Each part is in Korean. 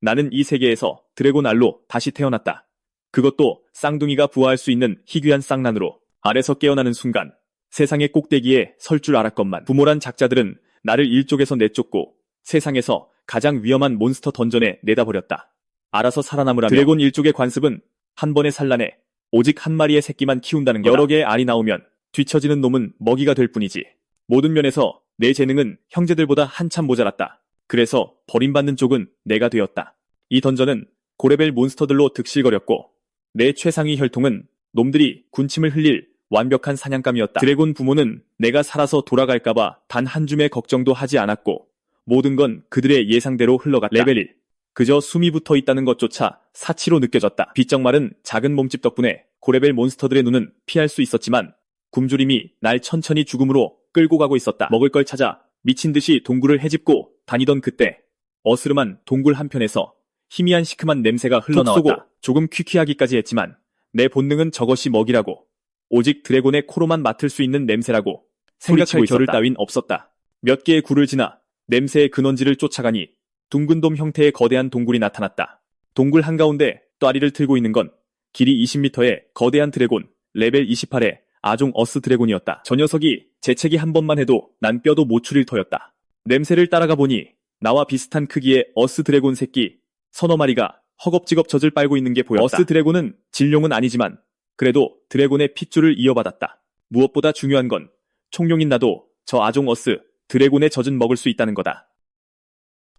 나는 이 세계에서 드래곤 알로 다시 태어났다. 그것도 쌍둥이가 부화할 수 있는 희귀한 쌍난으로. 알에서 깨어나는 순간 세상의 꼭대기에 설 줄 알았건만 부모란 작자들은 나를 일쪽에서 내쫓고 세상에서 가장 위험한 몬스터 던전에 내다버렸다. 알아서 살아남으라며 드래곤 일족의 관습은 한 번에 산란해 오직 한 마리의 새끼만 키운다는 거다. 여러 개의 알이 나오면 뒤처지는 놈은 먹이가 될 뿐이지. 모든 면에서 내 재능은 형제들보다 한참 모자랐다. 그래서 버림받는 쪽은 내가 되었다. 이 던전은 고레벨 몬스터들로 득실거렸고 내 최상위 혈통은 놈들이 군침을 흘릴 완벽한 사냥감이었다. 드래곤 부모는 내가 살아서 돌아갈까봐 단 한 줌의 걱정도 하지 않았고 모든 건 그들의 예상대로 흘러갔다. 레벨 1. 그저 숨이 붙어 있다는 것조차 사치로 느껴졌다. 비쩍 마른 작은 몸집 덕분에 고레벨 몬스터들의 눈은 피할 수 있었지만 굶주림이 날 천천히 죽음으로 끌고 가고 있었다. 먹을 걸 찾아 미친 듯이 동굴을 헤집고 다니던 그때 어스름한 동굴 한편에서 희미한 시큼한 냄새가 흘러나왔다. 조금 퀴퀴하기까지 했지만 내 본능은 저것이 먹이라고, 오직 드래곤의 코로만 맡을 수 있는 냄새라고 생각할 겨를 따윈 없었다. 몇 개의 굴을 지나 냄새의 근원지를 쫓아가니 둥근 돔 형태의 거대한 동굴이 나타났다. 동굴 한가운데 또아리를 틀고 있는 건 길이 20m의 거대한 드래곤, 레벨 28의 아종 어스 드래곤이었다. 저 녀석이 재채기 한 번만 해도 난 뼈도 못 추릴 터였다. 냄새를 따라가 보니 나와 비슷한 크기의 어스 드래곤 새끼 서너 마리가 허겁지겁 젖을 빨고 있는 게 보였다. 어스 드래곤은 진룡은 아니지만 그래도 드래곤의 핏줄을 이어받았다. 무엇보다 중요한 건 총룡인 나도 저 아종 어스 드래곤의 젖은 먹을 수 있다는 거다.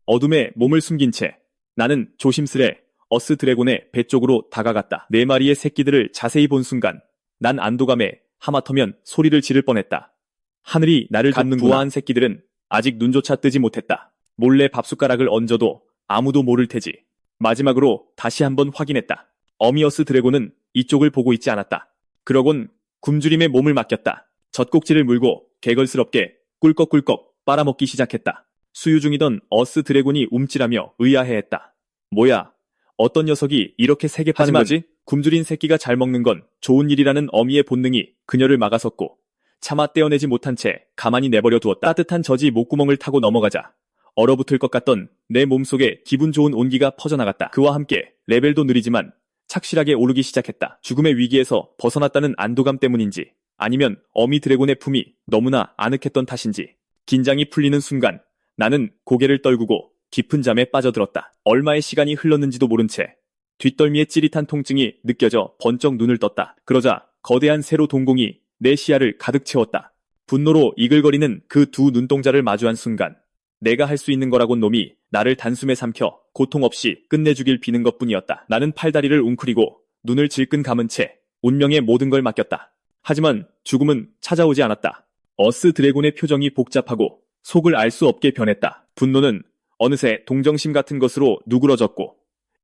어둠에 몸을 숨긴 채 나는 조심스레 어스 드래곤의 배 쪽으로 다가갔다. 네 마리의 새끼들을 자세히 본 순간 난 안도감에 하마터면 소리를 지를 뻔했다. 하늘이 나를 돕는구나. 부화한 새끼들은 아직 눈조차 뜨지 못했다. 몰래 밥숟가락을 얹어도 아무도 모를 테지. 마지막으로 다시 한번 확인했다. 어미어스 드래곤은 이쪽을 보고 있지 않았다. 그러곤 굶주림에 몸을 맡겼다. 젖꼭지를 물고 개걸스럽게 꿀꺽꿀꺽 빨아먹기 시작했다. 수유 중이던 어스 드래곤이 움찔하며 의아해했다. 뭐야, 어떤 녀석이 이렇게 세게 파는 거지? 굶주린 새끼가 잘 먹는 건 좋은 일이라는 어미의 본능이 그녀를 막아섰고 차마 떼어내지 못한 채 가만히 내버려 두었다. 따뜻한 젖이 목구멍을 타고 넘어가자 얼어붙을 것 같던 내 몸속에 기분 좋은 온기가 퍼져나갔다. 그와 함께 레벨도 느리지만 착실하게 오르기 시작했다. 죽음의 위기에서 벗어났다는 안도감 때문인지 아니면 어미 드래곤의 품이 너무나 아늑했던 탓인지 긴장이 풀리는 순간 나는 고개를 떨구고 깊은 잠에 빠져들었다. 얼마의 시간이 흘렀는지도 모른 채 뒷덜미의 찌릿한 통증이 느껴져 번쩍 눈을 떴다. 그러자 거대한 세로 동공이 내 시야를 가득 채웠다. 분노로 이글거리는 그 두 눈동자를 마주한 순간 내가 할 수 있는 거라곤 놈이 나를 단숨에 삼켜 고통 없이 끝내주길 비는 것뿐이었다. 나는 팔다리를 웅크리고 눈을 질끈 감은 채 운명의 모든 걸 맡겼다. 하지만 죽음은 찾아오지 않았다. 어스 드래곤의 표정이 복잡하고 속을 알 수 없게 변했다. 분노는 어느새 동정심 같은 것으로 누그러졌고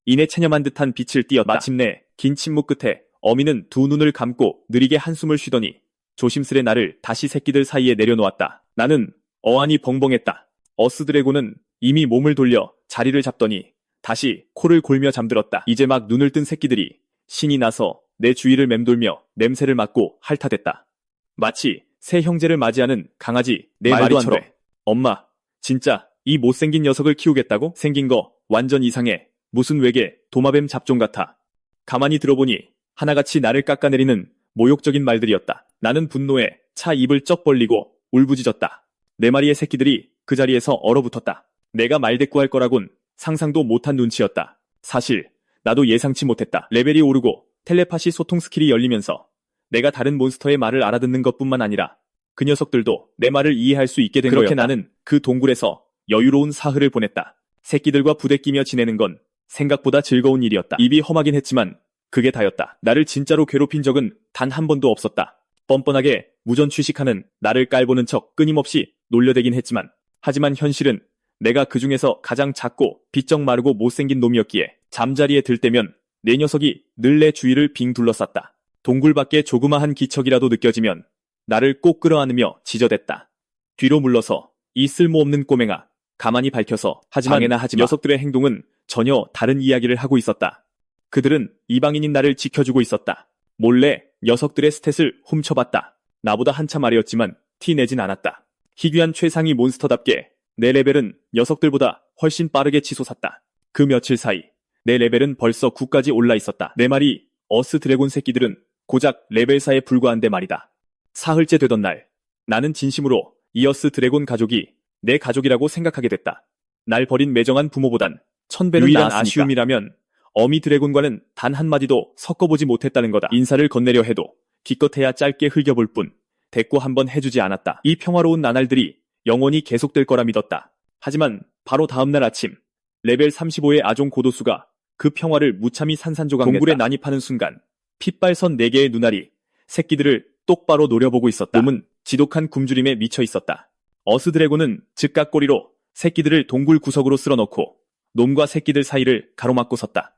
이내 체념한 듯한 빛을 띠었다. 마침내 긴 침묵 끝에 어미는 두 눈을 감고 느리게 한숨을 쉬더니 조심스레 나를 다시 새끼들 사이에 내려놓았다. 나는 어안이 벙벙했다. 어스 드래곤은 이미 몸을 돌려 자리를 잡더니 다시 코를 골며 잠들었다. 이제 막 눈을 뜬 새끼들이 신이 나서 내 주위를 맴돌며 냄새를 맡고 핥아댔다. 마치 새 형제를 맞이하는 강아지 내 말이처럼. 엄마, 진짜 이 못생긴 녀석을 키우겠다고? 생긴 거 완전 이상해. 무슨 외계 도마뱀 잡종 같아. 가만히 들어보니 하나같이 나를 깎아내리는 모욕적인 말들이었다. 나는 분노에 차 입을 쩍 벌리고 울부짖었다. 네 마리의 새끼들이 그 자리에서 얼어붙었다. 내가 말대꾸할 거라곤 상상도 못한 눈치였다. 사실 나도 예상치 못했다. 레벨이 오르고 텔레파시 소통 스킬이 열리면서 내가 다른 몬스터의 말을 알아듣는 것뿐만 아니라 그 녀석들도 내 말을 이해할 수 있게 된 거였다. 그렇게 나는 그 동굴에서 여유로운 사흘을 보냈다. 새끼들과 부대끼며 지내는 건 생각보다 즐거운 일이었다. 입이 험하긴 했지만 그게 다였다. 나를 진짜로 괴롭힌 적은 단 한 번도 없었다. 뻔뻔하게 무전 취식하는 나를 깔보는 척 끊임없이 놀려대긴 했지만 하지만 현실은 내가 그 중에서 가장 작고 비쩍 마르고 못생긴 놈이었기에 잠자리에 들 때면 내 녀석이 늘 내 주위를 빙 둘러쌌다. 동굴 밖에 조그마한 기척이라도 느껴지면 나를 꼭 끌어안으며 지저댔다. 뒤로 물러서 이 쓸모없는 꼬맹아 가만히 밝혀서 방해나 하지마. 녀석들의 행동은 전혀 다른 이야기를 하고 있었다. 그들은 이방인인 나를 지켜주고 있었다. 몰래 녀석들의 스탯을 훔쳐봤다. 나보다 한참 아래였지만 티 내진 않았다. 희귀한 최상위 몬스터답게 내 레벨은 녀석들보다 훨씬 빠르게 치솟았다. 그 며칠 사이 내 레벨은 벌써 9까지 올라 있었다. 네 마리 어스 드래곤 새끼들은 고작 레벨 4에 불과한데 말이다. 사흘째 되던 날, 나는 진심으로 이 어스 드래곤 가족이 내 가족이라고 생각하게 됐다. 날 버린 매정한 부모보단 1000배는 유일한 아쉬움이라면 어미 드래곤과는 단 한마디도 섞어보지 못했다는 거다. 인사를 건네려 해도 기껏해야 짧게 흘겨볼 뿐 대꾸 한번 해주지 않았다. 이 평화로운 나날들이 영원히 계속될 거라 믿었다. 하지만 바로 다음날 아침, 레벨 35의 아종 고도수가 그 평화를 무참히 산산조각냈다. 동굴에 난입하는 순간 핏발선 4개의 눈알이 새끼들을 똑바로 노려보고 있었다. 몸은 지독한 굶주림에 미쳐 있었다. 어스 드래곤은 즉각 꼬리로 새끼들을 동굴 구석으로 쓸어넣고 놈과 새끼들 사이를 가로막고 섰다.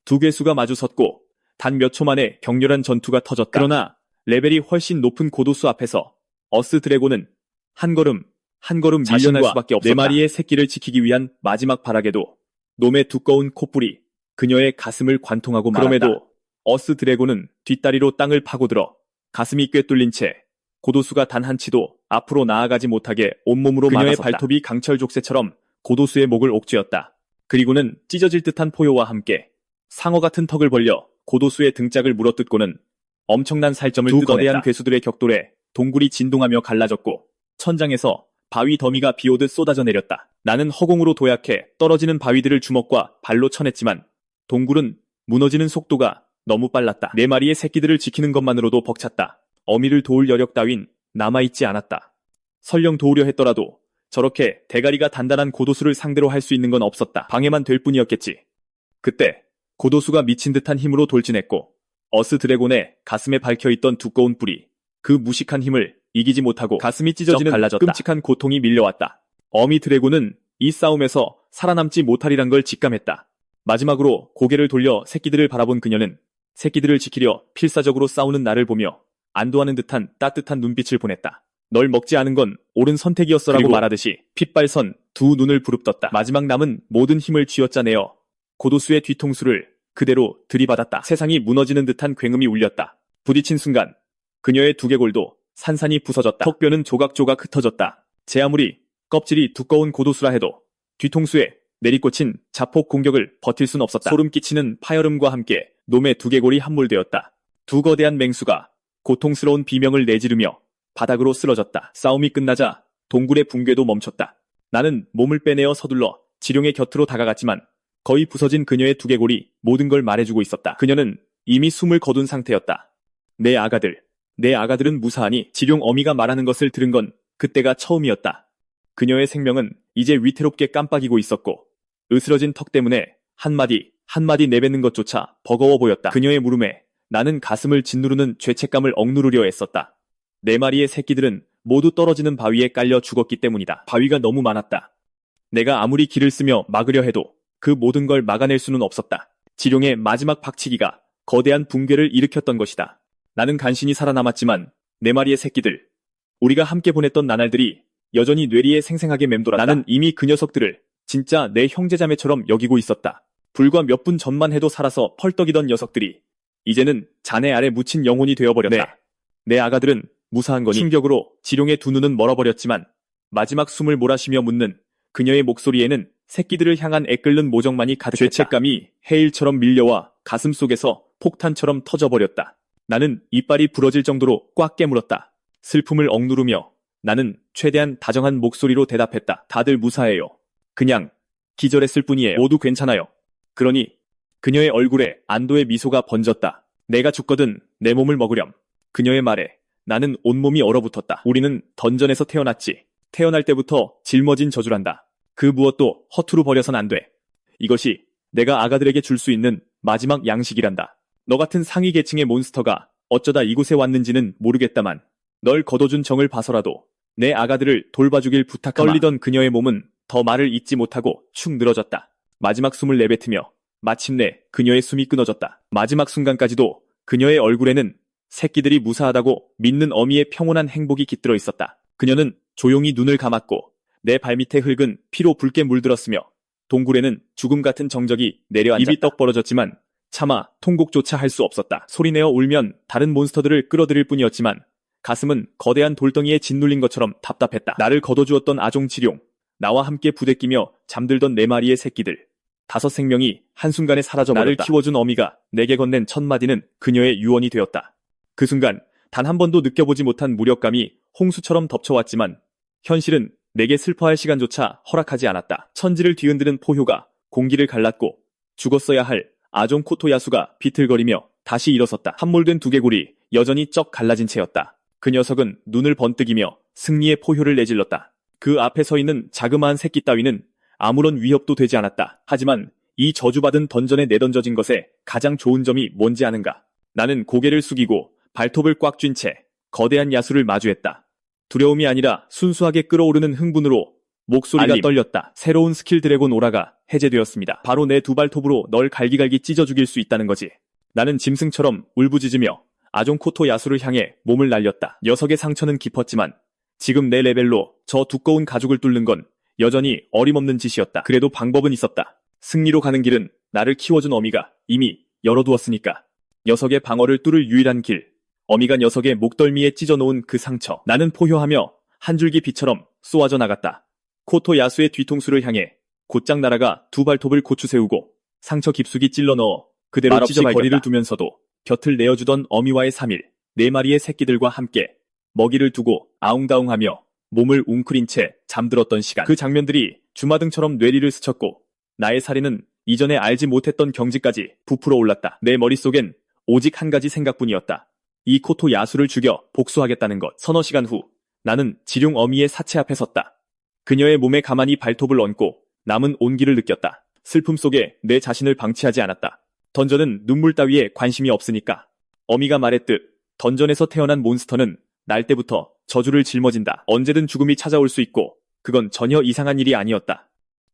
두 괴수가 마주 섰고 단 몇 초 만에 격렬한 전투가 터졌다. 그러나 레벨이 훨씬 높은 고도수 앞에서 어스 드래곤은 한 걸음 밀려날 수밖에 없었다. 네 마리의 새끼를 지키기 위한 마지막 발악에도 놈의 두꺼운 콧불이 그녀의 가슴을 관통하고 말았다. 그럼에도 어스 드래곤은 뒷다리로 땅을 파고들어 가슴이 꿰뚫린 채 고도수가 단 한 치도 앞으로 나아가지 못하게 온몸으로 막아섰다. 그녀의 발톱이 강철 족쇄처럼 고도수의 목을 옥죄었다. 그리고는 찢어질 듯한 포효와 함께 상어 같은 턱을 벌려 고도수의 등짝을 물어뜯고는 엄청난 살점을 뜯어냈다. 두 거대한 괴수들의 격돌에 동굴이 진동하며 갈라졌고 천장에서 바위 더미가 비오듯 쏟아져 내렸다. 나는 허공으로 도약해 떨어지는 바위들을 주먹과 발로 쳐냈지만 동굴은 무너지는 속도가 너무 빨랐다. 네 마리의 새끼들을 지키는 것만으로도 벅찼다. 어미를 도울 여력 따윈 남아있지 않았다. 설령 도우려 했더라도 저렇게 대가리가 단단한 고도수를 상대로 할 수 있는 건 없었다. 방해만 될 뿐이었겠지. 그때 고도수가 미친 듯한 힘으로 돌진했고 어스 드래곤의 가슴에 박혀있던 두꺼운 뿔이 그 무식한 힘을 이기지 못하고 가슴이 찢어지는 끔찍한 고통이 밀려왔다. 어미 드래곤은 이 싸움에서 살아남지 못하리란 걸 직감했다. 마지막으로 고개를 돌려 새끼들을 바라본 그녀는 새끼들을 지키려 필사적으로 싸우는 나를 보며 안도하는 듯한 따뜻한 눈빛을 보냈다. 널 먹지 않은 건 옳은 선택이었어라고 말하듯이 핏발선 두 눈을 부릅떴다. 마지막 남은 모든 힘을 쥐어짜내어 고도수의 뒤통수를 그대로 들이받았다. 세상이 무너지는 듯한 굉음이 울렸다. 부딪힌 순간 그녀의 두개골도 산산이 부서졌다. 턱뼈는 조각조각 흩어졌다. 제 아무리 껍질이 두꺼운 고도수라 해도 뒤통수에 내리꽂힌 자폭 공격을 버틸 순 없었다. 소름 끼치는 파열음과 함께 놈의 두개골이 함몰되었다. 두 거대한 맹수가 고통스러운 비명을 내지르며 바닥으로 쓰러졌다. 싸움이 끝나자 동굴의 붕괴도 멈췄다. 나는 몸을 빼내어 서둘러 지룡의 곁으로 다가갔지만 거의 부서진 그녀의 두개골이 모든 걸 말해주고 있었다. 그녀는 이미 숨을 거둔 상태였다. 내 아가들은 무사하니? 지룡 어미가 말하는 것을 들은 건 그때가 처음이었다. 그녀의 생명은 이제 위태롭게 깜빡이고 있었고 으스러진 턱 때문에 한마디 내뱉는 것조차 버거워 보였다. 그녀의 물음에 나는 가슴을 짓누르는 죄책감을 억누르려 애썼다. 네 마리의 새끼들은 모두 떨어지는 바위에 깔려 죽었기 때문이다. 바위가 너무 많았다. 내가 아무리 길을 쓰며 막으려 해도 그 모든 걸 막아낼 수는 없었다. 지룡의 마지막 박치기가 거대한 붕괴를 일으켰던 것이다. 나는 간신히 살아남았지만 네 마리의 새끼들, 우리가 함께 보냈던 나날들이 여전히 뇌리에 생생하게 맴돌았다. 나는 이미 그 녀석들을 진짜 내 형제자매처럼 여기고 있었다. 불과 몇 분 전만 해도 살아서 펄떡이던 녀석들이 이제는 잔해 아래 묻힌 영혼이 되어버렸다. 내 아가들은 무사한 거니? 충격으로 지룡의 두 눈은 멀어버렸지만 마지막 숨을 몰아쉬며 묻는 그녀의 목소리에는 새끼들을 향한 애끓는 모정만이 가득했다. 죄책감이 해일처럼 밀려와 가슴속에서 폭탄처럼 터져버렸다. 나는 이빨이 부러질 정도로 꽉 깨물었다. 슬픔을 억누르며 나는 최대한 다정한 목소리로 대답했다. 다들 무사해요. 그냥 기절했을 뿐이에요. 모두 괜찮아요. 그러니 그녀의 얼굴에 안도의 미소가 번졌다. 내가 죽거든 내 몸을 먹으렴. 그녀의 말에 나는 온몸이 얼어붙었다. 우리는 던전에서 태어났지. 태어날 때부터 짊어진 저주란다. 그 무엇도 허투루 버려선 안 돼. 이것이 내가 아가들에게 줄 수 있는 마지막 양식이란다. 너 같은 상위 계층의 몬스터가 어쩌다 이곳에 왔는지는 모르겠다만 널 거둬준 정을 봐서라도 내 아가들을 돌봐주길 부탁하마. 떨리던 그녀의 몸은 더 말을 잇지 못하고 축 늘어졌다. 마지막 숨을 내뱉으며 마침내 그녀의 숨이 끊어졌다. 마지막 순간까지도 그녀의 얼굴에는 새끼들이 무사하다고 믿는 어미의 평온한 행복이 깃들어 있었다. 그녀는 조용히 눈을 감았고 내 발밑에 흙은 피로 붉게 물들었으며 동굴에는 죽음 같은 정적이 내려앉았다. 입이 떡 벌어졌지만 차마 통곡조차 할 수 없었다. 소리내어 울면 다른 몬스터들을 끌어들일 뿐이었지만 가슴은 거대한 돌덩이에 짓눌린 것처럼 답답했다. 나를 거둬주었던 아종 지룡, 나와 함께 부대끼며 잠들던 네 마리의 새끼들, 5 생명이 한순간에 사라져버렸다. 나를 키워준 어미가 내게 건넨 첫 마디는 그녀의 유언이 되었다. 그 순간 단 한 번도 느껴보지 못한 무력감이 홍수처럼 덮쳐왔지만 현실은 내게 슬퍼할 시간조차 허락하지 않았다. 천지를 뒤흔드는 포효가 공기를 갈랐고 죽었어야 할 아종 코토야수가 비틀거리며 다시 일어섰다. 함몰된 두개골이 여전히 쩍 갈라진 채였다. 그 녀석은 눈을 번뜩이며 승리의 포효를 내질렀다. 그 앞에 서 있는 자그마한 새끼 따위는 아무런 위협도 되지 않았다. 하지만 이 저주받은 던전에 내던져진 것에 가장 좋은 점이 뭔지 아는가? 나는 고개를 숙이고 발톱을 꽉 쥔 채 거대한 야수를 마주했다. 두려움이 아니라 순수하게 끓어오르는 흥분으로 목소리가 떨렸다. 새로운 스킬 드래곤 오라가 해제되었습니다. 바로 내 두 발톱으로 널 갈기갈기 찢어 죽일 수 있다는 거지. 나는 짐승처럼 울부짖으며 아종코토 야수를 향해 몸을 날렸다. 녀석의 상처는 깊었지만 지금 내 레벨로 저 두꺼운 가죽을 뚫는 건 여전히 어림없는 짓이었다. 그래도 방법은 있었다. 승리로 가는 길은 나를 키워준 어미가 이미 열어두었으니까. 녀석의 방어를 뚫을 유일한 길. 어미가 녀석의 목덜미에 찢어놓은 그 상처. 나는 포효하며 한 줄기 빛처럼 쏘아져 나갔다. 코토 야수의 뒤통수를 향해 곧장 날아가 두 발톱을 고추 세우고 상처 깊숙이 찔러 넣어 그대로 찢어발겼다. 거리를 두면서도 곁을 내어주던 어미와의 3일, 4마리의 새끼들과 함께 먹이를 두고 아웅다웅하며 몸을 웅크린 채 잠들었던 시간. 그 장면들이 주마등처럼 뇌리를 스쳤고 나의 살인은 이전에 알지 못했던 경지까지 부풀어 올랐다. 내 머릿속엔 오직 한 가지 생각뿐이었다. 이 코토 야수를 죽여 복수하겠다는 것. 서너 시간 후 나는 지룡 어미의 사체 앞에 섰다. 그녀의 몸에 가만히 발톱을 얹고 남은 온기를 느꼈다. 슬픔 속에 내 자신을 방치하지 않았다. 던전은 눈물 따위에 관심이 없으니까. 어미가 말했듯 던전에서 태어난 몬스터는 날 때부터 저주를 짊어진다. 언제든 죽음이 찾아올 수 있고 그건 전혀 이상한 일이 아니었다.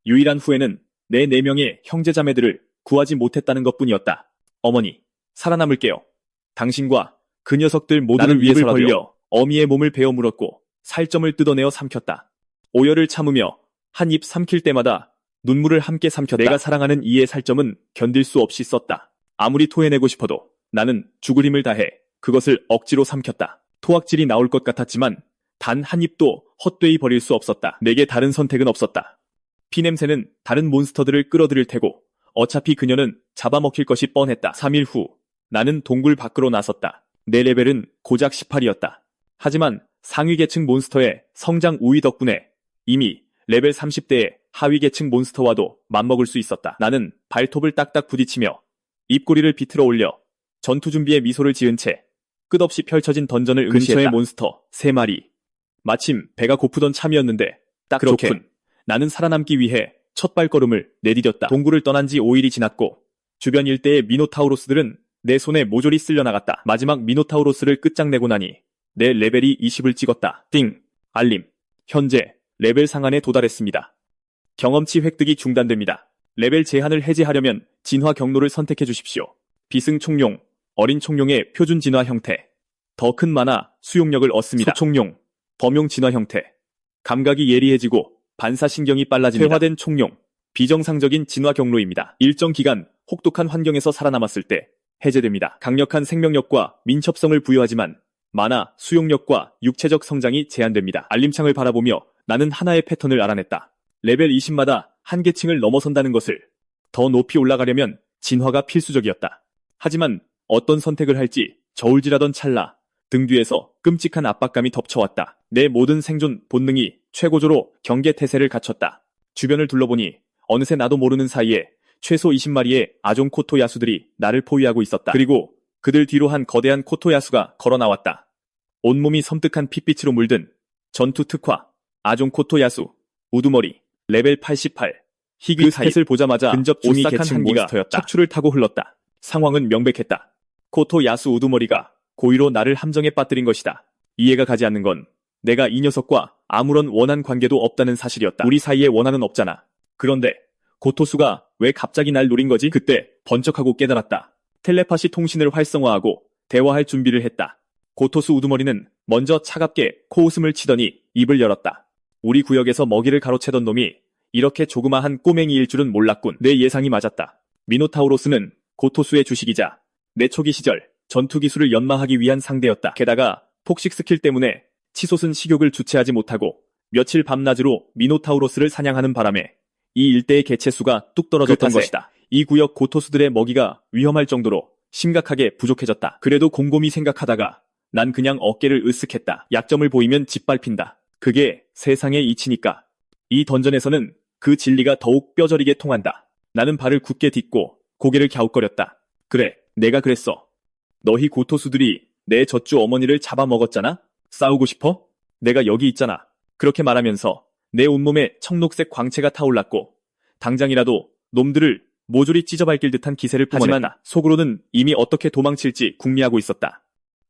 유일한 후회는 내 4명의 형제자매들을 구하지 못했다는 것뿐이었다. 어머니, 살아남을게요. 당신과 그 녀석들 모두를 위해서 벌려 어미의 몸을 베어 물었고 살점을 뜯어내어 삼켰다. 오열을 참으며 한 입 삼킬 때마다 눈물을 함께 삼켰다. 내가 사랑하는 이의 살점은 견딜 수 없이 썼다. 아무리 토해내고 싶어도 나는 죽을 힘을 다해 그것을 억지로 삼켰다. 토악질이 나올 것 같았지만 단 한 입도 헛되이 버릴 수 없었다. 내게 다른 선택은 없었다. 피냄새는 다른 몬스터들을 끌어들일 테고 어차피 그녀는 잡아먹힐 것이 뻔했다. 3일 후 나는 동굴 밖으로 나섰다. 내 레벨은 고작 18이었다. 하지만 상위 계층 몬스터의 성장 우위 덕분에 이미 레벨 30대의 하위 계층 몬스터와도 맞먹을 수 있었다. 나는 발톱을 딱딱 부딪히며 입꼬리를 비틀어 올려 전투 준비에 미소를 지은 채 끝없이 펼쳐진 던전을 응시했다. 근처의 몬스터 3마리. 마침 배가 고프던 참이었는데 딱 그렇게 좋군. 나는 살아남기 위해 첫 발걸음을 내디뎠다. 동굴을 떠난 지 5일이 지났고 주변 일대의 미노타우로스들은 내 손에 모조리 쓸려나갔다. 마지막 미노타우로스를 끝장내고 나니 내 레벨이 20을 찍었다. 띵! 알림. 현재 레벨 상한에 도달했습니다. 경험치 획득이 중단됩니다. 레벨 제한을 해제하려면 진화 경로를 선택해 주십시오. 비승 총룡, 어린 총룡의 표준 진화 형태. 더 큰 만화, 수용력을 얻습니다. 소총룡, 범용 진화 형태. 감각이 예리해지고 반사신경이 빨라집니다. 퇴화된 총룡, 비정상적인 진화 경로입니다. 일정 기간 혹독한 환경에서 살아남았을 때 해제됩니다. 강력한 생명력과 민첩성을 부여하지만 만화, 수용력과 육체적 성장이 제한됩니다. 알림창을 바라보며 나는 하나의 패턴을 알아냈다. 레벨 20마다 한 계층을 넘어선다는 것을. 더 높이 올라가려면 진화가 필수적이었다. 하지만 어떤 선택을 할지 저울질하던 찰나 등 뒤에서 끔찍한 압박감이 덮쳐왔다. 내 모든 생존 본능이 최고조로 경계 태세를 갖췄다. 주변을 둘러보니 어느새 나도 모르는 사이에 최소 20마리의 아종 코토 야수들이 나를 포위하고 있었다. 그리고 그들 뒤로 한 거대한 코토 야수가 걸어 나왔다. 온몸이 섬뜩한 핏빛으로 물든 전투 특화 아종 코토 야수 우두머리 레벨 88 희귀 스탯을 보자마자 근접 중위 계층 몬스터였다. 척추를 타고 흘렀다. 상황은 명백했다. 코토 야수 우두머리가 고의로 나를 함정에 빠뜨린 것이다. 이해가 가지 않는 건 내가 이 녀석과 아무런 원한 관계도 없다는 사실이었다. 우리 사이에 원한은 없잖아. 그런데 고토수가 왜 갑자기 날 노린 거지? 그때 번쩍하고 깨달았다. 텔레파시 통신을 활성화하고 대화할 준비를 했다. 고토수 우두머리는 먼저 차갑게 코웃음을 치더니 입을 열었다. 우리 구역에서 먹이를 가로채던 놈이 이렇게 조그마한 꼬맹이일 줄은 몰랐군. 내 예상이 맞았다. 미노타우로스는 고토수의 주식이자 내 초기 시절 전투 기술을 연마하기 위한 상대였다. 게다가 폭식 스킬 때문에 치솟은 식욕을 주체하지 못하고 며칠 밤낮으로 미노타우로스를 사냥하는 바람에 이 일대의 개체수가 뚝 떨어졌던 그 탓에 것이다. 이 구역 고토수들의 먹이가 위험할 정도로 심각하게 부족해졌다. 그래도 곰곰이 생각하다가 난 그냥 어깨를 으쓱했다. 약점을 보이면 짓밟힌다. 그게 세상의 이치니까. 이 던전에서는 그 진리가 더욱 뼈저리게 통한다. 나는 발을 굳게 딛고 고개를 갸웃거렸다. 그래, 내가 그랬어. 너희 고토수들이 내 젖주 어머니를 잡아먹었잖아? 싸우고 싶어? 내가 여기 있잖아. 그렇게 말하면서 내 온몸에 청록색 광채가 타올랐고 당장이라도 놈들을 모조리 찢어밟길 듯한 기세를 뿜어냈다. 하지만 속으로는 이미 어떻게 도망칠지 궁리하고 있었다.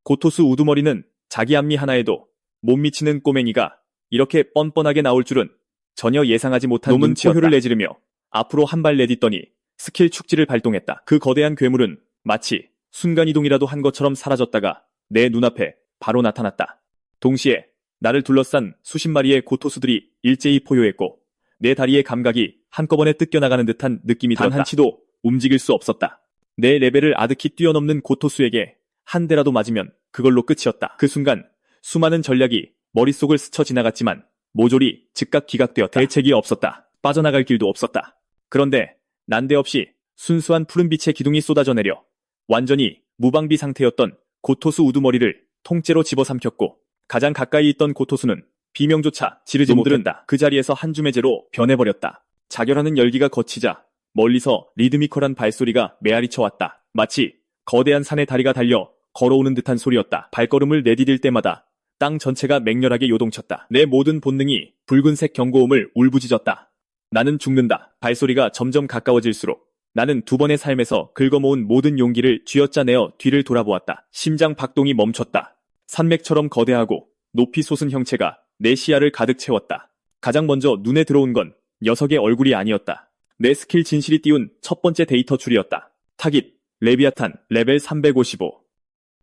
고토수 우두머리는 자기 앞니 하나에도 못 미치는 꼬맹이가 이렇게 뻔뻔하게 나올 줄은 전혀 예상하지 못한 놈은 포효를 내지르며 앞으로 한 발 내딛더니 스킬 축지를 발동했다. 그 거대한 괴물은 마치 순간이동이라도 한 것처럼 사라졌다가 내 눈앞에 바로 나타났다. 동시에 나를 둘러싼 수십 마리의 고토수들이 일제히 포효했고 내 다리의 감각이 한꺼번에 뜯겨나가는 듯한 느낌이 들었다. 단 한치도 움직일 수 없었다. 내 레벨을 아득히 뛰어넘는 고토수에게 한 대라도 맞으면 그걸로 끝이었다. 그 순간 수많은 전략이 머릿속을 스쳐 지나갔지만 모조리 즉각 기각되었다. 대책이 없었다. 빠져나갈 길도 없었다. 그런데 난데없이 순수한 푸른빛의 기둥이 쏟아져 내려 완전히 무방비 상태였던 고토수 우두머리를 통째로 집어삼켰고 가장 가까이 있던 고토수는 비명조차 지르지 못한다. 그 자리에서 한 줌의 재로 변해버렸다. 자결하는 열기가 거치자 멀리서 리드미컬한 발소리가 메아리쳐 왔다. 마치 거대한 산의 다리가 달려 걸어오는 듯한 소리였다. 발걸음을 내디딜 때마다 땅 전체가 맹렬하게 요동쳤다. 내 모든 본능이 붉은색 경고음을 울부짖었다. 나는 죽는다. 발소리가 점점 가까워질수록 나는 두 번의 삶에서 긁어모은 모든 용기를 쥐어짜내어 뒤를 돌아보았다. 심장 박동이 멈췄다. 산맥처럼 거대하고 높이 솟은 형체가 내 시야를 가득 채웠다. 가장 먼저 눈에 들어온 건 녀석의 얼굴이 아니었다. 내 스킬 진실이 띄운 첫 번째 데이터 줄이었다. 타깃, 레비아탄, 레벨 355.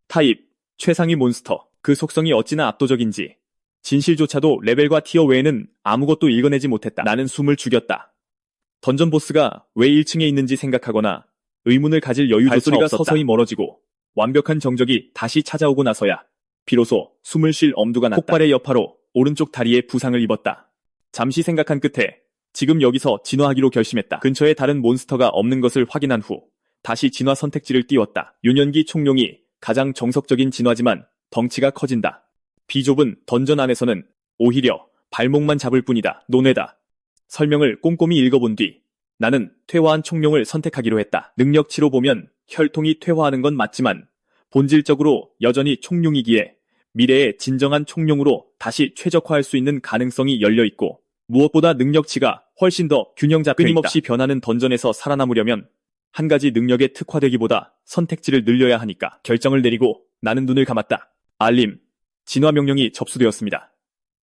타입, 최상위 몬스터. 그 속성이 어찌나 압도적인지 진실조차도 레벨과 티어 외에는 아무것도 읽어내지 못했다. 나는 숨을 죽였다. 던전 보스가 왜 1층에 있는지 생각하거나 의문을 가질 여유조차 발소리가 없었다. 서서히 멀어지고 완벽한 정적이 다시 찾아오고 나서야 비로소 숨을 쉴 엄두가 났다. 폭발의 여파로 오른쪽 다리에 부상을 입었다. 잠시 생각한 끝에 지금 여기서 진화하기로 결심했다. 근처에 다른 몬스터가 없는 것을 확인한 후 다시 진화 선택지를 띄웠다. 유년기 총룡이 가장 정석적인 진화지만 덩치가 커진다. 비좁은 던전 안에서는 오히려 발목만 잡을 뿐이다. 논외다. 설명을 꼼꼼히 읽어본 뒤 나는 퇴화한 총룡을 선택하기로 했다. 능력치로 보면 혈통이 퇴화하는 건 맞지만 본질적으로 여전히 총룡이기에 미래의 진정한 총룡으로 다시 최적화할 수 있는 가능성이 열려있고 무엇보다 능력치가 훨씬 더 균형 잡혀있다. 끊임없이 변하는 던전에서 살아남으려면 한 가지 능력에 특화되기보다 선택지를 늘려야 하니까 결정을 내리고 나는 눈을 감았다. 알림, 진화 명령이 접수되었습니다.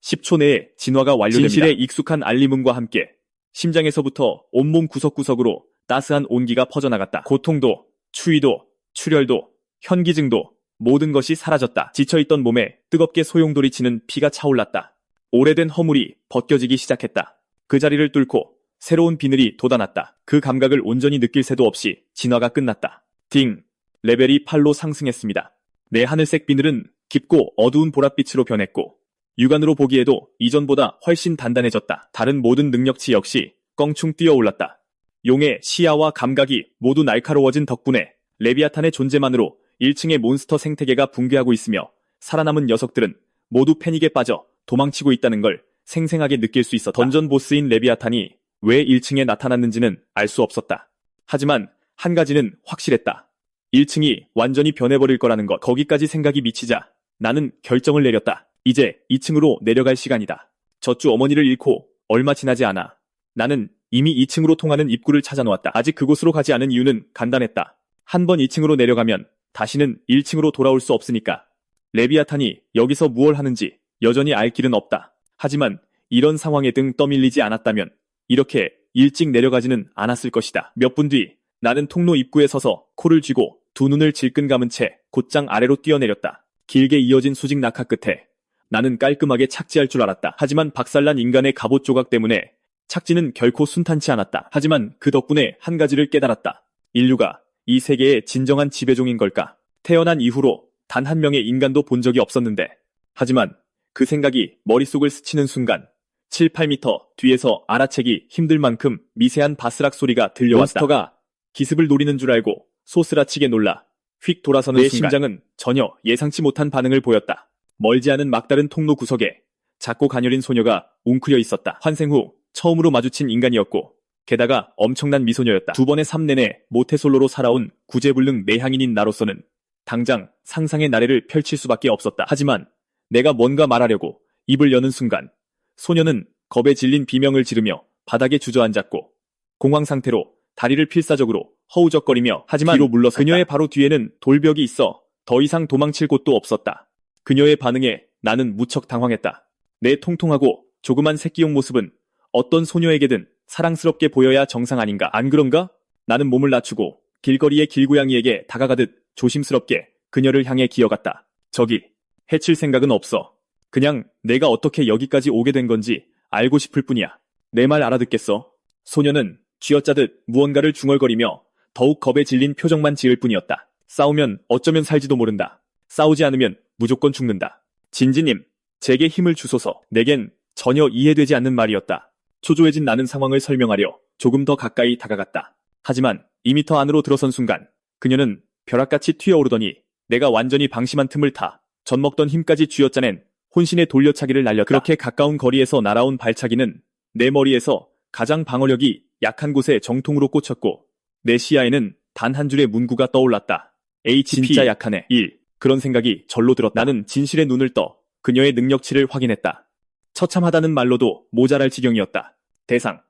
10초 내에 진화가 완료됩니다. 진실에 익숙한 알림음과 함께 심장에서부터 온몸 구석구석으로 따스한 온기가 퍼져나갔다. 고통도, 추위도, 출혈도, 현기증도 모든 것이 사라졌다. 지쳐있던 몸에 뜨겁게 소용돌이치는 피가 차올랐다. 오래된 허물이 벗겨지기 시작했다. 그 자리를 뚫고 새로운 비늘이 돋아났다. 그 감각을 온전히 느낄 새도 없이 진화가 끝났다. 딩, 레벨이 8로 상승했습니다. 내 하늘색 비늘은 깊고 어두운 보랏빛으로 변했고 육안으로 보기에도 이전보다 훨씬 단단해졌다. 다른 모든 능력치 역시 껑충 뛰어올랐다. 용의 시야와 감각이 모두 날카로워진 덕분에 레비아탄의 존재만으로 1층의 몬스터 생태계가 붕괴하고 있으며 살아남은 녀석들은 모두 패닉에 빠져 도망치고 있다는 걸 생생하게 느낄 수 있었다. 던전 보스인 레비아탄이 왜 1층에 나타났는지는 알 수 없었다. 하지만 한 가지는 확실했다. 1층이 완전히 변해버릴 거라는 것. 거기까지 생각이 미치자 나는 결정을 내렸다. 이제 2층으로 내려갈 시간이다. 젖주 어머니를 잃고 얼마 지나지 않아 나는 이미 2층으로 통하는 입구를 찾아놓았다. 아직 그곳으로 가지 않은 이유는 간단했다. 한 번 2층으로 내려가면 다시는 1층으로 돌아올 수 없으니까. 레비아탄이 여기서 무얼 하는지 여전히 알 길은 없다. 하지만 이런 상황에 등 떠밀리지 않았다면 이렇게 일찍 내려가지는 않았을 것이다. 몇 분 뒤 나는 통로 입구에 서서 코를 쥐고 두 눈을 질끈 감은 채 곧장 아래로 뛰어내렸다. 길게 이어진 수직 낙하 끝에 나는 깔끔하게 착지할 줄 알았다. 하지만 박살난 인간의 갑옷 조각 때문에 착지는 결코 순탄치 않았다. 하지만 그 덕분에 한 가지를 깨달았다. 인류가 이 세계의 진정한 지배종인 걸까? 태어난 이후로 단 한 명의 인간도 본 적이 없었는데 하지만 그 생각이 머릿속을 스치는 순간 7, 8m 뒤에서 알아채기 힘들 만큼 미세한 바스락 소리가 들려왔다. 몬스터가 기습을 노리는 줄 알고 소스라치게 놀라 휙 돌아서는 내 순간 심장은 전혀 예상치 못한 반응을 보였다. 멀지 않은 막다른 통로 구석에 작고 가녀린 소녀가 웅크려 있었다. 환생 후 처음으로 마주친 인간이었고 게다가 엄청난 미소녀였다. 두 번의 삶 내내 모태솔로로 살아온 구제불능 내향인인 나로서는 당장 상상의 나래를 펼칠 수밖에 없었다. 하지만 내가 뭔가 말하려고 입을 여는 순간 소녀는 겁에 질린 비명을 지르며 바닥에 주저앉았고 공황 상태로 다리를 필사적으로 허우적거리며 하지만 뒤로 물러섰다. 그녀의 바로 뒤에는 돌벽이 있어 더 이상 도망칠 곳도 없었다. 그녀의 반응에 나는 무척 당황했다. 내 통통하고 조그만 새끼용 모습은 어떤 소녀에게든 사랑스럽게 보여야 정상 아닌가? 안 그런가? 나는 몸을 낮추고 길거리의 길고양이에게 다가가듯 조심스럽게 그녀를 향해 기어갔다. 저기, 해칠 생각은 없어. 그냥 내가 어떻게 여기까지 오게 된 건지 알고 싶을 뿐이야. 내 말 알아듣겠어? 소녀는 쥐어짜듯 무언가를 중얼거리며 더욱 겁에 질린 표정만 지을 뿐이었다. 싸우면 어쩌면 살지도 모른다. 싸우지 않으면 무조건 죽는다. 진지님, 제게 힘을 주소서. 내겐 전혀 이해되지 않는 말이었다. 초조해진 나는 상황을 설명하려 조금 더 가까이 다가갔다. 하지만 2m 안으로 들어선 순간 그녀는 벼락같이 튀어오르더니 내가 완전히 방심한 틈을 타 젖먹던 힘까지 쥐어짜낸 혼신의 돌려차기를 날렸다. 그렇게 가까운 거리에서 날아온 발차기는 내 머리에서 가장 방어력이 약한 곳에 정통으로 꽂혔고 내 시야에는 단 한 줄의 문구가 떠올랐다. HP 진짜 약하네. 1. 그런 생각이 절로 들었다. 나는 진실의 눈을 떠 그녀의 능력치를 확인했다. 처참하다는 말로도 모자랄 지경이었다. 대상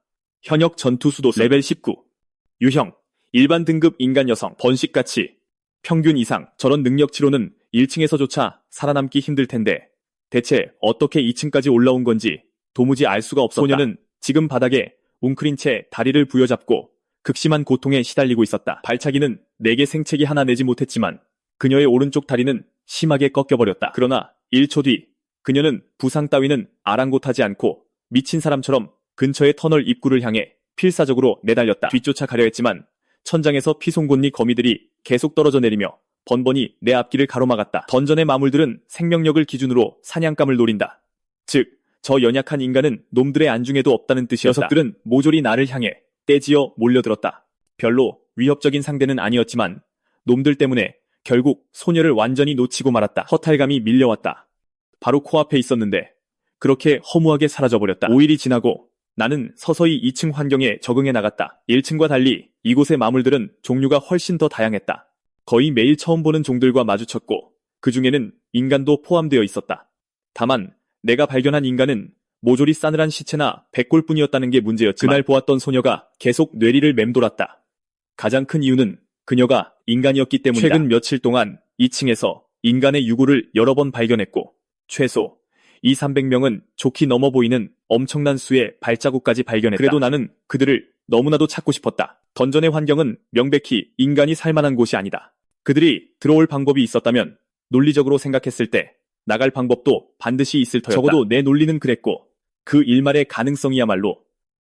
현역 전투 수도수 레벨 19 유형 일반 등급 인간 여성 번식가치 평균 이상. 저런 능력치로는 1층에서조차 살아남기 힘들 텐데 대체 어떻게 2층까지 올라온 건지 도무지 알 수가 없었다. 소녀는 지금 바닥에 웅크린 채 다리를 부여잡고 극심한 고통에 시달리고 있었다. 발차기는 내게 생채기 하나 내지 못했지만 그녀의 오른쪽 다리는 심하게 꺾여버렸다. 그러나 1초 뒤 그녀는 부상 따위는 아랑곳하지 않고 미친 사람처럼 근처의 터널 입구를 향해 필사적으로 내달렸다. 뒤쫓아 가려 했지만 천장에서 피송곳니 거미들이 계속 떨어져 내리며 번번이 내 앞길을 가로막았다. 던전의 마물들은 생명력을 기준으로 사냥감을 노린다. 즉, 저 연약한 인간은 놈들의 안중에도 없다는 뜻이었다. 녀석들은 모조리 나를 향해 떼지어 몰려들었다. 별로 위협적인 상대는 아니었지만 놈들 때문에 결국 소녀를 완전히 놓치고 말았다. 허탈감이 밀려왔다. 바로 코앞에 있었는데 그렇게 허무하게 사라져버렸다. 5일이 지나고 나는 서서히 2층 환경에 적응해 나갔다. 1층과 달리 이곳의 마물들은 종류가 훨씬 더 다양했다. 거의 매일 처음 보는 종들과 마주쳤고 그 중에는 인간도 포함되어 있었다. 다만 내가 발견한 인간은 모조리 싸늘한 시체나 백골뿐이었다는 게 문제였지만 그날 보았던 소녀가 계속 뇌리를 맴돌았다. 가장 큰 이유는 그녀가 인간이었기 때문이다. 최근 며칠 동안 2층에서 인간의 유골을 여러 번 발견했고 최소 200~300명은 좋게 넘어 보이는 엄청난 수의 발자국까지 발견했다. 그래도 나는 그들을 너무나도 찾고 싶었다. 던전의 환경은 명백히 인간이 살만한 곳이 아니다. 그들이 들어올 방법이 있었다면 논리적으로 생각했을 때 나갈 방법도 반드시 있을 터였다. 적어도 내 논리는 그랬고 그 일말의 가능성이야말로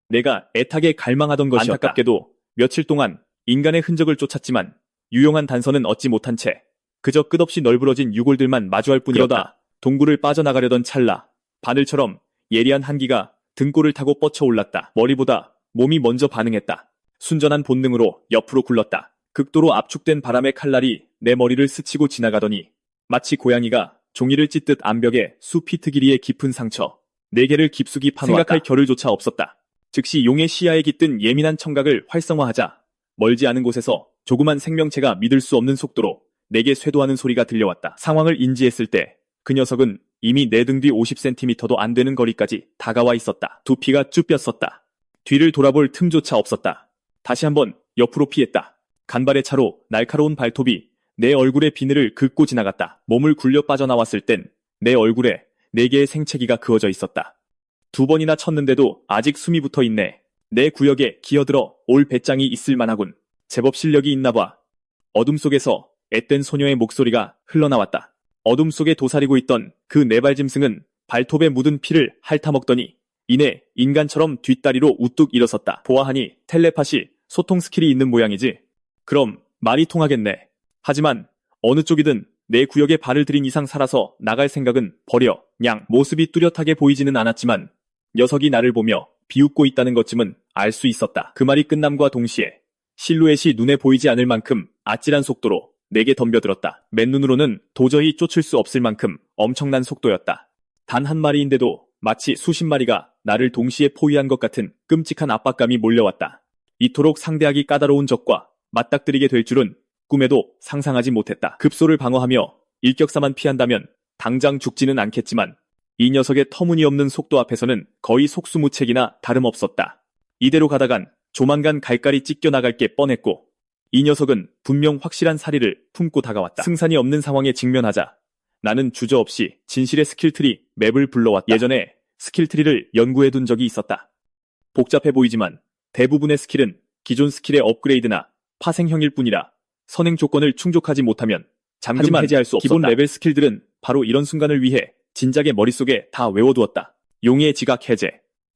내가 애타게 갈망하던 것이었다. 안타깝게도 며칠 동안 인간의 흔적을 쫓았지만 유용한 단서는 얻지 못한 채 그저 끝없이 널브러진 유골들만 마주할 뿐이었다. 그러다 동굴을 빠져나가려던 찰나 바늘처럼 예리한 한기가 등골을 타고 뻗쳐올랐다. 머리보다 몸이 먼저 반응했다. 순전한 본능으로 옆으로 굴렀다. 극도로 압축된 바람의 칼날이 내 머리를 스치고 지나가더니 마치 고양이가 종이를 찢듯 암벽에 수피트 길이의 깊은 상처 4개를 깊숙이 파놓았다. 생각할 겨를조차 없었다. 즉시 용의 시야에 깃든 예민한 청각을 활성화하자 멀지 않은 곳에서 조그만 생명체가 믿을 수 없는 속도로 내게 쇄도하는 소리가 들려왔다. 상황을 인지했을 때 그 녀석은 이미 내 등 뒤 50cm도 안 되는 거리까지 다가와 있었다. 두피가 쭈뼛었다. 뒤를 돌아볼 틈조차 없었다. 다시 한번 옆으로 피했다. 간발의 차로 날카로운 발톱이 내 얼굴의 비늘을 긁고 지나갔다. 몸을 굴려 빠져나왔을 땐 내 얼굴에 4개의 생채기가 그어져 있었다. 2번이나 쳤는데도 아직 숨이 붙어 있네. 내 구역에 기어들어 올 배짱이 있을 만하군. 제법 실력이 있나봐. 어둠 속에서 앳된 소녀의 목소리가 흘러나왔다. 어둠 속에 도사리고 있던 그 네발짐승은 발톱에 묻은 피를 핥아먹더니 이내 인간처럼 뒷다리로 우뚝 일어섰다. 보아하니 텔레파시, 소통 스킬이 있는 모양이지. 그럼 말이 통하겠네. 하지만 어느 쪽이든 내 구역에 발을 들인 이상 살아서 나갈 생각은 버려. 냥 모습이 뚜렷하게 보이지는 않았지만 녀석이 나를 보며 비웃고 있다는 것쯤은 알 수 있었다. 그 말이 끝남과 동시에 실루엣이 눈에 보이지 않을 만큼 아찔한 속도로 내게 덤벼들었다. 맨눈으로는 도저히 쫓을 수 없을 만큼 엄청난 속도였다. 단 한 마리인데도 마치 수십 마리가 나를 동시에 포위한 것 같은 끔찍한 압박감이 몰려왔다. 이토록 상대하기 까다로운 적과 맞닥뜨리게 될 줄은 꿈에도 상상하지 못했다. 급소를 방어하며 일격사만 피한다면 당장 죽지는 않겠지만 이 녀석의 터무니없는 속도 앞에서는 거의 속수무책이나 다름없었다. 이대로 가다간 조만간 갈갈이 찢겨나갈 게 뻔했고 이 녀석은 분명 확실한 사리를 품고 다가왔다. 승산이 없는 상황에 직면하자 나는 주저없이 진실의 스킬트리 맵을 불러왔다. 예전에 스킬트리를 연구해둔 적이 있었다. 복잡해 보이지만 대부분의 스킬은 기존 스킬의 업그레이드나 파생형일 뿐이라 선행 조건을 충족하지 못하면 잠금 해제할 수 없었다. 기본 레벨 스킬들은 바로 이런 순간을 위해 진작에 머릿속에 다 외워두었다. 용의 지각 해제,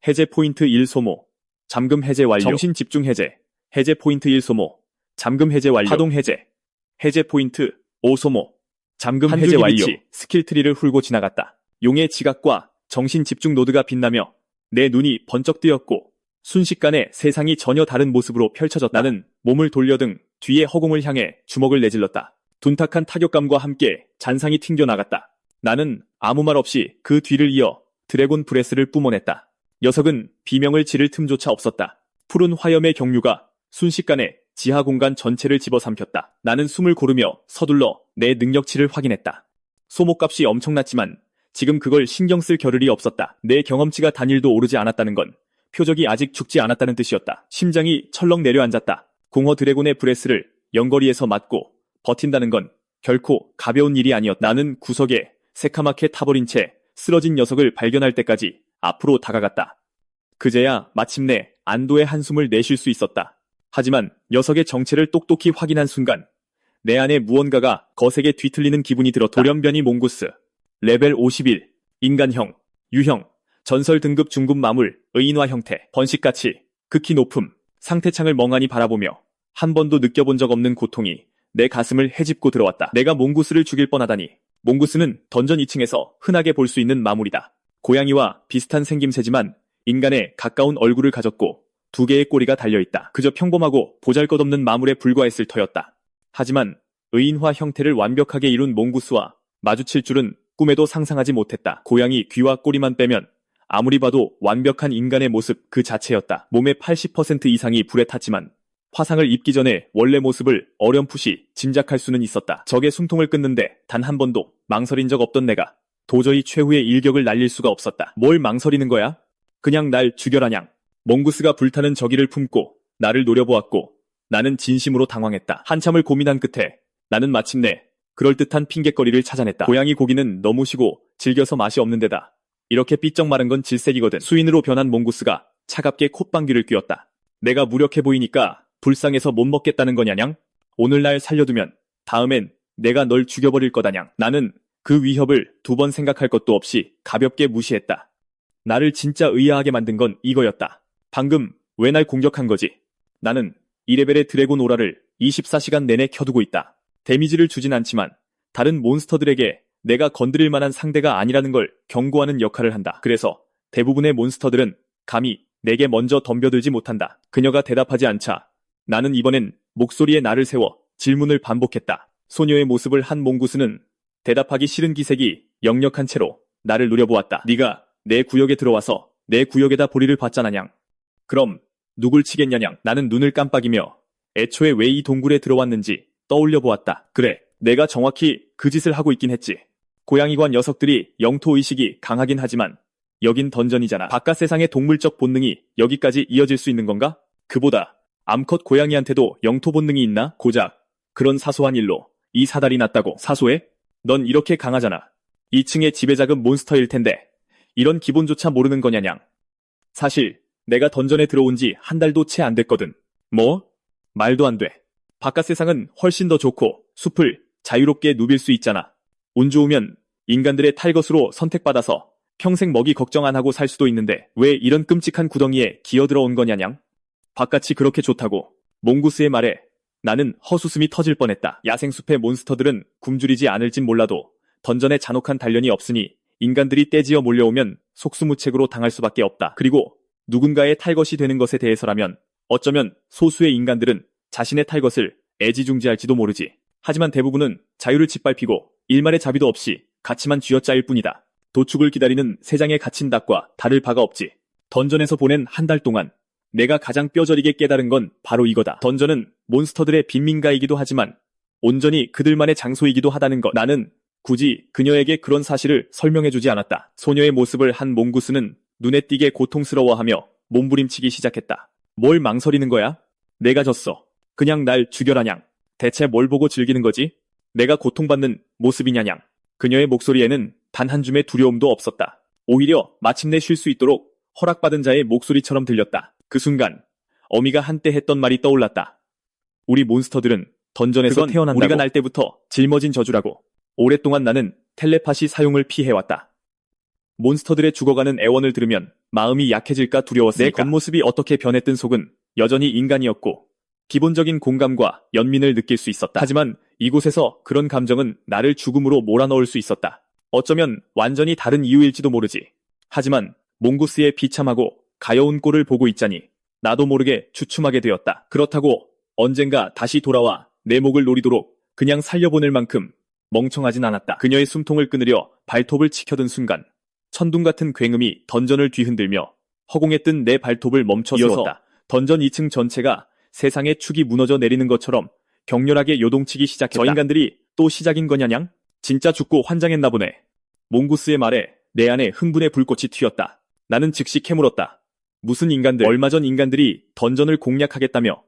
해제 포인트 1 소모, 잠금 해제 완료, 정신 집중 해제, 해제 포인트 1 소모, 잠금 해제 완료, 파동 해제, 해제 포인트 5 소모, 잠금 해제 완료. 스킬 트리를 훑고 지나갔다. 용의 지각과 정신 집중 노드가 빛나며 내 눈이 번쩍 뜨였고 순식간에 세상이 전혀 다른 모습으로 펼쳐졌다. 나는 몸을 돌려등 뒤에 허공을 향해 주먹을 내질렀다. 둔탁한 타격감과 함께 잔상이 튕겨나갔다. 나는 아무 말 없이 그 뒤를 이어 드래곤 브레스를 뿜어냈다. 녀석은 비명을 지를 틈조차 없었다. 푸른 화염의 경류가 순식간에 지하 공간 전체를 집어삼켰다. 나는 숨을 고르며 서둘러 내 능력치를 확인했다. 소모값이 엄청났지만 지금 그걸 신경 쓸 겨를이 없었다. 내 경험치가 단일도 오르지 않았다는 건 표적이 아직 죽지 않았다는 뜻이었다. 심장이 철렁 내려앉았다. 공허 드래곤의 브레스를 연거리에서 맞고 버틴다는 건 결코 가벼운 일이 아니었다. 나는 구석에 새카맣게 타버린 채 쓰러진 녀석을 발견할 때까지 앞으로 다가갔다. 그제야 마침내 안도의 한숨을 내쉴 수 있었다. 하지만 녀석의 정체를 똑똑히 확인한 순간 내 안에 무언가가 거세게 뒤틀리는 기분이 들었다. 돌연변이 몽구스, 레벨 51, 인간형, 유형, 전설 등급 중급 마물, 의인화 형태, 번식가치, 극히 높음, 상태창을 멍하니 바라보며 한 번도 느껴본 적 없는 고통이 내 가슴을 헤집고 들어왔다. 내가 몽구스를 죽일 뻔하다니. 몽구스는 던전 2층에서 흔하게 볼 수 있는 마물이다. 고양이와 비슷한 생김새지만 인간에 가까운 얼굴을 가졌고 두 개의 꼬리가 달려있다. 그저 평범하고 보잘것없는 마물에 불과했을 터였다. 하지만 의인화 형태를 완벽하게 이룬 몽구스와 마주칠 줄은 꿈에도 상상하지 못했다. 고양이 귀와 꼬리만 빼면 아무리 봐도 완벽한 인간의 모습 그 자체였다. 몸의 80% 이상이 불에 탔지만 화상을 입기 전에 원래 모습을 어렴풋이 짐작할 수는 있었다. 적의 숨통을 끊는데 단 한 번도 망설인 적 없던 내가 도저히 최후의 일격을 날릴 수가 없었다. 뭘 망설이는 거야? 그냥 날 죽여라냥. 몽구스가 불타는 저기를 품고 나를 노려보았고 나는 진심으로 당황했다. 한참을 고민한 끝에 나는 마침내 그럴듯한 핑곗거리를 찾아냈다. 고양이 고기는 너무 시고 질겨서 맛이 없는 데다 이렇게 삐쩍 마른 건 질색이거든. 수인으로 변한 몽구스가 차갑게 콧방귀를 뀌었다. 내가 무력해 보이니까 불쌍해서 못 먹겠다는 거냐냥? 오늘 날 살려두면 다음엔 내가 널 죽여버릴 거다냥. 나는 그 위협을 두 번 생각할 것도 없이 가볍게 무시했다. 나를 진짜 의아하게 만든 건 이거였다. 방금 왜 날 공격한 거지? 나는 2레벨의 드래곤 오라를 24시간 내내 켜두고 있다. 데미지를 주진 않지만 다른 몬스터들에게 내가 건드릴 만한 상대가 아니라는 걸 경고하는 역할을 한다. 그래서 대부분의 몬스터들은 감히 내게 먼저 덤벼들지 못한다. 그녀가 대답하지 않자 나는 이번엔 목소리에 나를 세워 질문을 반복했다. 소녀의 모습을 한 몽구스는 대답하기 싫은 기색이 역력한 채로 나를 노려보았다. 네가 내 구역에 들어와서 내 구역에다 보리를 봤잖아냥. 그럼 누굴 치겠냐냥. 나는 눈을 깜빡이며 애초에 왜 이 동굴에 들어왔는지 떠올려 보았다. 그래, 내가 정확히 그 짓을 하고 있긴 했지. 고양이관 녀석들이 영토의식이 강하긴 하지만 여긴 던전이잖아. 바깥 세상의 동물적 본능이 여기까지 이어질 수 있는 건가? 그보다 암컷 고양이한테도 영토 본능이 있나? 고작 그런 사소한 일로 이 사달이 났다고. 사소해? 넌 이렇게 강하잖아. 2층의 지배자급 몬스터일 텐데 이런 기본조차 모르는 거냐냥. 사실 내가 던전에 들어온 지 한 달도 채 안 됐거든. 뭐? 말도 안 돼. 바깥 세상은 훨씬 더 좋고 숲을 자유롭게 누빌 수 있잖아. 운 좋으면 인간들의 탈것으로 선택받아서 평생 먹이 걱정 안 하고 살 수도 있는데 왜 이런 끔찍한 구덩이에 기어들어온 거냐냥. 바깥이 그렇게 좋다고. 몽구스의 말에 나는 헛웃음이 터질 뻔했다. 야생숲의 몬스터들은 굶주리지 않을진 몰라도 던전에 잔혹한 단련이 없으니 인간들이 떼지어 몰려오면 속수무책으로 당할 수밖에 없다. 그리고 누군가의 탈것이 되는 것에 대해서라면 어쩌면 소수의 인간들은 자신의 탈것을 애지중지할지도 모르지. 하지만 대부분은 자유를 짓밟히고 일말의 자비도 없이 가치만 쥐어짜일 뿐이다. 도축을 기다리는 세 장의 갇힌 닭과 다를 바가 없지. 던전에서 보낸 한 달 동안 내가 가장 뼈저리게 깨달은 건 바로 이거다. 던전은 몬스터들의 빈민가이기도 하지만 온전히 그들만의 장소이기도 하다는 것. 나는 굳이 그녀에게 그런 사실을 설명해주지 않았다. 소녀의 모습을 한 몽구스는 눈에 띄게 고통스러워하며 몸부림치기 시작했다. 뭘 망설이는 거야? 내가 졌어. 그냥 날 죽여라냥. 대체 뭘 보고 즐기는 거지? 내가 고통받는 모습이냐냥. 그녀의 목소리에는 단 한 줌의 두려움도 없었다. 오히려 마침내 쉴 수 있도록 허락받은 자의 목소리처럼 들렸다. 그 순간 어미가 한때 했던 말이 떠올랐다. 우리 몬스터들은 던전에서 태어난다고. 우리가 날 때부터 짊어진 저주라고. 오랫동안 나는 텔레파시 사용을 피해왔다. 몬스터들의 죽어가는 애원을 들으면 마음이 약해질까 두려웠으니까. 내 겉모습이 어떻게 변했든 속은 여전히 인간이었고 기본적인 공감과 연민을 느낄 수 있었다. 하지만 이곳에서 그런 감정은 나를 죽음으로 몰아넣을 수 있었다. 어쩌면 완전히 다른 이유일지도 모르지. 하지만 몽구스의 비참하고 가여운 꼴을 보고 있자니 나도 모르게 주춤하게 되었다. 그렇다고 언젠가 다시 돌아와 내 목을 노리도록 그냥 살려보낼 만큼 멍청하진 않았다. 그녀의 숨통을 끊으려 발톱을 치켜든 순간 천둥 같은 굉음이 던전을 뒤흔들며 허공에 뜬 내 발톱을 멈춰 세웠다. 던전 2층 전체가 세상의 축이 무너져 내리는 것처럼 격렬하게 요동치기 시작했다. 저 인간들이 또 시작인 거냐냥? 진짜 죽고 환장했나 보네. 몽구스의 말에 내 안에 흥분의 불꽃이 튀었다. 나는 즉시 캐물었다. 무슨 인간들? 얼마 전 인간들이 던전을 공략하겠다며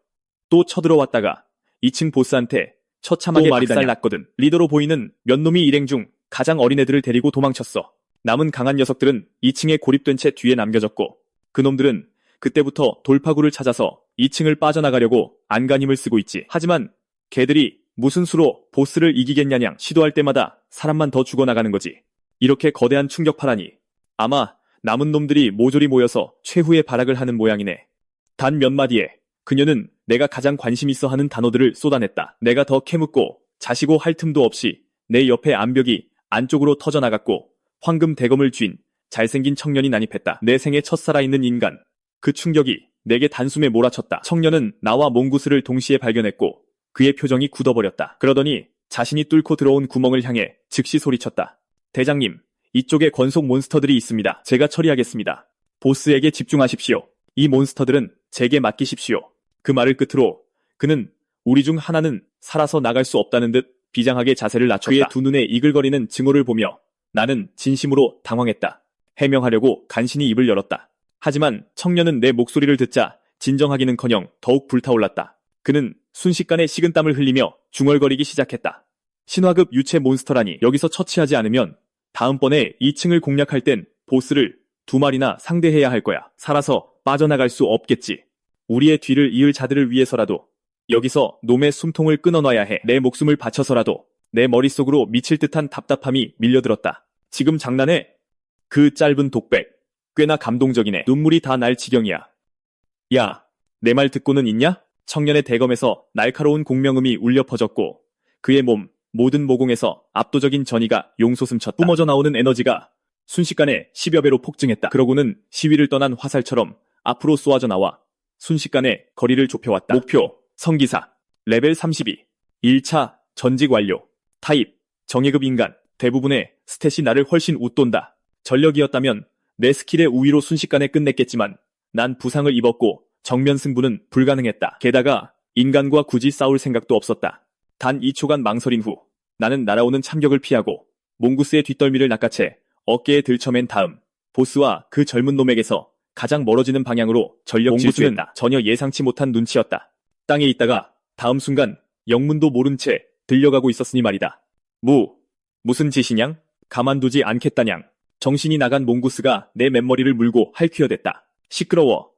또 쳐들어왔다가 2층 보스한테 처참하게 박살났거든. 리더로 보이는 몇 놈이 일행 중 가장 어린 애들을 데리고 도망쳤어. 남은 강한 녀석들은 2층에 고립된 채 뒤에 남겨졌고 그놈들은 그때부터 돌파구를 찾아서 2층을 빠져나가려고 안간힘을 쓰고 있지. 하지만 걔들이 무슨 수로 보스를 이기겠냐냥. 시도할 때마다 사람만 더 죽어나가는 거지. 이렇게 거대한 충격파라니. 아마 남은 놈들이 모조리 모여서 최후의 발악을 하는 모양이네. 단 몇 마디에 그녀는 내가 가장 관심 있어 하는 단어들을 쏟아냈다. 내가 더 캐묻고 자시고 할 틈도 없이 내 옆에 암벽이 안쪽으로 터져나갔고 황금 대검을 쥔 잘생긴 청년이 난입했다. 내 생애 첫 살아있는 인간. 그 충격이 내게 단숨에 몰아쳤다. 청년은 나와 몽구스를 동시에 발견했고 그의 표정이 굳어버렸다. 그러더니 자신이 뚫고 들어온 구멍을 향해 즉시 소리쳤다. 대장님, 이쪽에 권속 몬스터들이 있습니다. 제가 처리하겠습니다. 보스에게 집중하십시오. 이 몬스터들은 제게 맡기십시오. 그 말을 끝으로 그는 우리 중 하나는 살아서 나갈 수 없다는 듯 비장하게 자세를 낮췄다. 그의 두 눈에 이글거리는 증오를 보며 나는 진심으로 당황했다. 해명하려고 간신히 입을 열었다. 하지만 청년은 내 목소리를 듣자 진정하기는커녕 더욱 불타올랐다. 그는 순식간에 식은땀을 흘리며 중얼거리기 시작했다. 신화급 유체 몬스터라니. 여기서 처치하지 않으면 다음번에 2층을 공략할 땐 보스를 2마리나 상대해야 할 거야. 살아서 빠져나갈 수 없겠지. 우리의 뒤를 이을 자들을 위해서라도 여기서 놈의 숨통을 끊어놔야 해. 내 목숨을 바쳐서라도. 내 머릿속으로 미칠 듯한 답답함이 밀려들었다. 지금 장난해? 그 짧은 독백. 꽤나 감동적이네. 눈물이 다 날 지경이야. 야, 내 말 듣고는 있냐? 청년의 대검에서 날카로운 공명음이 울려 퍼졌고 그의 몸 모든 모공에서 압도적인 전이가 용솟음쳤다. 뿜어져 나오는 에너지가 순식간에 10여 배로 폭증했다. 그러고는 시위를 떠난 화살처럼 앞으로 쏘아져 나와 순식간에 거리를 좁혀왔다. 목표, 성기사, 레벨 32, 1차 전직 완료, 타입, 정예급 인간. 대부분의 스탯이 나를 훨씬 웃돈다. 전력이었다면 내 스킬의 우위로 순식간에 끝냈겠지만 난 부상을 입었고 정면 승부는 불가능했다. 게다가 인간과 굳이 싸울 생각도 없었다. 단 2초간 망설인 후 나는 날아오는 참격을 피하고 몽구스의 뒷덜미를 낚아채 어깨에 들쳐맨 다음 보스와 그 젊은 놈에게서 가장 멀어지는 방향으로 전력 질주했다. 몽구스는 전혀 예상치 못한 눈치였다. 땅에 있다가 다음 순간 영문도 모른 채 들려가고 있었으니 말이다. 무슨 짓이냥? 가만두지 않겠다냥. 정신이 나간 몽구스가 내 맨머리를 물고 할퀴어댔다. 시끄러워.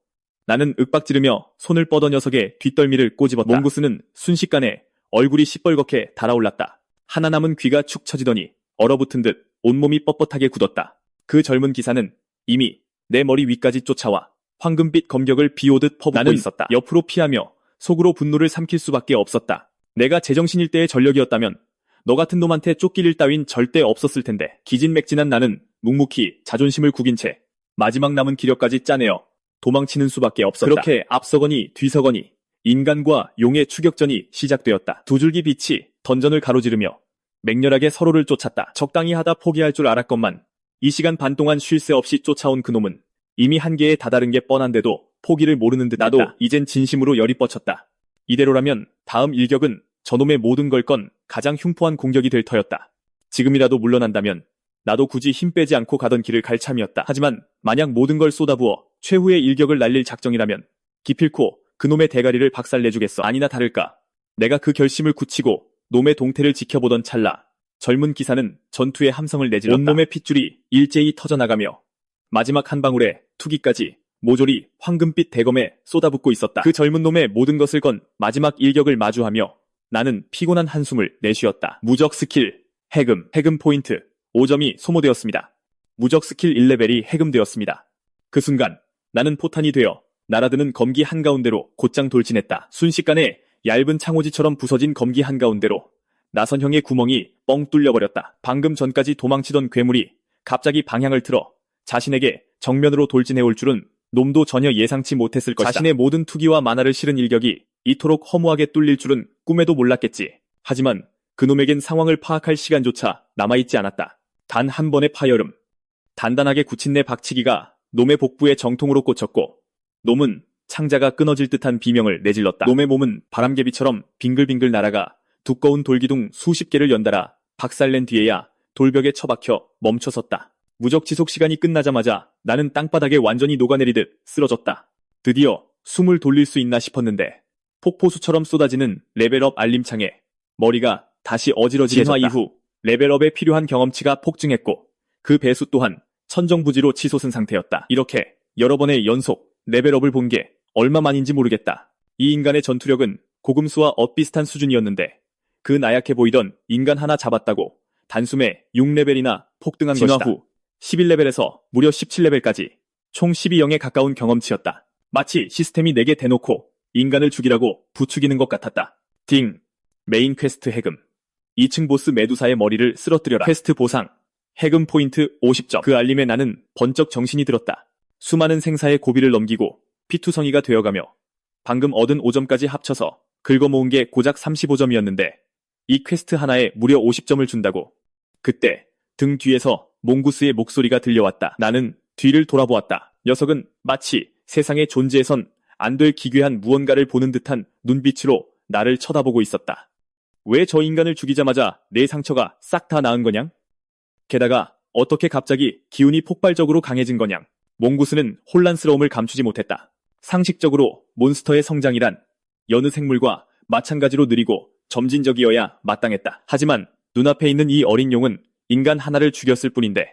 나는 윽박지르며 손을 뻗어 녀석의 뒷덜미를 꼬집었다. 몽구스는 순식간에 얼굴이 시뻘겋게 달아올랐다. 하나 남은 귀가 축 처지더니 얼어붙은 듯 온몸이 뻣뻣하게 굳었다. 그 젊은 기사는 이미 내 머리 위까지 쫓아와 황금빛 검격을 비오듯 퍼붓고 있었다. 옆으로 피하며 속으로 분노를 삼킬 수밖에 없었다. 내가 제정신일 때의 전력이었다면 너 같은 놈한테 쫓길 일 따윈 절대 없었을 텐데. 기진맥진한 나는 묵묵히 자존심을 구긴 채 마지막 남은 기력까지 짜내어 도망치는 수밖에 없었다. 그렇게 앞서거니 뒤서거니 인간과 용의 추격전이 시작되었다. 두 줄기 빛이 던전을 가로지르며 맹렬하게 서로를 쫓았다. 적당히 하다 포기할 줄 알았건만 이 시간 반 동안 쉴 새 없이 쫓아온 그놈은 이미 한계에 다다른 게 뻔한데도 포기를 모르는 듯 나도 이젠 진심으로 열이 뻗쳤다. 이대로라면 다음 일격은 저놈의 모든 걸 건 가장 흉포한 공격이 될 터였다. 지금이라도 물러난다면 나도 굳이 힘 빼지 않고 가던 길을 갈 참이었다. 하지만 만약 모든 걸 쏟아부어 최후의 일격을 날릴 작정이라면 기필코 그놈의 대가리를 박살내주겠어. 아니나 다를까 내가 그 결심을 굳히고 놈의 동태를 지켜보던 찰나 젊은 기사는 전투의 함성을 내질렀다. 온몸의 핏줄이 일제히 터져나가며 마지막 한 방울의 투기까지 모조리 황금빛 대검에 쏟아붓고 있었다. 그 젊은 놈의 모든 것을 건 마지막 일격을 마주하며 나는 피곤한 한숨을 내쉬었다. 무적 스킬 해금 포인트 5점이 소모되었습니다. 무적 스킬 1레벨이 해금되었습니다. 그 순간 나는 포탄이 되어 날아드는 검기 한가운데로 곧장 돌진했다. 순식간에 얇은 창호지처럼 부서진 검기 한가운데로 나선형의 구멍이 뻥 뚫려버렸다. 방금 전까지 도망치던 괴물이 갑자기 방향을 틀어 자신에게 정면으로 돌진해올 줄은 놈도 전혀 예상치 못했을 것이다. 자신의 모든 투기와 만화를 실은 일격이 이토록 허무하게 뚫릴 줄은 꿈에도 몰랐겠지. 하지만 그놈에겐 상황을 파악할 시간조차 남아있지 않았다. 단 한 번의 파열음. 단단하게 굳힌 내 박치기가 놈의 복부에 정통으로 꽂혔고 놈은 창자가 끊어질 듯한 비명을 내질렀다. 놈의 몸은 바람개비처럼 빙글빙글 날아가 두꺼운 돌기둥 수십 개를 연달아 박살낸 뒤에야 돌벽에 처박혀 멈춰섰다. 무적 지속 시간이 끝나자마자 나는 땅바닥에 완전히 녹아내리듯 쓰러졌다. 드디어 숨을 돌릴 수 있나 싶었는데 폭포수처럼 쏟아지는 레벨업 알림창에 머리가 다시 어지러지해졌다. 진화 이후 레벨업에 필요한 경험치가 폭증했고 그 배수 또한 천정부지로 치솟은 상태였다. 이렇게 여러 번의 연속 레벨업을 본 게 얼마만인지 모르겠다. 이 인간의 전투력은 고금수와 엇비슷한 수준이었는데 그 나약해 보이던 인간 하나 잡았다고 단숨에 6레벨이나 폭등한 것이다. 진화 후 11레벨에서 무려 17레벨까지 총 12영에 가까운 경험치였다. 마치 시스템이 내게 대놓고 인간을 죽이라고 부추기는 것 같았다. 딩. 메인 퀘스트 해금. 2층 보스 메두사의 머리를 쓰러뜨려라. 퀘스트 보상. 해금 포인트 50점. 그 알림에 나는 번쩍 정신이 들었다. 수많은 생사의 고비를 넘기고 피투성이가 되어가며 방금 얻은 5점까지 합쳐서 긁어모은 게 고작 35점이었는데 이 퀘스트 하나에 무려 50점을 준다고. 그때 등 뒤에서 몽구스의 목소리가 들려왔다. 나는 뒤를 돌아보았다. 녀석은 마치 세상에 존재해선 안 될 기괴한 무언가를 보는 듯한 눈빛으로 나를 쳐다보고 있었다. 왜 저 인간을 죽이자마자 내 상처가 싹 다 나은 거냥? 게다가 어떻게 갑자기 기운이 폭발적으로 강해진 거냥? 몽구스는 혼란스러움을 감추지 못했다. 상식적으로 몬스터의 성장이란 여느 생물과 마찬가지로 느리고 점진적이어야 마땅했다. 하지만 눈앞에 있는 이 어린 용은 인간 하나를 죽였을 뿐인데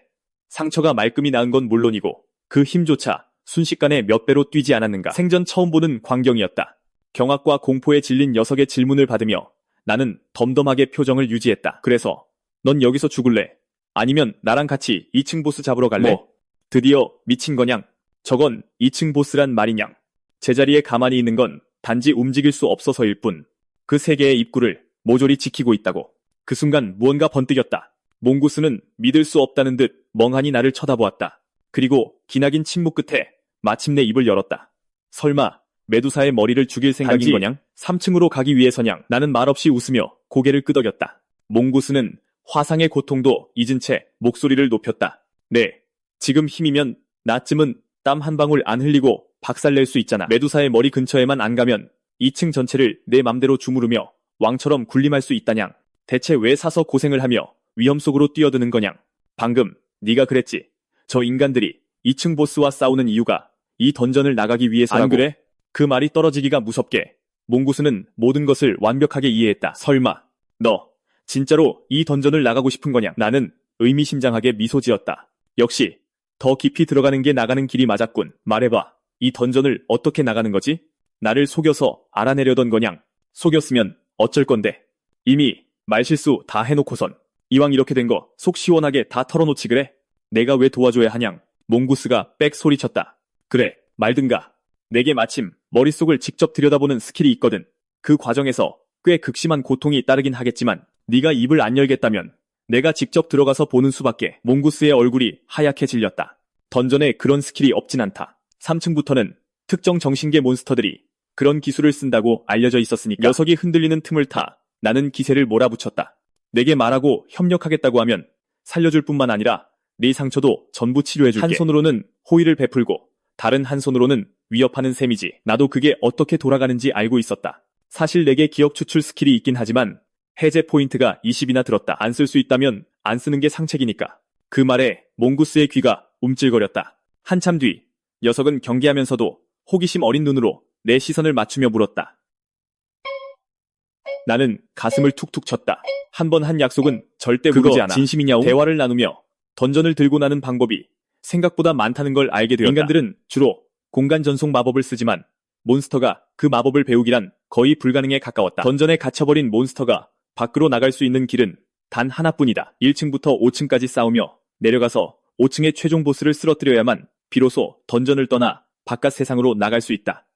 상처가 말끔히 나은 건 물론이고 그 힘조차 순식간에 몇 배로 뛰지 않았는가. 생전 처음 보는 광경이었다. 경악과 공포에 질린 녀석의 질문을 받으며 나는 덤덤하게 표정을 유지했다. 그래서 넌 여기서 죽을래? 아니면 나랑 같이 2층 보스 잡으러 갈래? 뭐? 드디어 미친 거냥? 저건 2층 보스란 말이냥? 제자리에 가만히 있는 건 단지 움직일 수 없어서일 뿐. 그 세 개의 입구를 모조리 지키고 있다고. 그 순간 무언가 번뜩였다. 몽구스는 믿을 수 없다는 듯 멍하니 나를 쳐다보았다. 그리고 기나긴 침묵 끝에 마침내 입을 열었다. 설마 메두사의 머리를 죽일 생각인 거냥? 3층으로 가기 위해서냥? 나는 말없이 웃으며 고개를 끄덕였다. 몽구스는 화상의 고통도 잊은 채 목소리를 높였다. 네, 지금 힘이면 나쯤은 땀 한 방울 안 흘리고 박살낼 수 있잖아. 메두사의 머리 근처에만 안 가면 2층 전체를 내 맘대로 주무르며 왕처럼 군림할 수 있다냥? 대체 왜 사서 고생을 하며 위험 속으로 뛰어드는 거냥? 방금 네가 그랬지. 저 인간들이 2층 보스와 싸우는 이유가 이 던전을 나가기 위해서라고. 안 그래? 그 말이 떨어지기가 무섭게 몽구스는 모든 것을 완벽하게 이해했다. 설마 너 진짜로 이 던전을 나가고 싶은 거냐? 나는 의미심장하게 미소 지었다. 역시 더 깊이 들어가는 게 나가는 길이 맞았군. 말해봐. 이 던전을 어떻게 나가는 거지? 나를 속여서 알아내려던 거냥? 속였으면 어쩔 건데. 이미 말실수 다 해놓고선 이왕 이렇게 된 거 속 시원하게 다 털어놓지 그래? 내가 왜 도와줘야 하냥? 몽구스가 빽 소리쳤다. 그래, 말든가. 내게 마침 머릿속을 직접 들여다보는 스킬이 있거든. 그 과정에서 꽤 극심한 고통이 따르긴 하겠지만 네가 입을 안 열겠다면 내가 직접 들어가서 보는 수밖에. 몽구스의 얼굴이 하얗게 질렸다. 던전에 그런 스킬이 없진 않다. 3층부터는 특정 정신계 몬스터들이 그런 기술을 쓴다고 알려져 있었으니까. 녀석이 흔들리는 틈을 타 나는 기세를 몰아붙였다. 내게 말하고 협력하겠다고 하면 살려줄 뿐만 아니라 네 상처도 전부 치료해줄게. 한 손으로는 호의를 베풀고 다른 한 손으로는 위협하는 셈이지. 나도 그게 어떻게 돌아가는지 알고 있었다. 사실 내게 기억 추출 스킬이 있긴 하지만 해제 포인트가 20이나 들었다. 안 쓸 수 있다면 안 쓰는 게 상책이니까. 그 말에 몽구스의 귀가 움찔거렸다. 한참 뒤 녀석은 경계하면서도 호기심 어린 눈으로 내 시선을 맞추며 물었다. 나는 가슴을 툭툭 쳤다. 한 번 한 약속은 절대 무르지 않아. 진심이냐옹? 대화를 나누며 던전을 들고 나는 방법이 생각보다 많다는 걸 알게 되었다. 인간들은 주로 공간 전송 마법을 쓰지만 몬스터가 그 마법을 배우기란 거의 불가능에 가까웠다. 던전에 갇혀버린 몬스터가 밖으로 나갈 수 있는 길은 단 하나뿐이다. 1층부터 5층까지 싸우며 내려가서 5층의 최종 보스를 쓰러뜨려야만 비로소 던전을 떠나 바깥 세상으로 나갈 수 있다.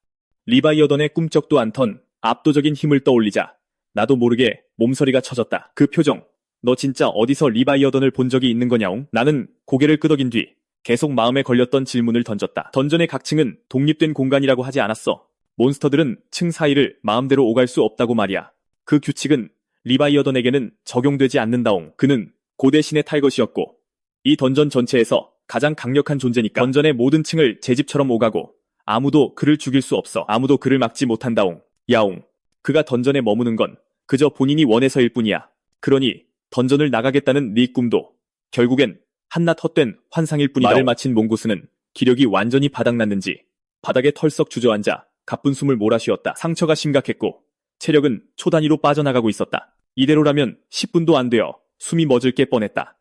리바이어던의 꿈쩍도 않던 압도적인 힘을 떠올리자 나도 모르게 몸서리가 쳐졌다. 그 표정, 너 진짜 어디서 리바이어던을 본 적이 있는 거냐옹? 나는 고개를 끄덕인 뒤 계속 마음에 걸렸던 질문을 던졌다. 던전의 각 층은 독립된 공간이라고 하지 않았어. 몬스터들은 층 사이를 마음대로 오갈 수 없다고 말이야. 그 규칙은 리바이어던에게는 적용되지 않는다옹. 그는 고대 신의 탈것이었고 이 던전 전체에서 가장 강력한 존재니까. 던전의 모든 층을 제 집처럼 오가고 아무도 그를 죽일 수 없어. 아무도 그를 막지 못한다옹. 야옹. 그가 던전에 머무는 건 그저 본인이 원해서일 뿐이야. 그러니 던전을 나가겠다는 네 꿈도 결국엔 한낱 헛된 환상일 뿐이다. 말을 마친 몽구스는 기력이 완전히 바닥났는지 바닥에 털썩 주저앉아 가쁜 숨을 몰아쉬었다. 상처가 심각했고 체력은 초단위로 빠져나가고 있었다. 이대로라면 10분도 안 되어 숨이 멎을 게 뻔했다.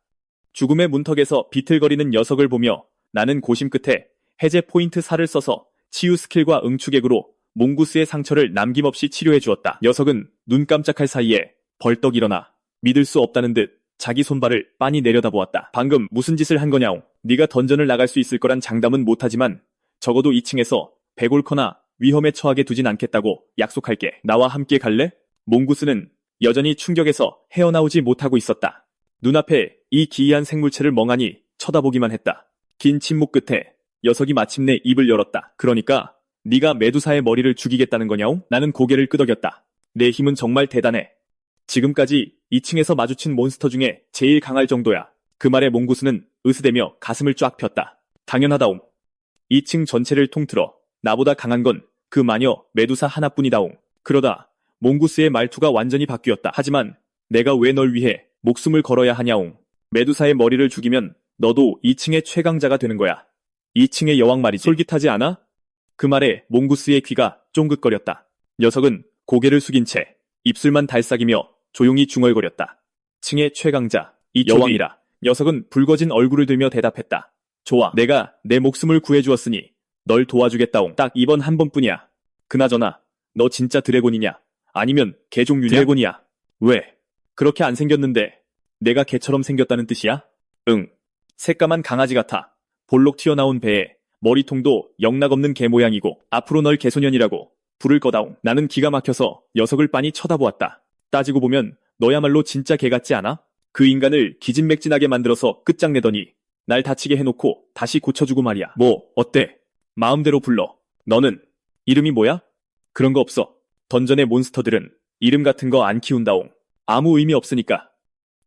죽음의 문턱에서 비틀거리는 녀석을 보며 나는 고심 끝에 해제 포인트 4를 써서 치유 스킬과 응축액으로 몽구스의 상처를 남김없이 치료해 주었다. 녀석은 눈 깜짝할 사이에 벌떡 일어나 믿을 수 없다는 듯 자기 손발을 빤히 내려다보았다. 방금 무슨 짓을 한 거냐옹? 네가 던전을 나갈 수 있을 거란 장담은 못하지만 적어도 2층에서 배 옳거나 위험에 처하게 두진 않겠다고 약속할게. 나와 함께 갈래? 몽구스는 여전히 충격에서 헤어나오지 못하고 있었다. 눈앞에 이 기이한 생물체를 멍하니 쳐다보기만 했다. 긴 침묵 끝에 녀석이 마침내 입을 열었다. 그러니까 네가 메두사의 머리를 죽이겠다는 거냐옹? 나는 고개를 끄덕였다. 내 힘은 정말 대단해. 지금까지 2층에서 마주친 몬스터 중에 제일 강할 정도야. 그 말에 몽구스는 으스대며 가슴을 쫙 폈다. 당연하다옹. 2층 전체를 통틀어 나보다 강한 건 그 마녀 메두사 하나뿐이다옹. 그러다 몽구스의 말투가 완전히 바뀌었다. 하지만 내가 왜 널 위해 목숨을 걸어야 하냐옹. 메두사의 머리를 죽이면 너도 2층의 최강자가 되는 거야. 2층의 여왕 말이지. 솔깃하지 않아? 그 말에 몽구스의 귀가 쫑긋거렸다. 녀석은 고개를 숙인 채 입술만 달싹이며 조용히 중얼거렸다. 층의 최강자, 이 여왕이라. 녀석은 붉어진 얼굴을 들며 대답했다. 좋아, 내가 내 목숨을 구해주었으니 널 도와주겠다옹. 딱 이번 한 번뿐이야. 그나저나 너 진짜 드래곤이냐? 아니면 개종류냐? 드래곤이야. 왜? 그렇게 안 생겼는데 내가 개처럼 생겼다는 뜻이야? 응. 새까만 강아지 같아. 볼록 튀어나온 배에 머리통도 영락없는 개 모양이고 앞으로 널 개소년이라고 부를 거다옹. 나는 기가 막혀서 녀석을 빤히 쳐다보았다. 따지고 보면 너야말로 진짜 개 같지 않아? 그 인간을 기진맥진하게 만들어서 끝장내더니 날 다치게 해놓고 다시 고쳐주고 말이야. 뭐 어때? 마음대로 불러. 너는 이름이 뭐야? 그런 거 없어. 던전의 몬스터들은 이름 같은 거 안 키운다옹. 아무 의미 없으니까.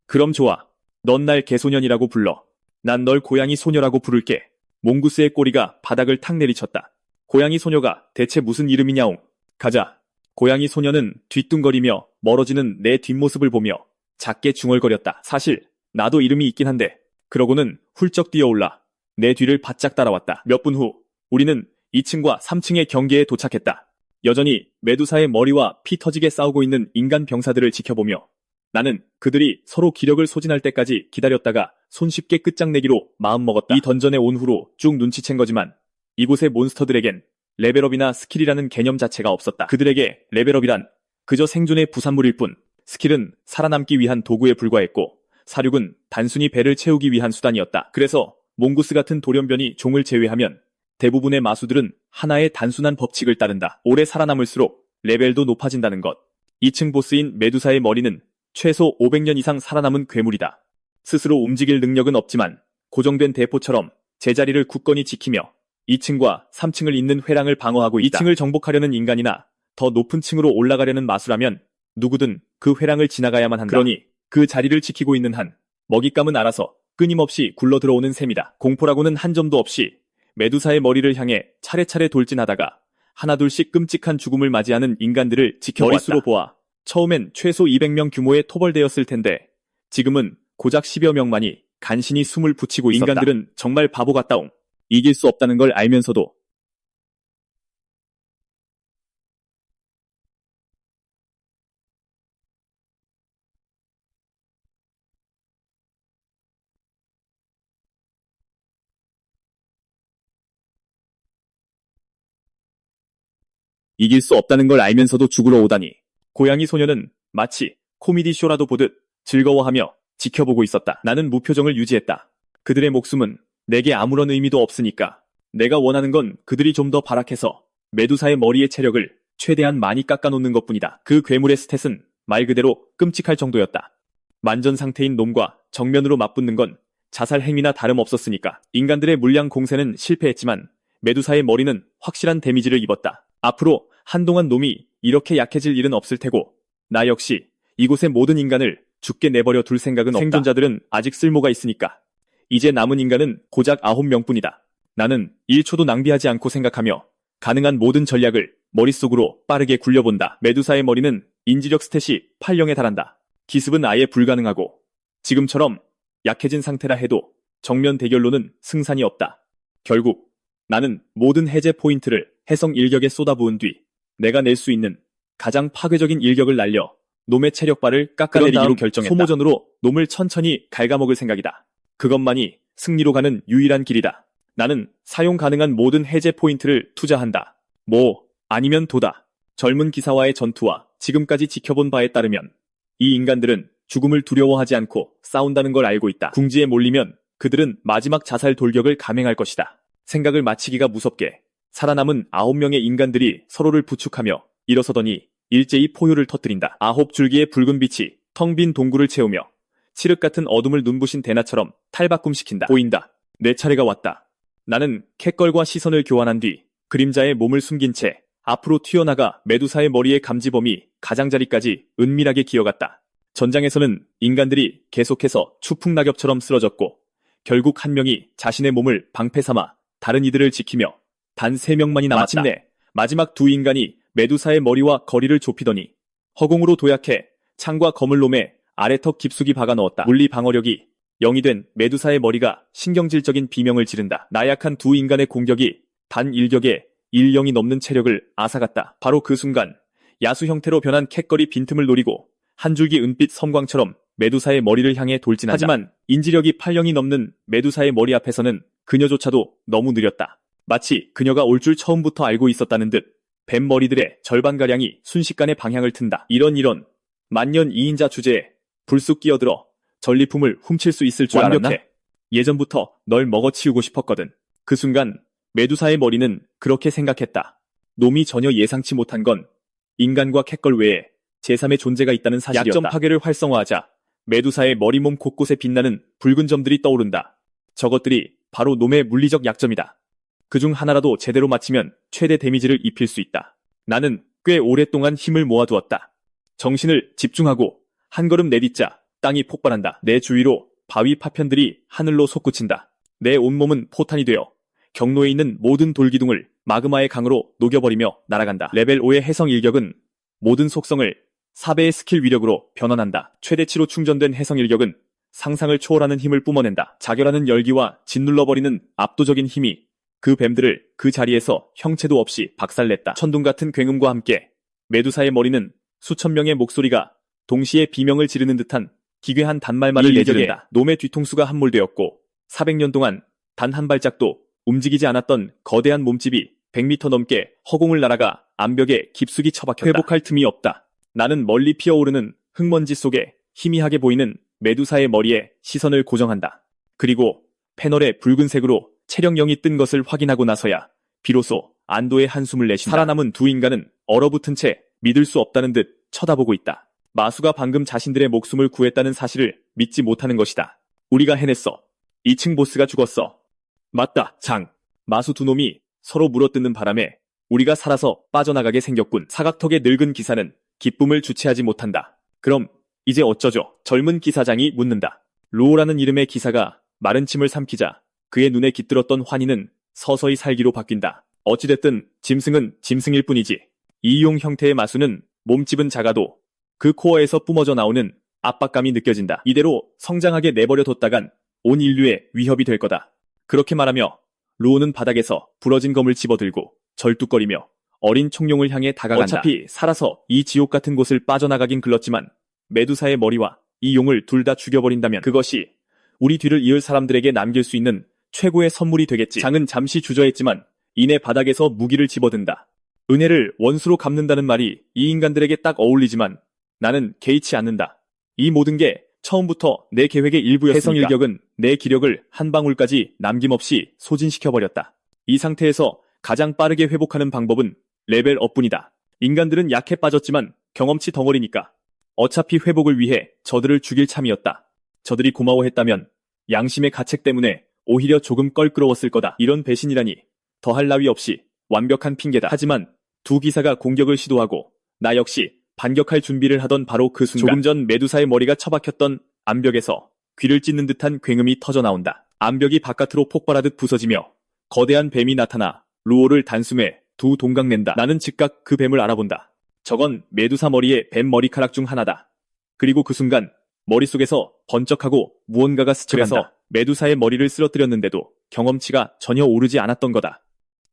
그럼 좋아. 넌 날 개소년이라고 불러. 난 널 고양이 소녀라고 부를게. 몽구스의 꼬리가 바닥을 탁 내리쳤다. 고양이 소녀가 대체 무슨 이름이냐옹. 가자. 고양이 소녀는 뒤뚱거리며 멀어지는 내 뒷모습을 보며 작게 중얼거렸다. 사실 나도 이름이 있긴 한데 그러고는 훌쩍 뛰어올라 내 뒤를 바짝 따라왔다. 몇 분 후 우리는 2층과 3층의 경계에 도착했다. 여전히 메두사의 머리와 피 터지게 싸우고 있는 인간 병사들을 지켜보며 나는 그들이 서로 기력을 소진할 때까지 기다렸다가 손쉽게 끝장내기로 마음먹었다. 이 던전에 온 후로 쭉 눈치챈 거지만 이곳의 몬스터들에겐 레벨업이나 스킬이라는 개념 자체가 없었다. 그들에게 레벨업이란 그저 생존의 부산물일 뿐, 스킬은 살아남기 위한 도구에 불과했고 사륙은 단순히 배를 채우기 위한 수단이었다. 그래서 몽구스 같은 돌연변이 종을 제외하면 대부분의 마수들은 하나의 단순한 법칙을 따른다. 오래 살아남을수록 레벨도 높아진다는 것. 2층 보스인 메두사의 머리는 최소 500년 이상 살아남은 괴물이다. 스스로 움직일 능력은 없지만 고정된 대포처럼 제자리를 굳건히 지키며 2층과 3층을 잇는 회랑을 방어하고 있다. 2층을 정복하려는 인간이나 더 높은 층으로 올라가려는 마수라면 누구든 그 회랑을 지나가야만 한다. 그러니 그 자리를 지키고 있는 한 먹잇감은 알아서 끊임없이 굴러 들어오는 셈이다. 공포라고는 한 점도 없이 메두사의 머리를 향해 차례차례 돌진하다가 하나둘씩 끔찍한 죽음을 맞이하는 인간들을 지켜보았다. 머릿수로 보아 처음엔 최소 200명 규모의 토벌대였을 텐데 지금은 고작 10여 명만이 간신히 숨을 붙이고 있었다. 인간들은 정말 바보 같다옹. 이길 수 없다는 걸 알면서도 이길 수 없다는 걸 알면서도 죽으러 오다니. 고양이 소녀는 마치 코미디 쇼라도 보듯 즐거워하며 지켜보고 있었다. 나는 무표정을 유지했다. 그들의 목숨은 내게 아무런 의미도 없으니까 내가 원하는 건 그들이 좀 더 발악해서 메두사의 머리의 체력을 최대한 많이 깎아놓는 것뿐이다. 그 괴물의 스탯은 말 그대로 끔찍할 정도였다. 만전 상태인 놈과 정면으로 맞붙는 건 자살 행위나 다름없었으니까. 인간들의 물량 공세는 실패했지만 메두사의 머리는 확실한 데미지를 입었다. 앞으로 한동안 놈이 이렇게 약해질 일은 없을 테고 나 역시 이곳의 모든 인간을 죽게 내버려 둘 생각은 없다. 생존자들은 아직 쓸모가 있으니까. 이제 남은 인간은 고작 9명뿐이다. 나는 1초도 낭비하지 않고 생각하며 가능한 모든 전략을 머릿속으로 빠르게 굴려본다. 메두사의 머리는 인지력 스탯이 8령에 달한다. 기습은 아예 불가능하고 지금처럼 약해진 상태라 해도 정면 대결로는 승산이 없다. 결국 나는 모든 해제 포인트를 해성 일격에 쏟아부은 뒤 내가 낼 수 있는 가장 파괴적인 일격을 날려 놈의 체력바를 깎아내리기로 결정했다. 소모전으로 놈을 천천히 갉아먹을 생각이다. 그것만이 승리로 가는 유일한 길이다. 나는 사용 가능한 모든 해제 포인트를 투자한다. 뭐 아니면 도다. 젊은 기사와의 전투와 지금까지 지켜본 바에 따르면 이 인간들은 죽음을 두려워하지 않고 싸운다는 걸 알고 있다. 궁지에 몰리면 그들은 마지막 자살 돌격을 감행할 것이다. 생각을 마치기가 무섭게 살아남은 9명의 인간들이 서로를 부축하며 일어서더니 일제히 포효를 터뜨린다. 9줄기의 붉은 빛이 텅 빈 동굴을 채우며 칠흑 같은 어둠을 눈부신 대나처럼 탈바꿈시킨다. 보인다. 내 차례가 왔다. 나는 캣걸과 시선을 교환한 뒤 그림자의 몸을 숨긴 채 앞으로 튀어나가 메두사의 머리에 감지범이 가장자리까지 은밀하게 기어갔다. 전장에서는 인간들이 계속해서 추풍낙엽처럼 쓰러졌고 결국 한 명이 자신의 몸을 방패 삼아 다른 이들을 지키며 단 3명만이 남았다. 마침내 마지막 두 인간이 메두사의 머리와 거리를 좁히더니 허공으로 도약해 창과 거물놈의 아래턱 깊숙이 박아넣었다. 물리 방어력이 0이 된 메두사의 머리가 신경질적인 비명을 지른다. 나약한 두 인간의 공격이 단 일격에 1영이 넘는 체력을 앗아갔다. 바로 그 순간 야수 형태로 변한 캣걸이 빈틈을 노리고 한 줄기 은빛 섬광처럼 메두사의 머리를 향해 돌진한다. 하지만 인지력이 8영이 넘는 메두사의 머리 앞에서는 그녀조차도 너무 느렸다. 마치 그녀가 올 줄 처음부터 알고 있었다는 듯 뱀 머리들의 절반가량이 순식간에 방향을 튼다. 이런 만년 2인자 주제에 불쑥 끼어들어 전리품을 훔칠 수 있을 줄 알았나? 완벽해. 예전부터 널 먹어치우고 싶었거든. 그 순간 메두사의 머리는 그렇게 생각했다. 놈이 전혀 예상치 못한 건 인간과 캣걸 외에 제3의 존재가 있다는 사실이었다. 약점 파괴를 활성화하자 메두사의 머리몸 곳곳에 빛나는 붉은 점들이 떠오른다. 저것들이 바로 놈의 물리적 약점이다. 그중 하나라도 제대로 맞히면 최대 데미지를 입힐 수 있다. 나는 꽤 오랫동안 힘을 모아두었다. 정신을 집중하고 한 걸음 내딛자 땅이 폭발한다. 내 주위로 바위 파편들이 하늘로 솟구친다. 내 온몸은 포탄이 되어 경로에 있는 모든 돌기둥을 마그마의 강으로 녹여버리며 날아간다. 레벨 5의 해성 일격은 모든 속성을 4배의 스킬 위력으로 변환한다. 최대치로 충전된 해성 일격은 상상을 초월하는 힘을 뿜어낸다. 자결하는 열기와 짓눌러버리는 압도적인 힘이 그 뱀들을 그 자리에서 형체도 없이 박살냈다. 천둥 같은 굉음과 함께 메두사의 머리는 수천 명의 목소리가 동시에 비명을 지르는 듯한 기괴한 단말말을 내지른다. 놈의 뒤통수가 함몰되었고 400년 동안 단 한 발짝도 움직이지 않았던 거대한 몸집이 100m 넘게 허공을 날아가 암벽에 깊숙이 처박혔다. 회복할 틈이 없다. 나는 멀리 피어오르는 흙먼지 속에 희미하게 보이는 메두사의 머리에 시선을 고정한다. 그리고 패널의 붉은색으로 체력령이 뜬 것을 확인하고 나서야 비로소 안도의 한숨을 내쉰다. 살아남은 두 인간은 얼어붙은 채 믿을 수 없다는 듯 쳐다보고 있다. 마수가 방금 자신들의 목숨을 구했다는 사실을 믿지 못하는 것이다. 우리가 해냈어. 2층 보스가 죽었어. 맞다, 장. 마수 두 놈이 서로 물어뜯는 바람에 우리가 살아서 빠져나가게 생겼군. 사각턱의 늙은 기사는 기쁨을 주체하지 못한다. 그럼 이제 어쩌죠? 젊은 기사장이 묻는다. 루오라는 이름의 기사가 마른 침을 삼키자 그의 눈에 깃들었던 환희는 서서히 살기로 바뀐다. 어찌됐든 짐승은 짐승일 뿐이지. 이용 형태의 마수는 몸집은 작아도 그 코어에서 뿜어져 나오는 압박감이 느껴진다. 이대로 성장하게 내버려뒀다간 온 인류의 위협이 될 거다. 그렇게 말하며 루오는 바닥에서 부러진 검을 집어들고 절뚝거리며 어린 청룡을 향해 다가간다. 어차피 살아서 이 지옥 같은 곳을 빠져나가긴 글렀지만 메두사의 머리와 이 용을 둘 다 죽여버린다면 그것이 우리 뒤를 이을 사람들에게 남길 수 있는 최고의 선물이 되겠지. 장은 잠시 주저했지만 이내 바닥에서 무기를 집어든다. 은혜를 원수로 갚는다는 말이 이 인간들에게 딱 어울리지만 나는 개의치 않는다. 이 모든 게 처음부터 내 계획의 일부였으니까. 해성일격은 내 기력을 한 방울까지 남김없이 소진시켜버렸다. 이 상태에서 가장 빠르게 회복하는 방법은 레벨업뿐이다. 인간들은 약해 빠졌지만 경험치 덩어리니까. 어차피 회복을 위해 저들을 죽일 참이었다. 저들이 고마워했다면 양심의 가책 때문에 오히려 조금 껄끄러웠을 거다. 이런 배신이라니 더할 나위 없이 완벽한 핑계다. 하지만 두 기사가 공격을 시도하고 나 역시 반격할 준비를 하던 바로 그 순간 조금 전 메두사의 머리가 처박혔던 암벽에서 귀를 찢는 듯한 굉음이 터져나온다. 암벽이 바깥으로 폭발하듯 부서지며 거대한 뱀이 나타나 루오를 단숨에 두 동강낸다. 나는 즉각 그 뱀을 알아본다. 저건 메두사 머리의 뱀 머리카락 중 하나다. 그리고 그 순간 머릿속에서 번쩍하고 무언가가 스쳐간다. 그래서 메두사의 머리를 쓰러뜨렸는데도 경험치가 전혀 오르지 않았던 거다.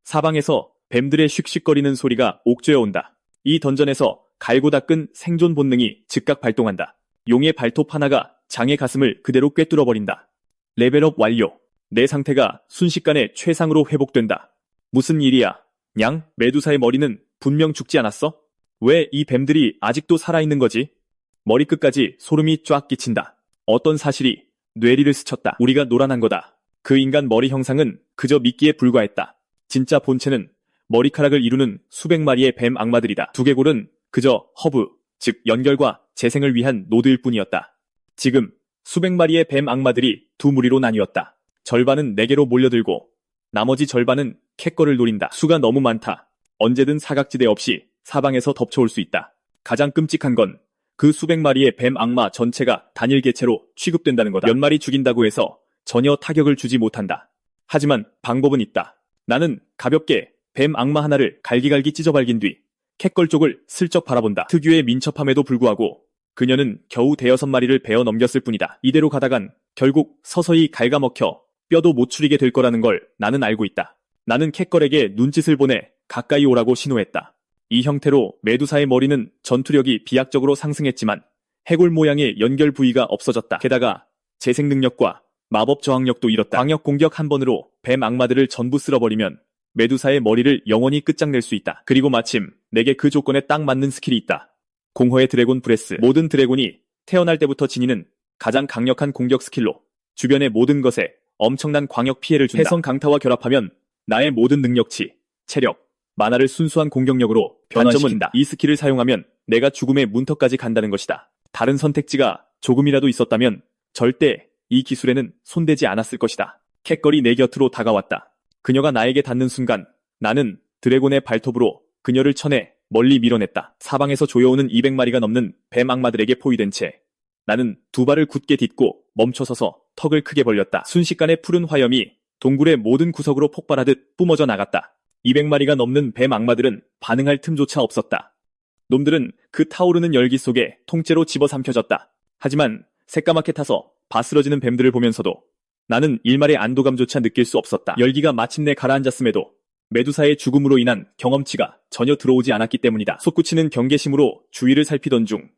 사방에서 뱀들의 슉슉거리는 소리가 옥죄어 온다. 이 던전에서 갈고 닦은 생존 본능이 즉각 발동한다. 용의 발톱 하나가 장의 가슴을 그대로 꿰뚫어버린다. 레벨업 완료. 내 상태가 순식간에 최상으로 회복된다. 무슨 일이야? 냥? 메두사의 머리는 분명 죽지 않았어? 왜 이 뱀들이 아직도 살아있는 거지? 머리끝까지 소름이 쫙 끼친다. 어떤 사실이 뇌리를 스쳤다. 우리가 노란한 거다. 그 인간 머리 형상은 그저 미끼에 불과했다. 진짜 본체는 머리카락을 이루는 수백 마리의 뱀 악마들이다. 두개골은 그저 허브, 즉 연결과 재생을 위한 노드일 뿐이었다. 지금 수백 마리의 뱀 악마들이 두 무리로 나뉘었다. 절반은 내게로 몰려들고 나머지 절반은 캣걸을 노린다. 수가 너무 많다. 언제든 사각지대 없이 사방에서 덮쳐올 수 있다. 가장 끔찍한 건 그 수백 마리의 뱀 악마 전체가 단일 개체로 취급된다는 거다. 몇 마리 죽인다고 해서 전혀 타격을 주지 못한다. 하지만 방법은 있다. 나는 가볍게 뱀 악마 하나를 갈기갈기 찢어발긴 뒤 캣걸 쪽을 슬쩍 바라본다. 특유의 민첩함에도 불구하고 그녀는 겨우 대여섯 마리를 베어 넘겼을 뿐이다. 이대로 가다간 결국 서서히 갉아먹혀 뼈도 못 추리게 될 거라는 걸 나는 알고 있다. 나는 캣걸에게 눈짓을 보내 가까이 오라고 신호했다. 이 형태로 메두사의 머리는 전투력이 비약적으로 상승했지만 해골 모양의 연결 부위가 없어졌다. 게다가 재생 능력과 마법 저항력도 잃었다. 광역 공격 한 번으로 뱀 악마들을 전부 쓸어버리면 메두사의 머리를 영원히 끝장낼 수 있다. 그리고 마침 내게 그 조건에 딱 맞는 스킬이 있다. 공허의 드래곤 브레스. 모든 드래곤이 태어날 때부터 지니는 가장 강력한 공격 스킬로 주변의 모든 것에 엄청난 광역 피해를 준다. 해성 강타와 결합하면 나의 모든 능력치, 체력, 만화를 순수한 공격력으로 변환시킨다. 이 스킬을 사용하면 내가 죽음의 문턱까지 간다는 것이다. 다른 선택지가 조금이라도 있었다면 절대 이 기술에는 손대지 않았을 것이다. 캣걸이 내 곁으로 다가왔다. 그녀가 나에게 닿는 순간 나는 드래곤의 발톱으로 그녀를 쳐내 멀리 밀어냈다. 사방에서 조여오는 200마리가 넘는 뱀 악마들에게 포위된 채 나는 두 발을 굳게 딛고 멈춰서서 턱을 크게 벌렸다. 순식간에 푸른 화염이 동굴의 모든 구석으로 폭발하듯 뿜어져 나갔다. 200마리가 넘는 뱀 악마들은 반응할 틈조차 없었다. 놈들은 그 타오르는 열기 속에 통째로 집어삼켜졌다. 하지만 새까맣게 타서 바스러지는 뱀들을 보면서도 나는 일말의 안도감조차 느낄 수 없었다. 열기가 마침내 가라앉았음에도 메두사의 죽음으로 인한 경험치가 전혀 들어오지 않았기 때문이다. 솟구치는 경계심으로 주위를 살피던 중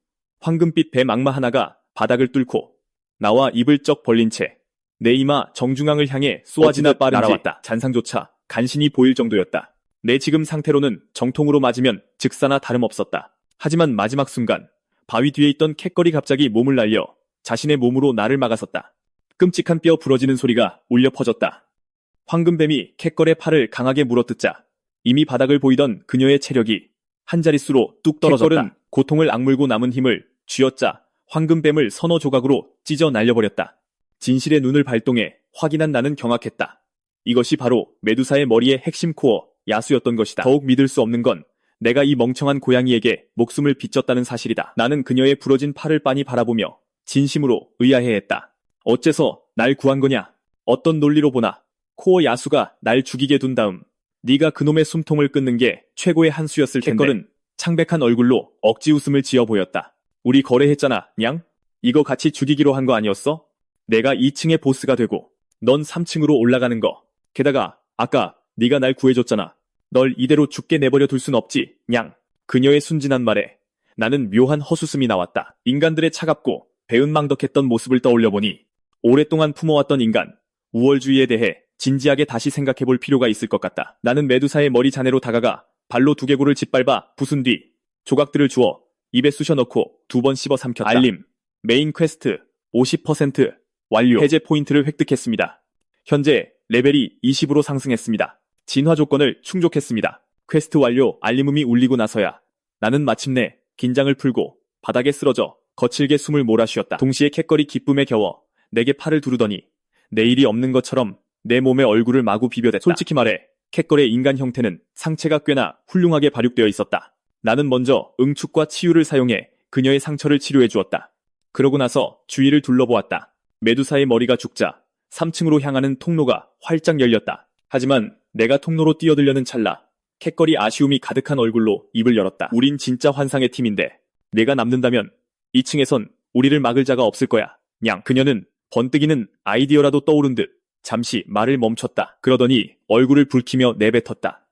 황금빛 뱀 악마 하나가 바닥을 뚫고 나와 입을 쩍 벌린 채 내 이마 정중앙을 향해 쏘아지나 빠른지 날아왔다. 잔상조차 간신히 보일 정도였다. 내 지금 상태로는 정통으로 맞으면 즉사나 다름없었다. 하지만 마지막 순간 바위 뒤에 있던 캣걸이 갑자기 몸을 날려 자신의 몸으로 나를 막아섰다. 끔찍한 뼈 부러지는 소리가 울려 퍼졌다. 황금뱀이 캣걸의 팔을 강하게 물어뜯자 이미 바닥을 보이던 그녀의 체력이 한 자릿수로 뚝 떨어졌다. 캣걸은 고통을 악물고 남은 힘을 쥐어짜 황금뱀을 서너 조각으로 찢어 날려버렸다. 진실의 눈을 발동해 확인한 나는 경악했다. 이것이 바로 메두사의 머리의 핵심 코어, 야수였던 것이다. 더욱 믿을 수 없는 건 내가 이 멍청한 고양이에게 목숨을 비쳤다는 사실이다. 나는 그녀의 부러진 팔을 빤히 바라보며 진심으로 의아해했다. 어째서 날 구한 거냐? 어떤 논리로 보나? 코어 야수가 날 죽이게 둔 다음 네가 그놈의 숨통을 끊는 게 최고의 한 수였을 텐데. 캣걸은 창백한 얼굴로 억지 웃음을 지어 보였다. 우리 거래했잖아, 냥? 이거 같이 죽이기로 한 거 아니었어? 내가 2층의 보스가 되고 넌 3층으로 올라가는 거. 게다가 아까 네가 날 구해줬잖아. 널 이대로 죽게 내버려 둘 순 없지, 냥. 그녀의 순진한 말에 나는 묘한 허수음이 나왔다. 인간들의 차갑고 배은망덕했던 모습을 떠올려보니 오랫동안 품어왔던 인간, 우월주의에 대해 진지하게 다시 생각해볼 필요가 있을 것 같다. 나는 메두사의 머리 잔해로 다가가 발로 두개골을 짓밟아 부순 뒤 조각들을 주워 입에 쑤셔 넣고 2번 씹어 삼켰다. 알림, 메인 퀘스트 50% 완료. 해제 포인트를 획득했습니다. 현재 레벨이 20으로 상승했습니다. 진화 조건을 충족했습니다. 퀘스트 완료. 알림음이 울리고 나서야 나는 마침내 긴장을 풀고 바닥에 쓰러져 거칠게 숨을 몰아쉬었다. 동시에 캣걸이 기쁨에 겨워 내게 팔을 두르더니 내일이 없는 것처럼 내 몸에 얼굴을 마구 비벼댔다. 솔직히 말해 캣걸의 인간 형태는 상체가 꽤나 훌륭하게 발육되어 있었다. 나는 먼저 응축과 치유를 사용해 그녀의 상처를 치료해 주었다. 그러고 나서 주위를 둘러보았다. 메두사의 머리가 죽자 3층으로 향하는 통로가 활짝 열렸다. 하지만 내가 통로로 뛰어들려는 찰나 캣걸이 아쉬움이 가득한 얼굴로 입을 열었다. 우린 진짜 환상의 팀인데 내가 남는다면 2층에선 우리를 막을 자가 없을 거야, 냥. 그녀는 번뜩이는 아이디어라도 떠오른 듯 잠시 말을 멈췄다. 그러더니 얼굴을 붉히며 내뱉었다.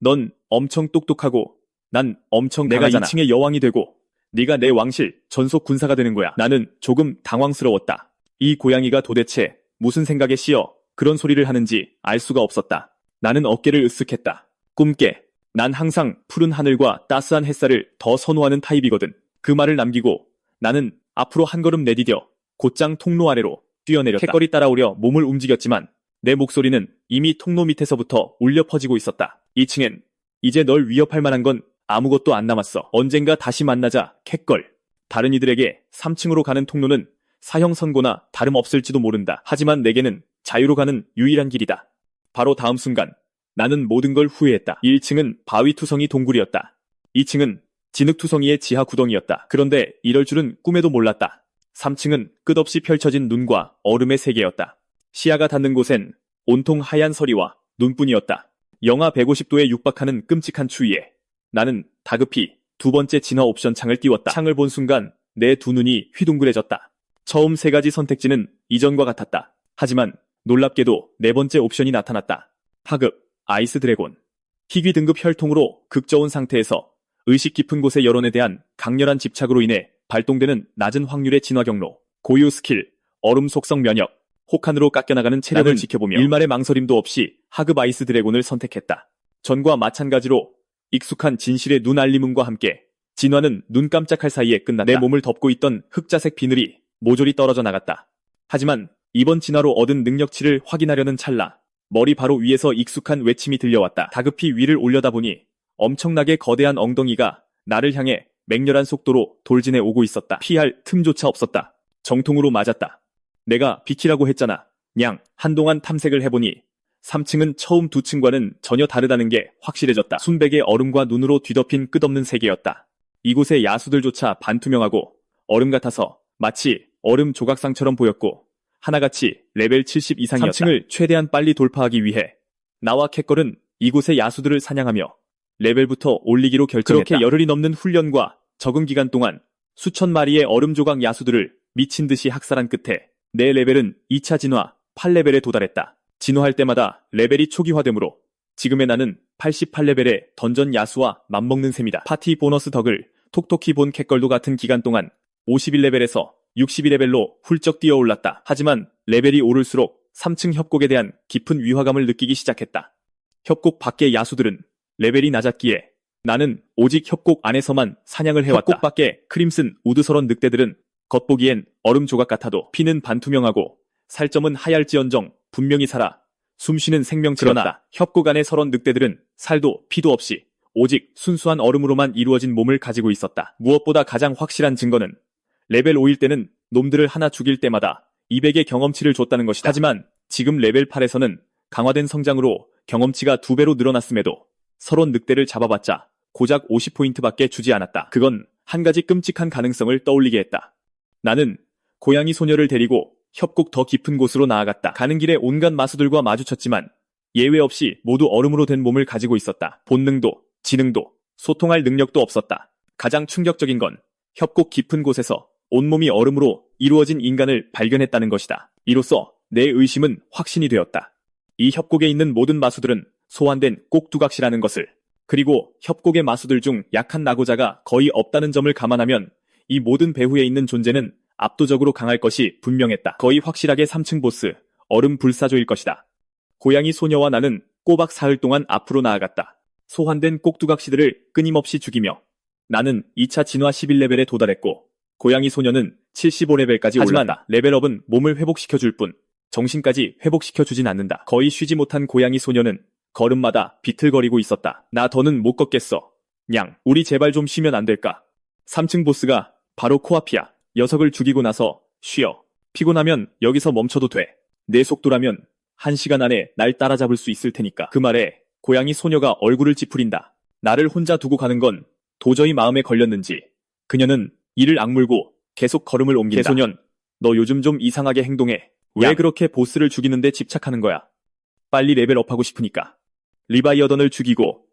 넌 엄청 똑똑하고 난 엄청 강하잖아. 내가 2층의 여왕이 되고 네가 내 왕실 전속 군사가 되는 거야. 나는 조금 당황스러웠다. 이 고양이가 도대체 무슨 생각에 씌어 그런 소리를 하는지 알 수가 없었다. 나는 어깨를 으쓱했다. 꿈깨. 난 항상 푸른 하늘과 따스한 햇살을 더 선호하는 타입이거든. 그 말을 남기고 나는 앞으로 한 걸음 내디뎌 곧장 통로 아래로 뛰어내렸다. 캣걸이 따라오려 몸을 움직였지만 내 목소리는 이미 통로 밑에서부터 울려 퍼지고 있었다. 2층엔 이제 널 위협할 만한 건 아무것도 안 남았어. 언젠가 다시 만나자, 캣걸. 다른 이들에게 3층으로 가는 통로는 사형 선고나 다름없을지도 모른다. 하지만 내게는 자유로 가는 유일한 길이다. 바로 다음 순간 나는 모든 걸 후회했다. 1층은 바위투성이 동굴이었다. 2층은 진흙투성이의 지하 구덩이였다. 그런데 이럴 줄은 꿈에도 몰랐다. 3층은 끝없이 펼쳐진 눈과 얼음의 세계였다. 시야가 닿는 곳엔 온통 하얀 서리와 눈뿐이었다. 영하 150도에 육박하는 끔찍한 추위에 나는 다급히 2번째 진화 옵션 창을 띄웠다. 창을 본 순간 내 두 눈이 휘둥그레졌다. 처음 3가지 선택지는 이전과 같았다. 하지만 놀랍게도 4번째 옵션이 나타났다. 하급, 아이스 드래곤. 희귀 등급 혈통으로 극저온 상태에서 의식 깊은 곳의 여론에 대한 강렬한 집착으로 인해 발동되는 낮은 확률의 진화 경로. 고유 스킬, 얼음 속성 면역, 혹한으로 깎여나가는 체력을 지켜보며 일말의 망설임도 없이 하급 아이스 드래곤을 선택했다. 전과 마찬가지로 익숙한 진실의 눈 알림음과 함께 진화는 눈 깜짝할 사이에 끝났다. 내 몸을 덮고 있던 흑자색 비늘이 모조리 떨어져 나갔다. 하지만 이번 진화로 얻은 능력치를 확인하려는 찰나 머리 바로 위에서 익숙한 외침이 들려왔다. 다급히 위를 올려다보니 엄청나게 거대한 엉덩이가 나를 향해 맹렬한 속도로 돌진해 오고 있었다. 피할 틈조차 없었다. 정통으로 맞았다. 내가 비키라고 했잖아, 냥. 한동안 탐색을 해보니 3층은 처음 2층과는 전혀 다르다는 게 확실해졌다. 순백의 얼음과 눈으로 뒤덮인 끝없는 세계였다. 이곳의 야수들조차 반투명하고 얼음 같아서 마치 얼음 조각상처럼 보였고 하나같이 레벨 70 이상이었다. 3층을 최대한 빨리 돌파하기 위해 나와 캣걸은 이곳의 야수들을 사냥하며 레벨부터 올리기로 결정했다. 그렇게 열흘이 넘는 훈련과 적응 기간 동안 수천 마리의 얼음 조각 야수들을 미친 듯이 학살한 끝에 내 레벨은 2차 진화 8레벨에 도달했다. 진화할 때마다 레벨이 초기화되므로 지금의 나는 88레벨의 던전 야수와 맞먹는 셈이다. 파티 보너스 덕을 톡톡히 본 캣걸도 같은 기간 동안 51레벨에서 62레벨로 훌쩍 뛰어올랐다. 하지만 레벨이 오를수록 3층 협곡에 대한 깊은 위화감을 느끼기 시작했다. 협곡 밖의 야수들은 레벨이 낮았기에 나는 오직 협곡 안에서만 사냥을 해왔다. 협곡 밖의 크림슨 우드서런 늑대들은 겉보기엔 얼음 조각 같아도 피는 반투명하고 살점은 하얄지언정 분명히 살아 숨쉬는 생명체였다. 그러나 협곡 안의 서런 늑대들은 살도 피도 없이 오직 순수한 얼음으로만 이루어진 몸을 가지고 있었다. 무엇보다 가장 확실한 증거는 레벨 5일 때는 놈들을 하나 죽일 때마다 200의 경험치를 줬다는 것이다. 하지만 지금 레벨 8에서는 강화된 성장으로 경험치가 2배로 늘어났음에도 서론 늑대를 잡아봤자 고작 50포인트밖에 주지 않았다. 그건 한 가지 끔찍한 가능성을 떠올리게 했다. 나는 고양이 소녀를 데리고 협곡 더 깊은 곳으로 나아갔다. 가는 길에 온갖 마수들과 마주쳤지만 예외 없이 모두 얼음으로 된 몸을 가지고 있었다. 본능도, 지능도, 소통할 능력도 없었다. 가장 충격적인 건 협곡 깊은 곳에서 온몸이 얼음으로 이루어진 인간을 발견했다는 것이다. 이로써 내 의심은 확신이 되었다. 이 협곡에 있는 모든 마수들은 소환된 꼭두각시라는 것을, 그리고 협곡의 마수들 중 약한 낙오자가 거의 없다는 점을 감안하면 이 모든 배후에 있는 존재는 압도적으로 강할 것이 분명했다. 거의 확실하게 3층 보스, 얼음 불사조일 것이다. 고양이 소녀와 나는 꼬박 사흘 동안 앞으로 나아갔다. 소환된 꼭두각시들을 끊임없이 죽이며 나는 2차 진화 11레벨에 도달했고 고양이 소녀는 75레벨까지 하지만 올랐다. 레벨업은 몸을 회복시켜줄 뿐 정신까지 회복시켜주진 않는다. 거의 쉬지 못한 고양이 소녀는 걸음마다 비틀거리고 있었다. 나 더는 못 걷겠어. 냥, 우리 제발 좀 쉬면 안 될까? 3층 보스가 바로 코앞이야. 녀석을 죽이고 나서 쉬어. 피곤하면 여기서 멈춰도 돼. 내 속도라면 1시간 안에 날 따라잡을 수 있을 테니까. 그 말에 고양이 소녀가 얼굴을 찌푸린다. 나를 혼자 두고 가는 건 도저히 마음에 걸렸는지 그녀는 이를 악물고 계속 걸음을 옮긴다. 개소년, 너 요즘 좀 이상하게 행동해. 왜 그렇게 보스를 죽이는데 집착하는 거야? 빨리 레벨업하고 싶으니까. 리바이어던을 죽이고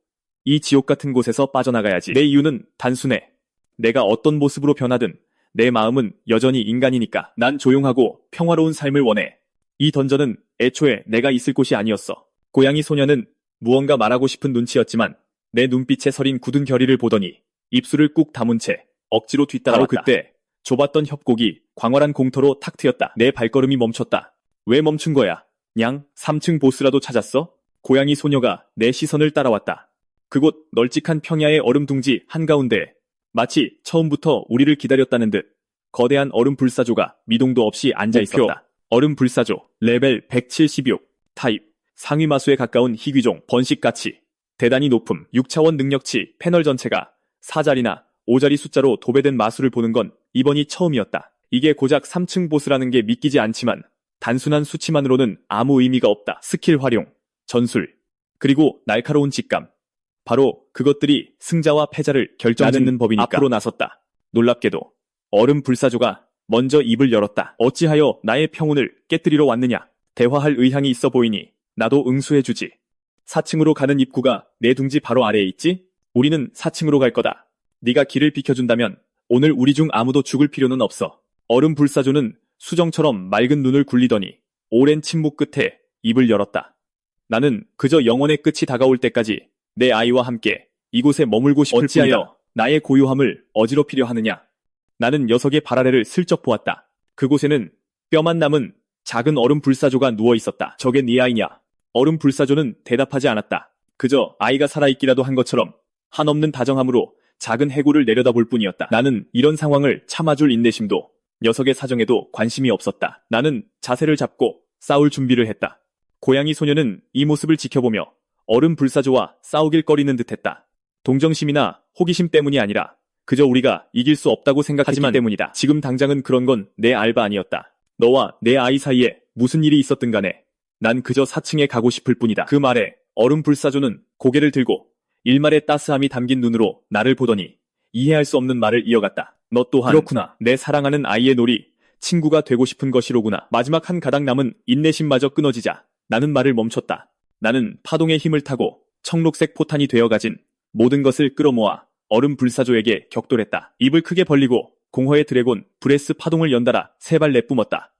이 지옥 같은 곳에서 빠져나가야지. 내 이유는 단순해. 내가 어떤 모습으로 변하든 내 마음은 여전히 인간이니까. 난 조용하고 평화로운 삶을 원해. 이 던전은 애초에 내가 있을 곳이 아니었어. 고양이 소녀는 무언가 말하고 싶은 눈치였지만 내 눈빛에 서린 굳은 결의를 보더니 입술을 꾹 다문 채 억지로 뒤따라왔다. 바로 그때 좁았던 협곡이 광활한 공터로 탁 트였다. 내 발걸음이 멈췄다. 왜 멈춘 거야? 냥, 3층 보스라도 찾았어? 고양이 소녀가 내 시선을 따라왔다. 그곳 널찍한 평야의 얼음 둥지 한가운데 마치 처음부터 우리를 기다렸다는 듯 거대한 얼음 불사조가 미동도 없이 앉아있었다. 얼음 불사조, 레벨 176, 타입, 상위 마수에 가까운 희귀종, 번식가치, 대단히 높음, 6차원 능력치, 패널 전체가 4자리나 5자리 숫자로 도배된 마수를 보는 건 이번이 처음이었다. 이게 고작 3층 보스라는 게 믿기지 않지만 단순한 수치만으로는 아무 의미가 없다. 스킬 활용, 전술, 그리고 날카로운 직감. 바로 그것들이 승자와 패자를 결정짓는 법이니까. 앞으로 나섰다. 놀랍게도 얼음 불사조가 먼저 입을 열었다. 어찌하여 나의 평온을 깨뜨리러 왔느냐. 대화할 의향이 있어 보이니 나도 응수해주지. 4층으로 가는 입구가 내 둥지 바로 아래에 있지? 우리는 4층으로 갈 거다. 네가 길을 비켜준다면 오늘 우리 중 아무도 죽을 필요는 없어. 얼음 불사조는 수정처럼 맑은 눈을 굴리더니 오랜 침묵 끝에 입을 열었다. 나는 그저 영혼의 끝이 다가올 때까지 내 아이와 함께 이곳에 머물고 싶을 뿐이다. 어찌하여 나의 고요함을 어지럽히려 하느냐. 나는 녀석의 발 아래를 슬쩍 보았다. 그곳에는 뼈만 남은 작은 얼음 불사조가 누워 있었다. 저게 네 아이냐? 얼음 불사조는 대답하지 않았다. 그저 아이가 살아있기라도 한 것처럼 한없는 다정함으로 작은 해골을 내려다볼 뿐이었다. 나는 이런 상황을 참아줄 인내심도 녀석의 사정에도 관심이 없었다. 나는 자세를 잡고 싸울 준비를 했다. 고양이 소녀는 이 모습을 지켜보며 얼음 불사조와 싸우길 꺼리는 듯했다. 동정심이나 호기심 때문이 아니라 그저 우리가 이길 수 없다고 생각했기 때문이다. 지금 당장은 그런 건 내 알바 아니었다. 너와 내 아이 사이에 무슨 일이 있었든 간에 난 그저 4층에 가고 싶을 뿐이다. 그 말에 얼음 불사조는 고개를 들고 일말의 따스함이 담긴 눈으로 나를 보더니 이해할 수 없는 말을 이어갔다. 너 또한 그렇구나. 내 사랑하는 아이의 놀이, 친구가 되고 싶은 것이로구나. 마지막 한 가닥 남은 인내심마저 끊어지자 나는 말을 멈췄다. 나는 파동의 힘을 타고 청록색 포탄이 되어 가진 모든 것을 끌어모아 얼음 불사조에게 격돌했다. 입을 크게 벌리고 공허의 드래곤 브레스 파동을 연달아 3발 내뿜었다.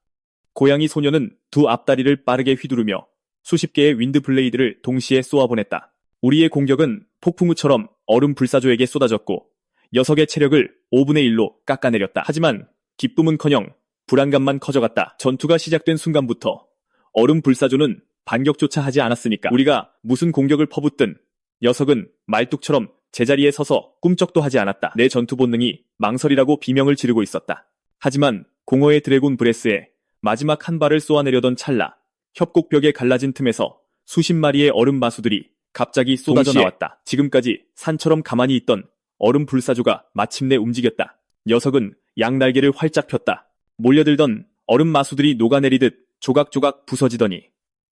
고양이 소녀는 두 앞다리를 빠르게 휘두르며 수십 개의 윈드 블레이드를 동시에 쏘아보냈다. 우리의 공격은 폭풍우처럼 얼음 불사조에게 쏟아졌고 녀석의 체력을 5분의 1로 깎아내렸다. 하지만 기쁨은커녕 불안감만 커져갔다. 전투가 시작된 순간부터 얼음 불사조는 반격조차 하지 않았으니까. 우리가 무슨 공격을 퍼붓든 녀석은 말뚝처럼 제자리에 서서 꿈쩍도 하지 않았다. 내 전투 본능이 망설이라고 비명을 지르고 있었다. 하지만 공허의 드래곤 브레스에 마지막 한 발을 쏘아내려던 찰나 협곡벽에 갈라진 틈에서 수십 마리의 얼음 마수들이 갑자기 쏟아져 나왔다. 지금까지 산처럼 가만히 있던 얼음 불사조가 마침내 움직였다. 녀석은 양날개를 활짝 폈다. 몰려들던 얼음 마수들이 녹아내리듯 조각조각 부서지더니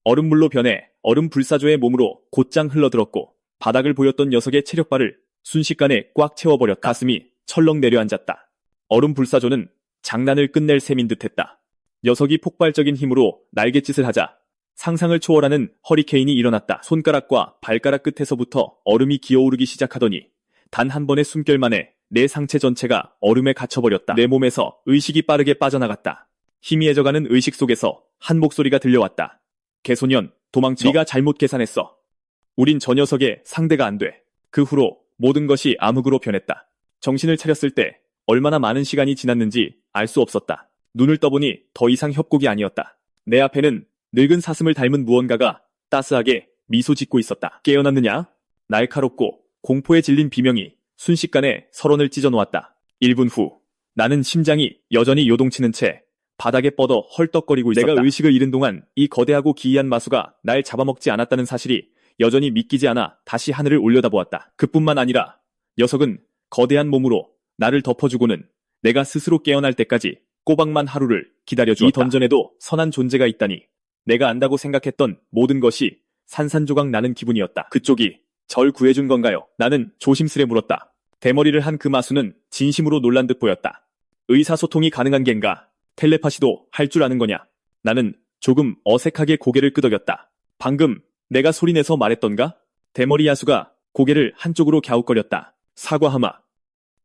얼음물로 변해 얼음 불사조의 몸으로 곧장 흘러들었고 바닥을 보였던 녀석의 체력바를 순식간에 꽉 채워버렸다. 가슴이 철렁 내려앉았다. 얼음 불사조는 장난을 끝낼 셈인 듯했다. 녀석이 폭발적인 힘으로 날갯짓을 하자 상상을 초월하는 허리케인이 일어났다. 손가락과 발가락 끝에서부터 얼음이 기어오르기 시작하더니 단 한 번의 숨결 만에 내 상체 전체가 얼음에 갇혀버렸다. 내 몸에서 의식이 빠르게 빠져나갔다. 희미해져가는 의식 속에서 한 목소리가 들려왔다. 개소년, 도망쳐. 네가 잘못 계산했어. 우린 저 녀석의 상대가 안 돼. 그 후로 모든 것이 암흑으로 변했다. 정신을 차렸을 때 얼마나 많은 시간이 지났는지 알 수 없었다. 눈을 떠보니 더 이상 협곡이 아니었다. 내 앞에는 늙은 사슴을 닮은 무언가가 따스하게 미소 짓고 있었다. 깨어났느냐? 날카롭고 공포에 질린 비명이 순식간에 설원을 찢어놓았다. 1분 후 나는 심장이 여전히 요동치는 채 바닥에 뻗어 헐떡거리고 있었다. 내가 의식을 잃은 동안 이 거대하고 기이한 마수가 날 잡아먹지 않았다는 사실이 여전히 믿기지 않아 다시 하늘을 올려다보았다. 그뿐만 아니라 녀석은 거대한 몸으로 나를 덮어주고는 내가 스스로 깨어날 때까지 꼬박만 하루를 기다려주었다. 이 던전에도 선한 존재가 있다니 내가 안다고 생각했던 모든 것이 산산조각 나는 기분이었다. 그쪽이 절 구해준 건가요? 나는 조심스레 물었다. 대머리를 한 그 마수는 진심으로 놀란 듯 보였다. 의사소통이 가능한 겐가? 텔레파시도 할 줄 아는 거냐? 나는 조금 어색하게 고개를 끄덕였다. 방금 내가 소리내서 말했던가? 대머리 야수가 고개를 한쪽으로 갸웃거렸다. 사과하마.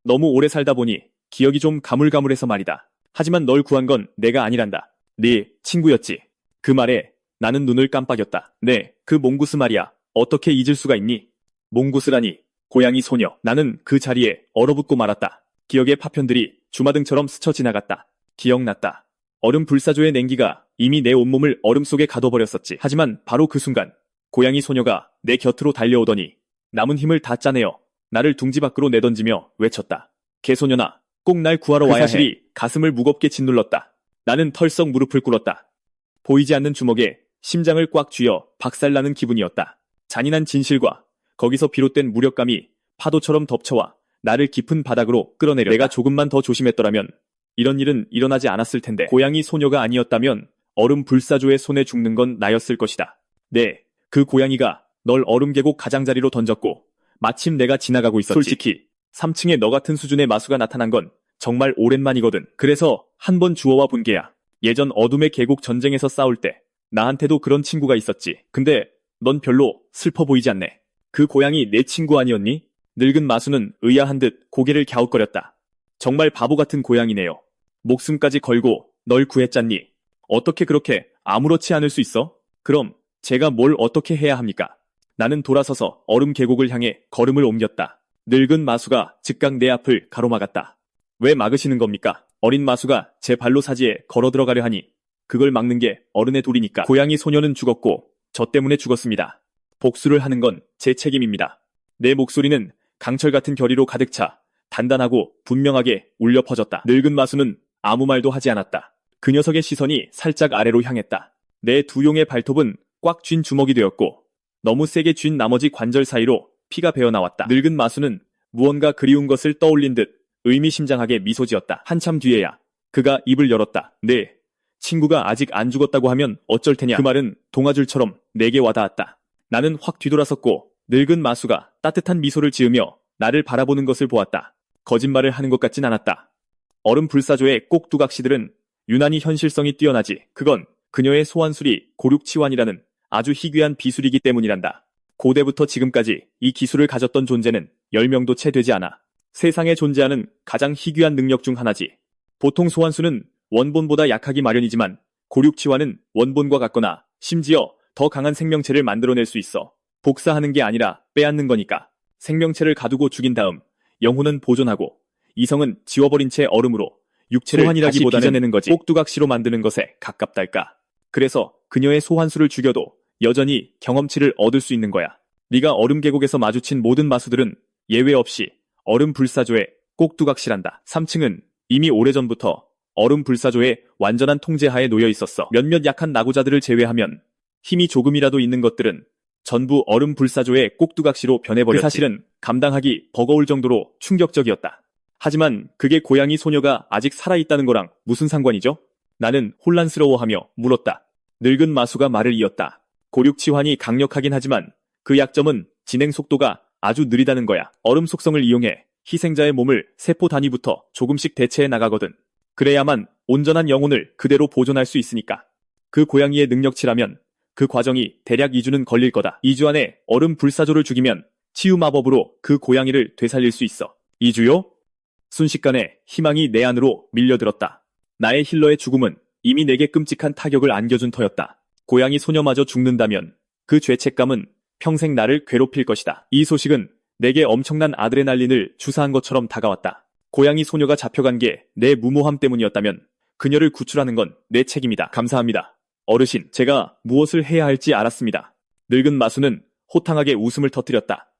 너무 오래 살다 보니 기억이 좀 가물가물해서 말이다. 하지만 널 구한 건 내가 아니란다. 네 친구였지. 그 말에 나는 눈을 깜빡였다. 네, 그 몽구스 말이야. 어떻게 잊을 수가 있니? 몽구스라니, 고양이 소녀. 나는 그 자리에 얼어붙고 말았다. 기억의 파편들이 주마등처럼 스쳐 지나갔다. 기억났다. 얼음 불사조의 냉기가 이미 내 온몸을 얼음 속에 가둬버렸었지. 하지만 바로 그 순간 고양이 소녀가 내 곁으로 달려오더니 남은 힘을 다 짜내어 나를 둥지 밖으로 내던지며 외쳤다. 개소년아, 꼭 날 구하러 와야 해. 그 사실이 가슴을 무겁게 짓눌렀다. 나는 털썩 무릎을 꿇었다. 보이지 않는 주먹에 심장을 꽉 쥐어 박살나는 기분이었다. 잔인한 진실과 거기서 비롯된 무력감이 파도처럼 덮쳐와 나를 깊은 바닥으로 끌어내렸다. 내가 조금만 더 조심했더라면 이런 일은 일어나지 않았을 텐데 고양이 소녀가 아니었다면 얼음 불사조의 손에 죽는 건 나였을 것이다. 네, 그 고양이가 널 얼음 계곡 가장자리로 던졌고 마침 내가 지나가고 있었지. 솔직히 3층에 너 같은 수준의 마수가 나타난 건 정말 오랜만이거든. 그래서 한 번 주워와 본 게야. 예전 어둠의 계곡 전쟁에서 싸울 때 나한테도 그런 친구가 있었지. 근데 넌 별로 슬퍼 보이지 않네. 그 고양이 내 친구 아니었니? 늙은 마수는 의아한 듯 고개를 갸웃거렸다. 정말 바보 같은 고양이네요. 목숨까지 걸고 널 구했잖니. 어떻게 그렇게 아무렇지 않을 수 있어? 그럼 제가 뭘 어떻게 해야 합니까? 나는 돌아서서 얼음 계곡을 향해 걸음을 옮겼다. 늙은 마수가 즉각 내 앞을 가로막았다. 왜 막으시는 겁니까? 어린 마수가 제 발로 사지에 걸어 들어가려 하니 그걸 막는 게 어른의 도리니까. 고양이 소녀는 죽었고 저 때문에 죽었습니다. 복수를 하는 건 제 책임입니다. 내 목소리는 강철 같은 결의로 가득 차 단단하고 분명하게 울려 퍼졌다. 늙은 마수는 아무 말도 하지 않았다. 그 녀석의 시선이 살짝 아래로 향했다. 내 두 용의 발톱은 꽉 쥔 주먹이 되었고 너무 세게 쥔 나머지 관절 사이로 피가 배어나왔다. 늙은 마수는 무언가 그리운 것을 떠올린 듯 의미심장하게 미소 지었다. 한참 뒤에야 그가 입을 열었다. 네, 친구가 아직 안 죽었다고 하면 어쩔 테냐. 그 말은 동아줄처럼 내게 와닿았다. 나는 확 뒤돌아섰고 늙은 마수가 따뜻한 미소를 지으며 나를 바라보는 것을 보았다. 거짓말을 하는 것 같진 않았다. 얼음 불사조의 꼭두각시들은 유난히 현실성이 뛰어나지. 그건 그녀의 소환술이 고륙치환이라는 아주 희귀한 비술이기 때문이란다. 고대부터 지금까지 이 기술을 가졌던 존재는 10명도 채 되지 않아. 세상에 존재하는 가장 희귀한 능력 중 하나지. 보통 소환수는 원본보다 약하기 마련이지만 고륙치환은 원본과 같거나 심지어 더 강한 생명체를 만들어낼 수 있어. 복사하는 게 아니라 빼앗는 거니까. 생명체를 가두고 죽인 다음 영혼은 보존하고 이성은 지워버린 채 얼음으로 육체를 소환이라기보다는 다시 빚어내는 거지. 꼭두각시로 만드는 것에 가깝달까. 그래서 그녀의 소환수를 죽여도 여전히 경험치를 얻을 수 있는 거야. 네가 얼음 계곡에서 마주친 모든 마수들은 예외 없이 얼음 불사조의 꼭두각시란다. 3층은 이미 오래전부터 얼음 불사조의 완전한 통제하에 놓여 있었어. 몇몇 약한 나고자들을 제외하면 힘이 조금이라도 있는 것들은 전부 얼음 불사조의 꼭두각시로 변해버렸지. 그 사실은 감당하기 버거울 정도로 충격적이었다. 하지만 그게 고양이 소녀가 아직 살아있다는 거랑 무슨 상관이죠? 나는 혼란스러워하며 물었다. 늙은 마수가 말을 이었다. 고륙치환이 강력하긴 하지만 그 약점은 진행 속도가 아주 느리다는 거야. 얼음 속성을 이용해 희생자의 몸을 세포 단위부터 조금씩 대체해 나가거든. 그래야만 온전한 영혼을 그대로 보존할 수 있으니까. 그 고양이의 능력치라면 그 과정이 대략 2주는 걸릴 거다. 2주 안에 얼음 불사조를 죽이면 치유 마법으로 그 고양이를 되살릴 수 있어. 2주요? 순식간에 희망이 내 안으로 밀려들었다. 나의 힐러의 죽음은 이미 내게 끔찍한 타격을 안겨준 터였다. 고양이 소녀마저 죽는다면 그 죄책감은 평생 나를 괴롭힐 것이다. 이 소식은 내게 엄청난 아드레날린을 주사한 것처럼 다가왔다. 고양이 소녀가 잡혀간 게 내 무모함 때문이었다면 그녀를 구출하는 건 내 책임이다. 감사합니다. 어르신, 제가 무엇을 해야 할지 알았습니다. 늙은 마수는 호탕하게 웃음을 터뜨렸다.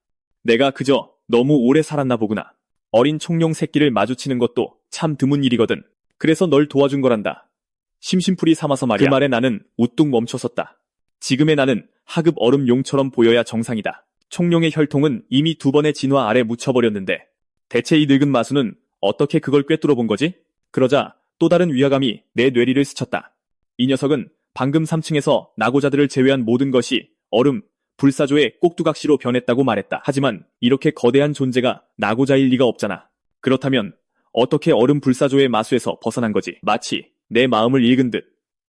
내가 그저 너무 오래 살았나 보구나. 어린 청룡 새끼를 마주치는 것도 참 드문 일이거든. 그래서 널 도와준 거란다. 심심풀이 삼아서 말이야. 그 말에 나는 우뚝 멈춰섰다. 지금의 나는 하급 얼음용처럼 보여야 정상이다. 청룡의 혈통은 이미 2번의 진화 아래 묻혀버렸는데 대체 이 늙은 마수는 어떻게 그걸 꿰뚫어 본 거지? 그러자 또 다른 위화감이 내 뇌리를 스쳤다. 이 녀석은 방금 3층에서 나고자들을 제외한 모든 것이 얼음, 불사조의 꼭두각시로 변했다고 말했다. 하지만 이렇게 거대한 존재가 나고자일 리가 없잖아. 그렇다면 어떻게 얼음 불사조의 마수에서 벗어난 거지? 마치 내 마음을 읽은 듯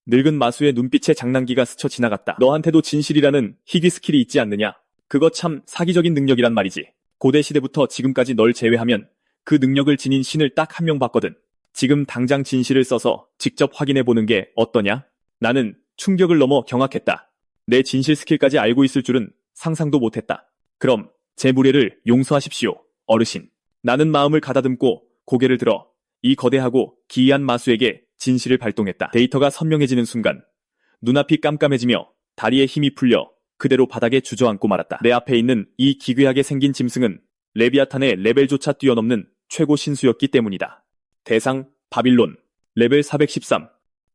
늙은 마수의 눈빛에 장난기가 스쳐 지나갔다. 너한테도 진실이라는 희귀 스킬이 있지 않느냐? 그거 참 사기적인 능력이란 말이지. 고대 시대부터 지금까지 널 제외하면 그 능력을 지닌 신을 딱 한 명 봤거든. 지금 당장 진실을 써서 직접 확인해보는 게 어떠냐? 나는 충격을 넘어 경악했다. 내 진실 스킬까지 알고 있을 줄은 상상도 못했다. 그럼 제 무례를 용서하십시오, 어르신. 나는 마음을 가다듬고 고개를 들어 이 거대하고 기이한 마수에게 진실을 발동했다. 데이터가 선명해지는 순간 눈앞이 깜깜해지며 다리에 힘이 풀려 그대로 바닥에 주저앉고 말았다. 내 앞에 있는 이 기괴하게 생긴 짐승은 레비아탄의 레벨조차 뛰어넘는 최고 신수였기 때문이다. 대상 바빌론 레벨 413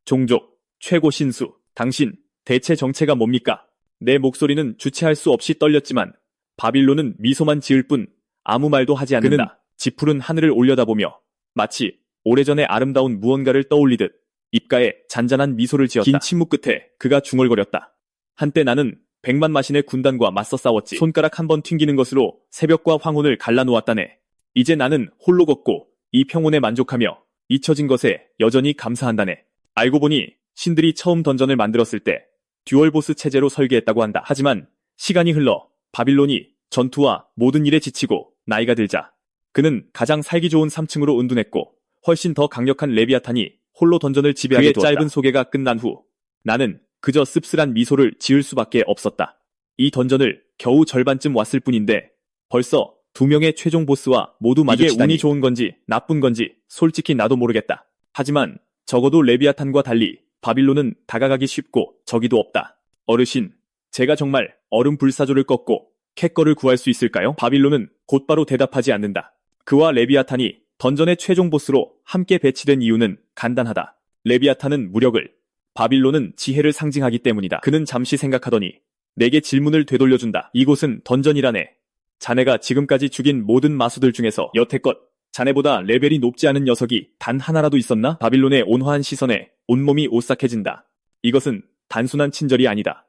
종족 최고 신수. 당신 대체 정체가 뭡니까? 내 목소리는 주체할 수 없이 떨렸지만 바빌론은 미소만 지을 뿐 아무 말도 하지 않는다. 그는 지푸른 하늘을 올려다보며 마치 오래전의 아름다운 무언가를 떠올리듯 입가에 잔잔한 미소를 지었다. 긴 침묵 끝에 그가 중얼거렸다. 한때 나는 100만 마신의 군단과 맞서 싸웠지. 손가락 한 번 튕기는 것으로 새벽과 황혼을 갈라놓았다네. 이제 나는 홀로 걷고 이 평온에 만족하며 잊혀진 것에 여전히 감사한다네. 알고 보니 신들이 처음 던전을 만들었을 때 듀얼 보스 체제로 설계했다고 한다. 하지만 시간이 흘러 바빌론이 전투와 모든 일에 지치고 나이가 들자 그는 가장 살기 좋은 3층으로 은둔했고 훨씬 더 강력한 레비아탄이 홀로 던전을 지배하게 두었다. 그의 짧은 소개가 끝난 후 나는 그저 씁쓸한 미소를 지을 수밖에 없었다. 이 던전을 겨우 절반쯤 왔을 뿐인데 벌써 2명의 최종 보스와 모두 마주치다니. 이게 운이 좋은 건지 나쁜 건지 솔직히 나도 모르겠다. 하지만 적어도 레비아탄과 달리 바빌론은 다가가기 쉽고 적이도 없다. 어르신, 제가 정말 얼음 불사조를 꺾고 캣거를 구할 수 있을까요? 바빌론은 곧바로 대답하지 않는다. 그와 레비아탄이 던전의 최종 보스로 함께 배치된 이유는 간단하다. 레비아탄은 무력을, 바빌론은 지혜를 상징하기 때문이다. 그는 잠시 생각하더니 내게 질문을 되돌려준다. 이곳은 던전이라네. 자네가 지금까지 죽인 모든 마수들 중에서 여태껏 자네보다 레벨이 높지 않은 녀석이 단 하나라도 있었나? 바빌론의 온화한 시선에 온몸이 오싹해진다. 이것은 단순한 친절이 아니다.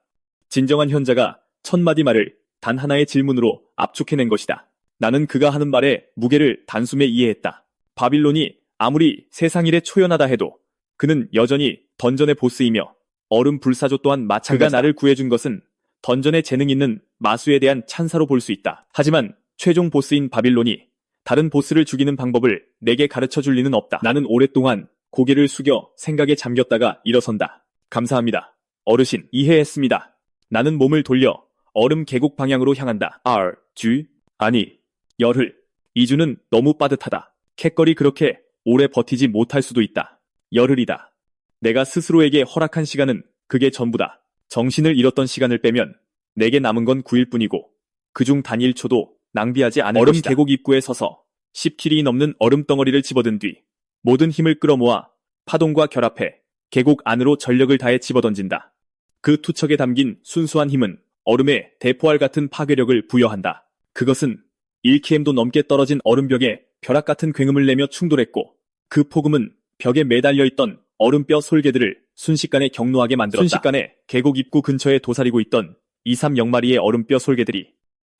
진정한 현자가 1000마디 말을 단 하나의 질문으로 압축해낸 것이다. 나는 그가 하는 말의 무게를 단숨에 이해했다. 바빌론이 아무리 세상 일에 초연하다 해도 그는 여전히 던전의 보스이며 얼음 불사조 또한 마찬가지다. 그가 나를 구해준 것은 던전에 재능 있는 마수에 대한 찬사로 볼 수 있다. 하지만 최종 보스인 바빌론이 다른 보스를 죽이는 방법을 내게 가르쳐줄 리는 없다. 나는 오랫동안 고개를 숙여 생각에 잠겼다가 일어선다. 감사합니다. 어르신, 이해했습니다. 나는 몸을 돌려 얼음 계곡 방향으로 향한다. 주? 아니, 열흘. 2주는 너무 빠듯하다. 캣걸이 그렇게 오래 버티지 못할 수도 있다. 열흘이다. 내가 스스로에게 허락한 시간은 그게 전부다. 정신을 잃었던 시간을 빼면 내게 남은 건 9일 뿐이고 그중 단 1초도 낭비하지 않을 얼음 것이다. 계곡 입구에 서서 10킬이 넘는 얼음 덩어리를 집어든 뒤 모든 힘을 끌어모아 파동과 결합해 계곡 안으로 전력을 다해 집어던진다. 그 투척에 담긴 순수한 힘은 얼음에 대포알 같은 파괴력을 부여한다. 그것은 1km도 넘게 떨어진 얼음벽에 벼락 같은 굉음을 내며 충돌했고 그 폭음은 벽에 매달려 있던 얼음뼈 솔개들을 순식간에 경노하게 만들었다. 순식간에 계곡 입구 근처에 도사리고 있던 2-3-0마리의 얼음뼈 솔개들이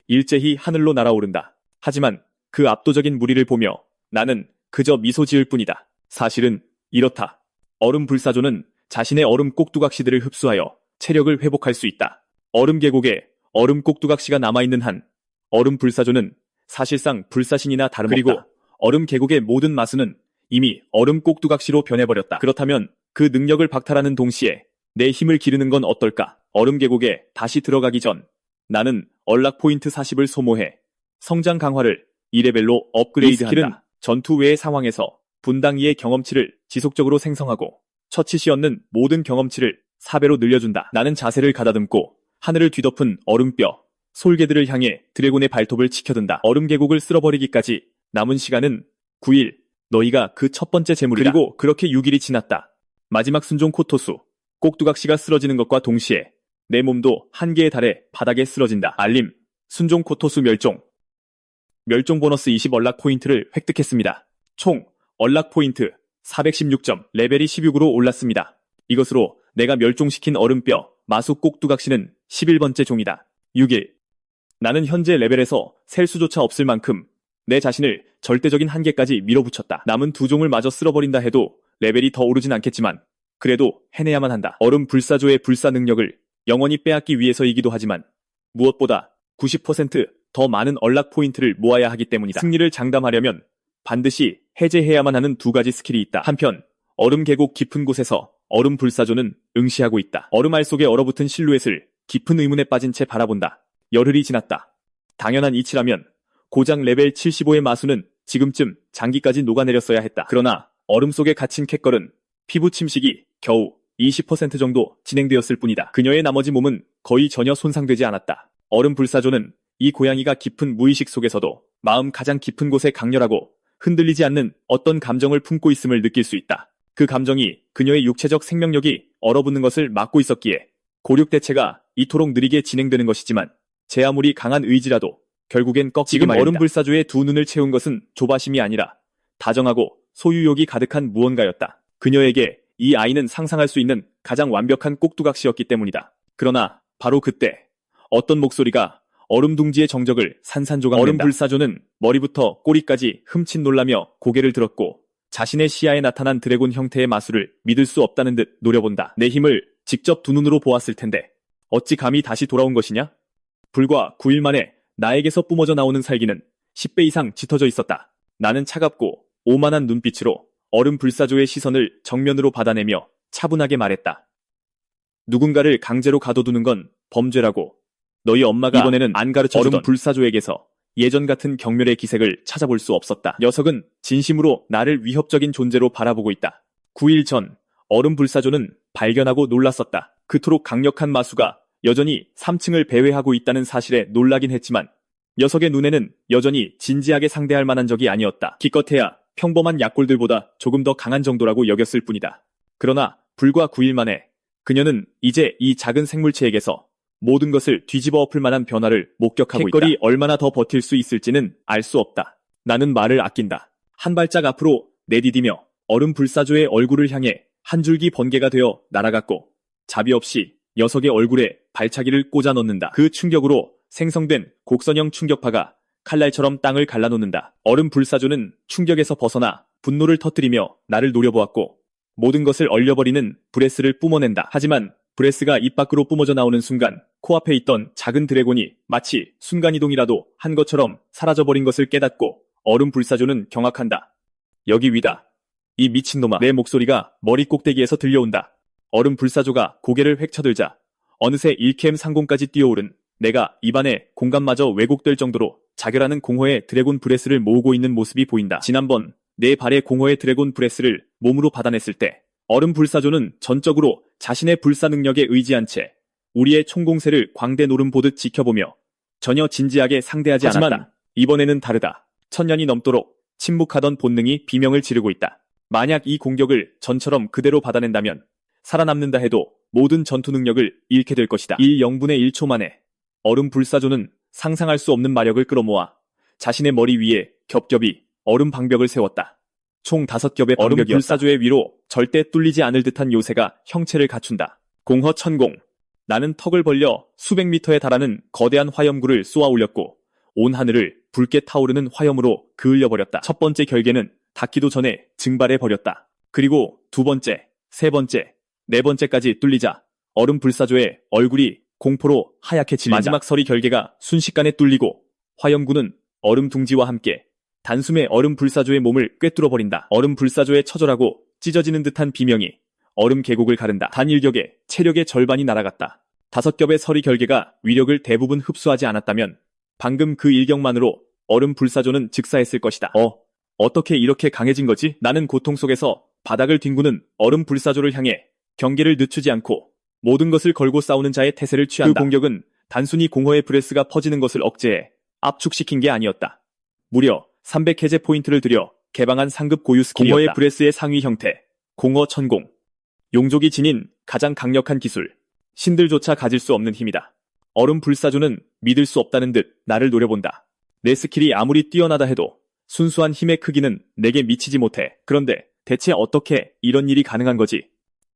일제히 하늘로 날아오른다. 하지만 그 압도적인 무리를 보며 나는 그저 미소 지을 뿐이다. 사실은 이렇다. 얼음 불사조는 자신의 얼음 꼭두각시들을 흡수하여 체력을 회복할 수 있다. 얼음 계곡에 얼음 꼭두각시가 남아있는 한 얼음 불사조는 사실상 불사신이나 다름없다. 그리고 얼음 계곡의 모든 마수는 이미 얼음 꼭두각시로 변해버렸다. 그렇다면 그 능력을 박탈하는 동시에 내 힘을 기르는 건 어떨까? 얼음 계곡에 다시 들어가기 전 나는 얼락 포인트 40을 소모해 성장 강화를 2레벨로 업그레이드한다. 이 스킬은 전투 외의 상황에서 분당 2의 경험치를 지속적으로 생성하고 처치 시 얻는 모든 경험치를 4배로 늘려준다. 나는 자세를 가다듬고 하늘을 뒤덮은 얼음뼈 솔개들을 향해 드래곤의 발톱을 치켜든다. 얼음 계곡을 쓸어버리기까지 남은 시간은 9일. 너희가 그 첫 번째 재물이다. 그리고 그렇게 6일이 지났다. 마지막 순종 코토수 꼭두각시가 쓰러지는 것과 동시에 내 몸도 한계에 달해 바닥에 쓰러진다. 알림. 순종 코토수 멸종. 멸종 보너스 20 얼락 포인트를 획득했습니다. 총 얼락 포인트 416점, 레벨이 16으로 올랐습니다. 이것으로 내가 멸종시킨 얼음뼈 마수 꼭두각시는 11번째 종이다. 6일. 나는 현재 레벨에서 셀 수조차 없을 만큼 내 자신을 절대적인 한계까지 밀어붙였다. 남은 2종을 마저 쓸어버린다 해도 레벨이 더 오르진 않겠지만 그래도 해내야만 한다. 얼음 불사조의 불사 능력을 영원히 빼앗기 위해서이기도 하지만 무엇보다 90%더 많은 얼락 포인트를 모아야 하기 때문이다. 승리를 장담하려면 반드시 해제해야만 하는 2가지 스킬이 있다. 한편 얼음 계곡 깊은 곳에서 얼음 불사조는 응시하고 있다. 얼음알 속에 얼어붙은 실루엣을 깊은 의문에 빠진 채 바라본다. 열흘이 지났다. 당연한 이치라면 고작 레벨 75의 마수는 지금쯤 장기까지 녹아내렸어야 했다. 그러나 얼음 속에 갇힌 캣걸은 피부 침식이 겨우 20% 정도 진행되었을 뿐이다. 그녀의 나머지 몸은 거의 전혀 손상되지 않았다. 얼음 불사조는 이 고양이가 깊은 무의식 속에서도 마음 가장 깊은 곳에 강렬하고 흔들리지 않는 어떤 감정을 품고 있음을 느낄 수 있다. 그 감정이 그녀의 육체적 생명력이 얼어붙는 것을 막고 있었기에 고륙 대체가 이토록 느리게 진행되는 것이지만 제 아무리 강한 의지라도 결국엔 꺾이기 마련이다. 얼음 불사조의 2눈을 채운 것은 조바심이 아니라 다정하고 소유욕이 가득한 무언가였다. 그녀에게 이 아이는 상상할 수 있는 가장 완벽한 꼭두각시였기 때문이다. 그러나 바로 그때 어떤 목소리가 얼음 둥지의 정적을 산산조각낸다. 얼음 불사조는 머리부터 꼬리까지 흠칫 놀라며 고개를 들었고 자신의 시야에 나타난 드래곤 형태의 마수를 믿을 수 없다는 듯 노려본다. 내 힘을 직접 2눈으로 보았을 텐데 어찌 감히 다시 돌아온 것이냐? 불과 9일 만에 나에게서 뿜어져 나오는 살기는 10배 이상 짙어져 있었다. 나는 차갑고 오만한 눈빛으로 얼음 불사조의 시선을 정면으로 받아내며 차분하게 말했다. 누군가를 강제로 가둬두는 건 범죄라고. 너희 엄마가 이번에는 안 가르쳐주던 얼음 불사조에게서 예전 같은 경멸의 기색을 찾아볼 수 없었다. 녀석은 진심으로 나를 위협적인 존재로 바라보고 있다. 9일 전 얼음 불사조는 발견하고 놀랐었다. 그토록 강력한 마수가 여전히 3층을 배회하고 있다는 사실에 놀라긴 했지만 녀석의 눈에는 여전히 진지하게 상대할 만한 적이 아니었다. 기껏해야 평범한 약골들보다 조금 더 강한 정도라고 여겼을 뿐이다. 그러나 불과 9일 만에 그녀는 이제 이 작은 생물체에게서 모든 것을 뒤집어 엎을 만한 변화를 목격하고 있다. 캣걸이 얼마나 더 버틸 수 있을지는 알 수 없다. 나는 말을 아낀다. 한 발짝 앞으로 내디디며 얼음 불사조의 얼굴을 향해 한 줄기 번개가 되어 날아갔고 자비 없이 녀석의 얼굴에 발차기를 꽂아 넣는다. 그 충격으로 생성된 곡선형 충격파가 칼날처럼 땅을 갈라놓는다. 얼음 불사조는 충격에서 벗어나 분노를 터뜨리며 나를 노려보았고 모든 것을 얼려버리는 브레스를 뿜어낸다. 하지만 브레스가 입 밖으로 뿜어져 나오는 순간 코앞에 있던 작은 드래곤이 마치 순간이동이라도 한 것처럼 사라져버린 것을 깨닫고 얼음 불사조는 경악한다. 여기 위다. 이 미친놈아. 내 목소리가 머리 꼭대기에서 들려온다. 얼음 불사조가 고개를 획 쳐들자 어느새 일캠 상공까지 뛰어오른 내가 입안에 공간마저 왜곡될 정도로 자결하는 공허의 드래곤 브레스를 모으고 있는 모습이 보인다. 지난번 내 발의 공허의 드래곤 브레스를 몸으로 받아냈을 때 얼음 불사조는 전적으로 자신의 불사 능력에 의지한 채 우리의 총공세를 광대 노름 보듯 지켜보며 전혀 진지하게 상대하지 않았다. 하지만 이번에는 다르다. 1000년이 넘도록 침묵하던 본능이 비명을 지르고 있다. 만약 이 공격을 전처럼 그대로 받아낸다면 살아남는다 해도 모든 전투 능력을 잃게 될 것이다. 1/0분의 1초 만에 얼음 불사조는 상상할 수 없는 마력을 끌어모아 자신의 머리 위에 겹겹이 얼음 방벽을 세웠다. 총 5겹의 얼음 불사조의 위로 절대 뚫리지 않을 듯한 요새가 형체를 갖춘다. 공허 천공. 나는 턱을 벌려 수백 미터에 달하는 거대한 화염구를 쏘아 올렸고 온 하늘을 붉게 타오르는 화염으로 그을려버렸다. 첫 번째 결계는 닿기도 전에 증발해버렸다. 그리고 두 번째, 세 번째, 네 번째까지 뚫리자 얼음 불사조의 얼굴이 공포로 하얗게 질린다. 마지막 서리 결계가 순식간에 뚫리고 화염구는 얼음 둥지와 함께 단숨에 얼음 불사조의 몸을 꿰뚫어버린다. 얼음 불사조의 처절하고 찢어지는 듯한 비명이 얼음 계곡을 가른다. 단 일격에 체력의 절반이 날아갔다. 5겹의 서리 결계가 위력을 대부분 흡수하지 않았다면 방금 그 일격만으로 얼음 불사조는 즉사했을 것이다. 어떻게 이렇게 강해진 거지? 나는 고통 속에서 바닥을 뒹구는 얼음 불사조를 향해 경계를 늦추지 않고 모든 것을 걸고 싸우는 자의 태세를 취한다. 그 공격은 단순히 공허의 브레스가 퍼지는 것을 억제해 압축시킨 게 아니었다. 무려 300해제 포인트를 들여 개방한 상급 고유 스킬이었다. 공허의 브레스의 상위 형태, 공허 천공. 용족이 지닌 가장 강력한 기술, 신들조차 가질 수 없는 힘이다. 얼음 불사조는 믿을 수 없다는 듯 나를 노려본다. 내 스킬이 아무리 뛰어나다 해도 순수한 힘의 크기는 내게 미치지 못해. 그런데 대체 어떻게 이런 일이 가능한 거지?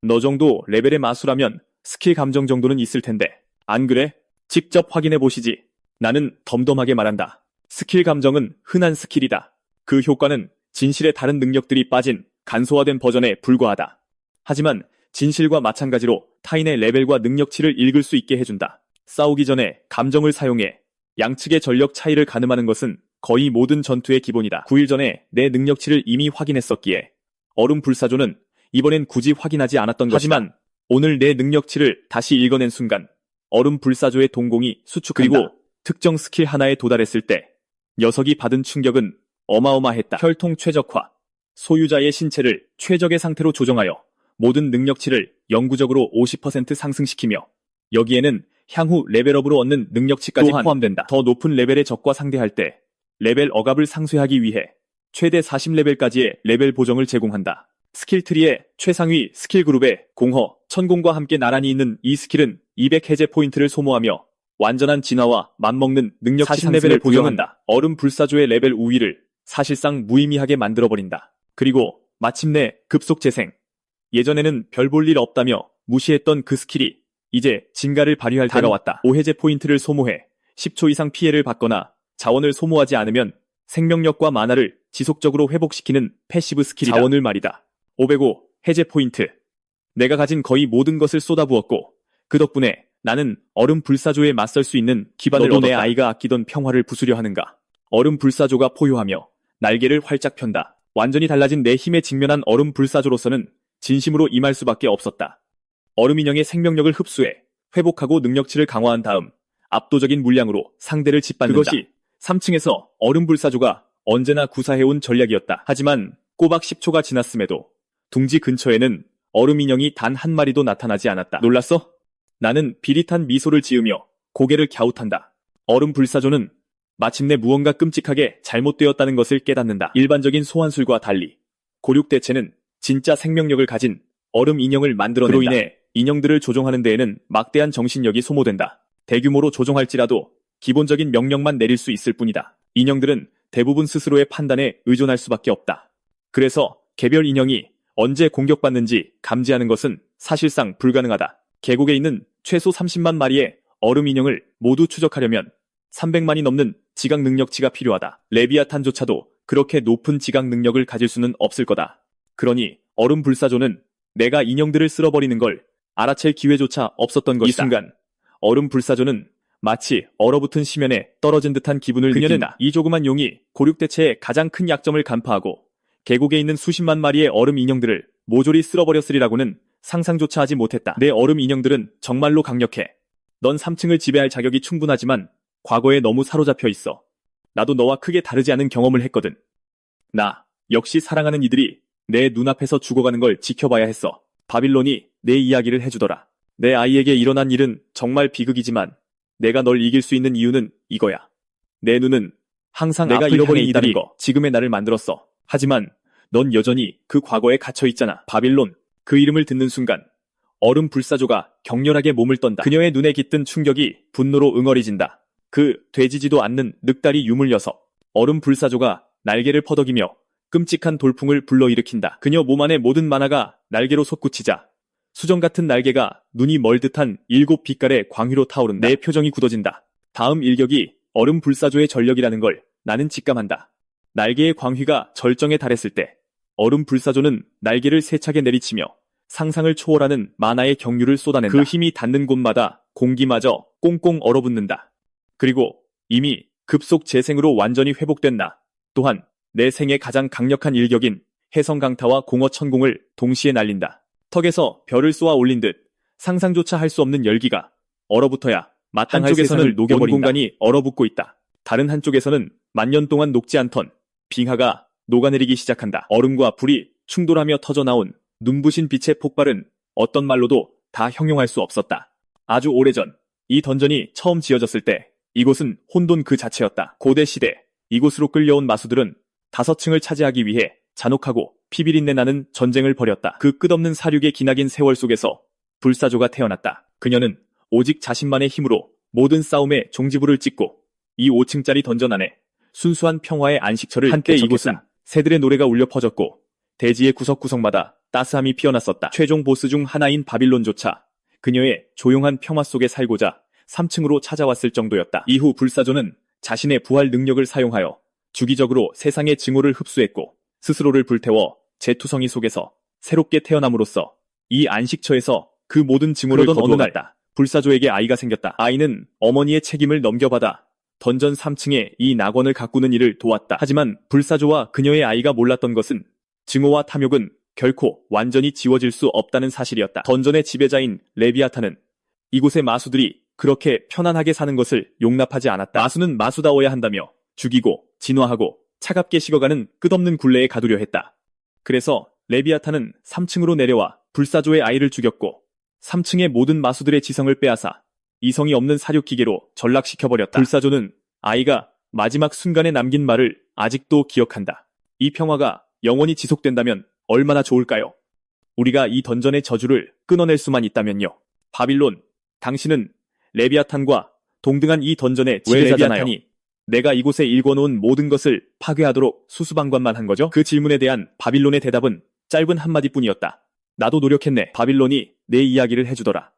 너 정도 레벨의 마수라면 스킬 감정 정도는 있을 텐데. 안 그래? 직접 확인해 보시지. 나는 덤덤하게 말한다. 스킬 감정은 흔한 스킬이다. 그 효과는 진실의 다른 능력들이 빠진 간소화된 버전에 불과하다. 하지만 진실과 마찬가지로 타인의 레벨과 능력치를 읽을 수 있게 해준다. 싸우기 전에 감정을 사용해 양측의 전력 차이를 가늠하는 것은 거의 모든 전투의 기본이다. 9일 전에 내 능력치를 이미 확인했었기에 얼음 불사조는 이번엔 굳이 확인하지 않았던 것이다. 하지만 오늘 내 능력치를 다시 읽어낸 순간 얼음 불사조의 동공이 수축한다. 그리고 특정 스킬 하나에 도달했을 때 녀석이 받은 충격은 어마어마했다. 혈통 최적화. 소유자의 신체를 최적의 상태로 조정하여 모든 능력치를 영구적으로 50% 상승시키며 여기에는 향후 레벨업으로 얻는 능력치까지 포함된다. 더 높은 레벨의 적과 상대할 때 레벨 억압을 상쇄하기 위해 최대 40레벨까지의 레벨 보정을 제공한다. 스킬 트리의 최상위 스킬 그룹의 공허, 천공과 함께 나란히 있는 이 스킬은 200해제 포인트를 소모하며 완전한 진화와 맞먹는 능력치 40레벨을 보정한다. 얼음 불사조의 레벨 우위를 사실상 무의미하게 만들어버린다. 그리고 마침내 급속 재생. 예전에는 별 볼 일 없다며 무시했던 그 스킬이 이제 진가를 발휘할 때가 왔다. 5해제 포인트를 소모해 10초 이상 피해를 받거나 자원을 소모하지 않으면 생명력과 마나를 지속적으로 회복시키는 패시브 스킬이다. 자원을 말이다. 505 해제 포인트. 내가 가진 거의 모든 것을 쏟아부었고 그 덕분에 나는 얼음 불사조에 맞설 수 있는 기반을 얻었다. 내 아이가 아끼던 평화를 부수려 하는가. 얼음 불사조가 포효하며 날개를 활짝 편다. 완전히 달라진 내 힘에 직면한 얼음 불사조로서는 진심으로 임할 수밖에 없었다. 얼음 인형의 생명력을 흡수해 회복하고 능력치를 강화한 다음 압도적인 물량으로 상대를 짓밟는다. 그것이 3층에서 얼음 불사조가 언제나 구사해온 전략이었다. 하지만 꼬박 10초가 지났음에도 둥지 근처에는 얼음 인형이 단 한 마리도 나타나지 않았다. 놀랐어? 나는 비릿한 미소를 지으며 고개를 갸웃한다. 얼음 불사조는 마침내 무언가 끔찍하게 잘못되었다는 것을 깨닫는다. 일반적인 소환술과 달리 고륙대체는 진짜 생명력을 가진 얼음 인형을 만들어낸다. 그로 인해 인형들을 조종하는 데에는 막대한 정신력이 소모된다. 대규모로 조종할지라도 기본적인 명령만 내릴 수 있을 뿐이다. 인형들은 대부분 스스로의 판단에 의존할 수밖에 없다. 그래서 개별 인형이 언제 공격받는지 감지하는 것은 사실상 불가능하다. 계곡에 있는 최소 30만 마리의 얼음 인형을 모두 추적하려면 300만이 넘는 지각 능력치가 필요하다. 레비아탄조차도 그렇게 높은 지각 능력을 가질 수는 없을 거다. 그러니 얼음 불사조는 내가 인형들을 쓸어버리는 걸 알아챌 기회조차 없었던 것이다. 이 순간 얼음 불사조는 마치 얼어붙은 심연에 떨어진 듯한 기분을 느낀다. 그녀는 이 조그만 용이 고륙대체의 가장 큰 약점을 간파하고 계곡에 있는 수십만 마리의 얼음 인형들을 모조리 쓸어버렸으리라고는 상상조차 하지 못했다. 내 얼음 인형들은 정말로 강력해. 넌 3층을 지배할 자격이 충분하지만 과거에 너무 사로잡혀 있어. 나도 너와 크게 다르지 않은 경험을 했거든. 나 역시 사랑하는 이들이 내 눈앞에서 죽어가는 걸 지켜봐야 했어. 바빌론이 내 이야기를 해주더라. 내 아이에게 일어난 일은 정말 비극이지만 내가 널 이길 수 있는 이유는 이거야. 내 눈은 항상 내가 잃어버린 이들이 지금의 나를 만들었어. 하지만 넌 여전히 그 과거에 갇혀있잖아. 바빌론. 그 이름을 듣는 순간 얼음 불사조가 격렬하게 몸을 떤다. 그녀의 눈에 깃든 충격이 분노로 응어리진다. 그 되지지도 않는 늑다리 유물 녀석. 얼음 불사조가 날개를 퍼덕이며 끔찍한 돌풍을 불러일으킨다. 그녀 몸 안의 모든 만화가 날개로 솟구치자 수정 같은 날개가 눈이 멀 듯한 7빛깔의 광휘로 타오른다. 내 표정이 굳어진다. 다음 일격이 얼음 불사조의 전력이라는 걸 나는 직감한다. 날개의 광휘가 절정에 달했을 때 얼음 불사조는 날개를 세차게 내리치며 상상을 초월하는 만화의 경류를 쏟아낸다. 그 힘이 닿는 곳마다 공기마저 꽁꽁 얼어붙는다. 그리고 이미 급속 재생으로 완전히 회복된 나 또한 내 생애 가장 강력한 일격인 해성강타와 공허천공을 동시에 날린다. 턱에서 별을 쏘아 올린 듯 상상조차 할 수 없는 열기가 얼어붙어야 마땅할 세상을 녹여버린다. 온 공간이 얼어붙고 있다. 다른 한쪽에서는 만년 동안 녹지 않던 빙하가 녹아내리기 시작한다. 얼음과 불이 충돌하며 터져나온 눈부신 빛의 폭발은 어떤 말로도 다 형용할 수 없었다. 아주 오래전 이 던전이 처음 지어졌을 때 이곳은 혼돈 그 자체였다. 고대 시대 이곳으로 끌려온 마수들은 5층을 차지하기 위해 잔혹하고 피비린내 나는 전쟁을 벌였다. 그 끝없는 사륙의 기나긴 세월 속에서 불사조가 태어났다. 그녀는 오직 자신만의 힘으로 모든 싸움에 종지부를 찍고 이 5층짜리 던전 안에 순수한 평화의 안식처를 한때 개척했다. 이곳은 새들의 노래가 울려 퍼졌고 대지의 구석구석마다 따스함이 피어났었다. 최종 보스 중 하나인 바빌론조차 그녀의 조용한 평화 속에 살고자 3층으로 찾아왔을 정도였다. 이후 불사조는 자신의 부활 능력을 사용하여 주기적으로 세상의 증오를 흡수했고 스스로를 불태워 재투성이 속에서 새롭게 태어남으로써 이 안식처에서 그 모든 증오를 거두어갔다. 불사조에게 아이가 생겼다. 아이는 어머니의 책임을 넘겨받아 던전 3층에 이 낙원을 가꾸는 일을 도왔다. 하지만 불사조와 그녀의 아이가 몰랐던 것은 증오와 탐욕은 결코 완전히 지워질 수 없다는 사실이었다. 던전의 지배자인 레비아탄은 이곳의 마수들이 그렇게 편안하게 사는 것을 용납하지 않았다. 마수는 마수다워야 한다며 죽이고 진화하고 차갑게 식어가는 끝없는 굴레에 가두려 했다. 그래서 레비아탄은 3층으로 내려와 불사조의 아이를 죽였고 3층의 모든 마수들의 지성을 빼앗아 이성이 없는 사육기계로 전락시켜버렸다. 불사조는 아이가 마지막 순간에 남긴 말을 아직도 기억한다. 이 평화가 영원히 지속된다면 얼마나 좋을까요? 우리가 이 던전의 저주를 끊어낼 수만 있다면요. 바빌론, 당신은 레비아탄과 동등한 이 던전의 지배자잖아요. 내가 이곳에 일궈놓은 모든 것을 파괴하도록 수수방관만 한 거죠? 그 질문에 대한 바빌론의 대답은 짧은 한마디뿐이었다. 나도 노력했네. 바빌론이 내 이야기를 해주더라.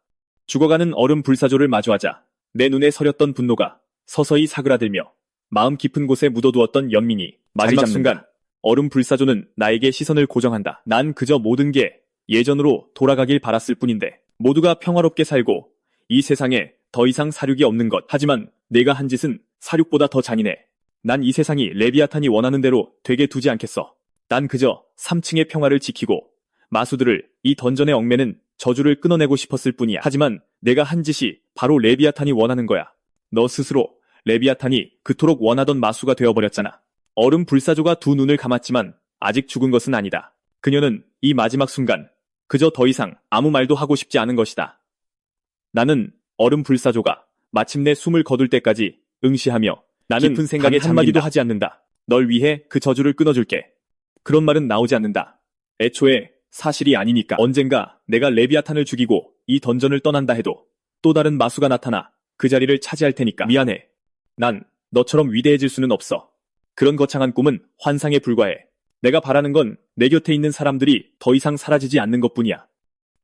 죽어가는 얼음 불사조를 마주하자 내 눈에 서렸던 분노가 서서히 사그라들며 마음 깊은 곳에 묻어두었던 연민이 마지막 순간 얼음 불사조는 나에게 시선을 고정한다. 난 그저 모든 게 예전으로 돌아가길 바랐을 뿐인데 모두가 평화롭게 살고 이 세상에 더 이상 사륙이 없는 것. 하지만 내가 한 짓은 사륙보다 더 잔인해. 난 이 세상이 레비아탄이 원하는 대로 되게 두지 않겠어. 난 그저 3층의 평화를 지키고 마수들을 이 던전에 얽매는 저주를 끊어내고 싶었을 뿐이야. 하지만 내가 한 짓이 바로 레비아탄이 원하는 거야. 너 스스로 레비아탄이 그토록 원하던 마수가 되어버렸잖아. 얼음 불사조가 두 눈을 감았지만 아직 죽은 것은 아니다. 그녀는 이 마지막 순간 그저 더 이상 아무 말도 하고 싶지 않은 것이다. 나는 얼음 불사조가 마침내 숨을 거둘 때까지 응시하며 나는 깊은 생각에 한마디도 하지 않는다. 널 위해 그 저주를 끊어줄게. 그런 말은 나오지 않는다. 애초에 사실이 아니니까. 언젠가 내가 레비아탄을 죽이고 이 던전을 떠난다 해도 또 다른 마수가 나타나 그 자리를 차지할 테니까. 미안해. 난 너처럼 위대해질 수는 없어. 그런 거창한 꿈은 환상에 불과해. 내가 바라는 건 내 곁에 있는 사람들이 더 이상 사라지지 않는 것뿐이야.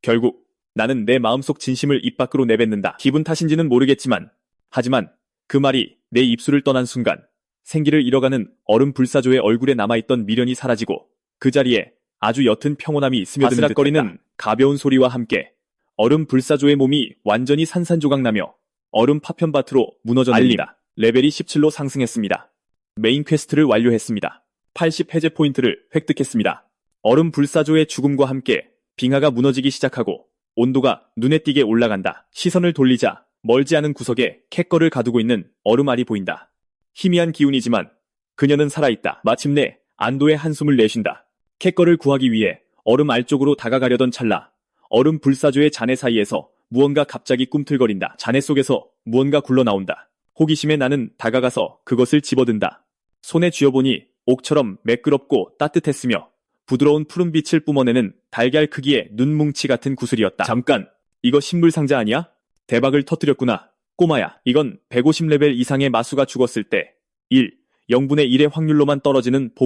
결국 나는 내 마음속 진심을 입 밖으로 내뱉는다. 기분 탓인지는 모르겠지만 하지만 그 말이 내 입술을 떠난 순간 생기를 잃어가는 얼음 불사조의 얼굴에 남아있던 미련이 사라지고 그 자리에 아주 옅은 평온함이 스며드는 바스락거리는 가벼운 소리와 함께 얼음 불사조의 몸이 완전히 산산조각나며 얼음 파편밭으로 무너져 내립니다. 레벨이 17로 상승했습니다. 메인 퀘스트를 완료했습니다. 80 해제 포인트를 획득했습니다. 얼음 불사조의 죽음과 함께 빙하가 무너지기 시작하고 온도가 눈에 띄게 올라간다. 시선을 돌리자 멀지 않은 구석에 캣걸을 가두고 있는 얼음알이 보인다. 희미한 기운이지만 그녀는 살아있다. 마침내 안도의 한숨을 내쉰다. 캣걸을 구하기 위해 얼음알 쪽으로 다가가려던 찰나 얼음 불사조의 잔해 사이에서 무언가 갑자기 꿈틀거린다. 잔해 속에서 무언가 굴러나온다. 호기심에 나는 다가가서 그것을 집어든다. 손에 쥐어보니 옥처럼 매끄럽고 따뜻했으며 부드러운 푸른빛을 뿜어내는 달걀 크기의 눈뭉치 같은 구슬이었다. 잠깐! 이거 신물상자 아니야? 대박을 터뜨렸구나. 꼬마야, 이건 150레벨 이상의 마수가 죽었을 때 1, 0분의 1의 확률로만 떨어지는 보물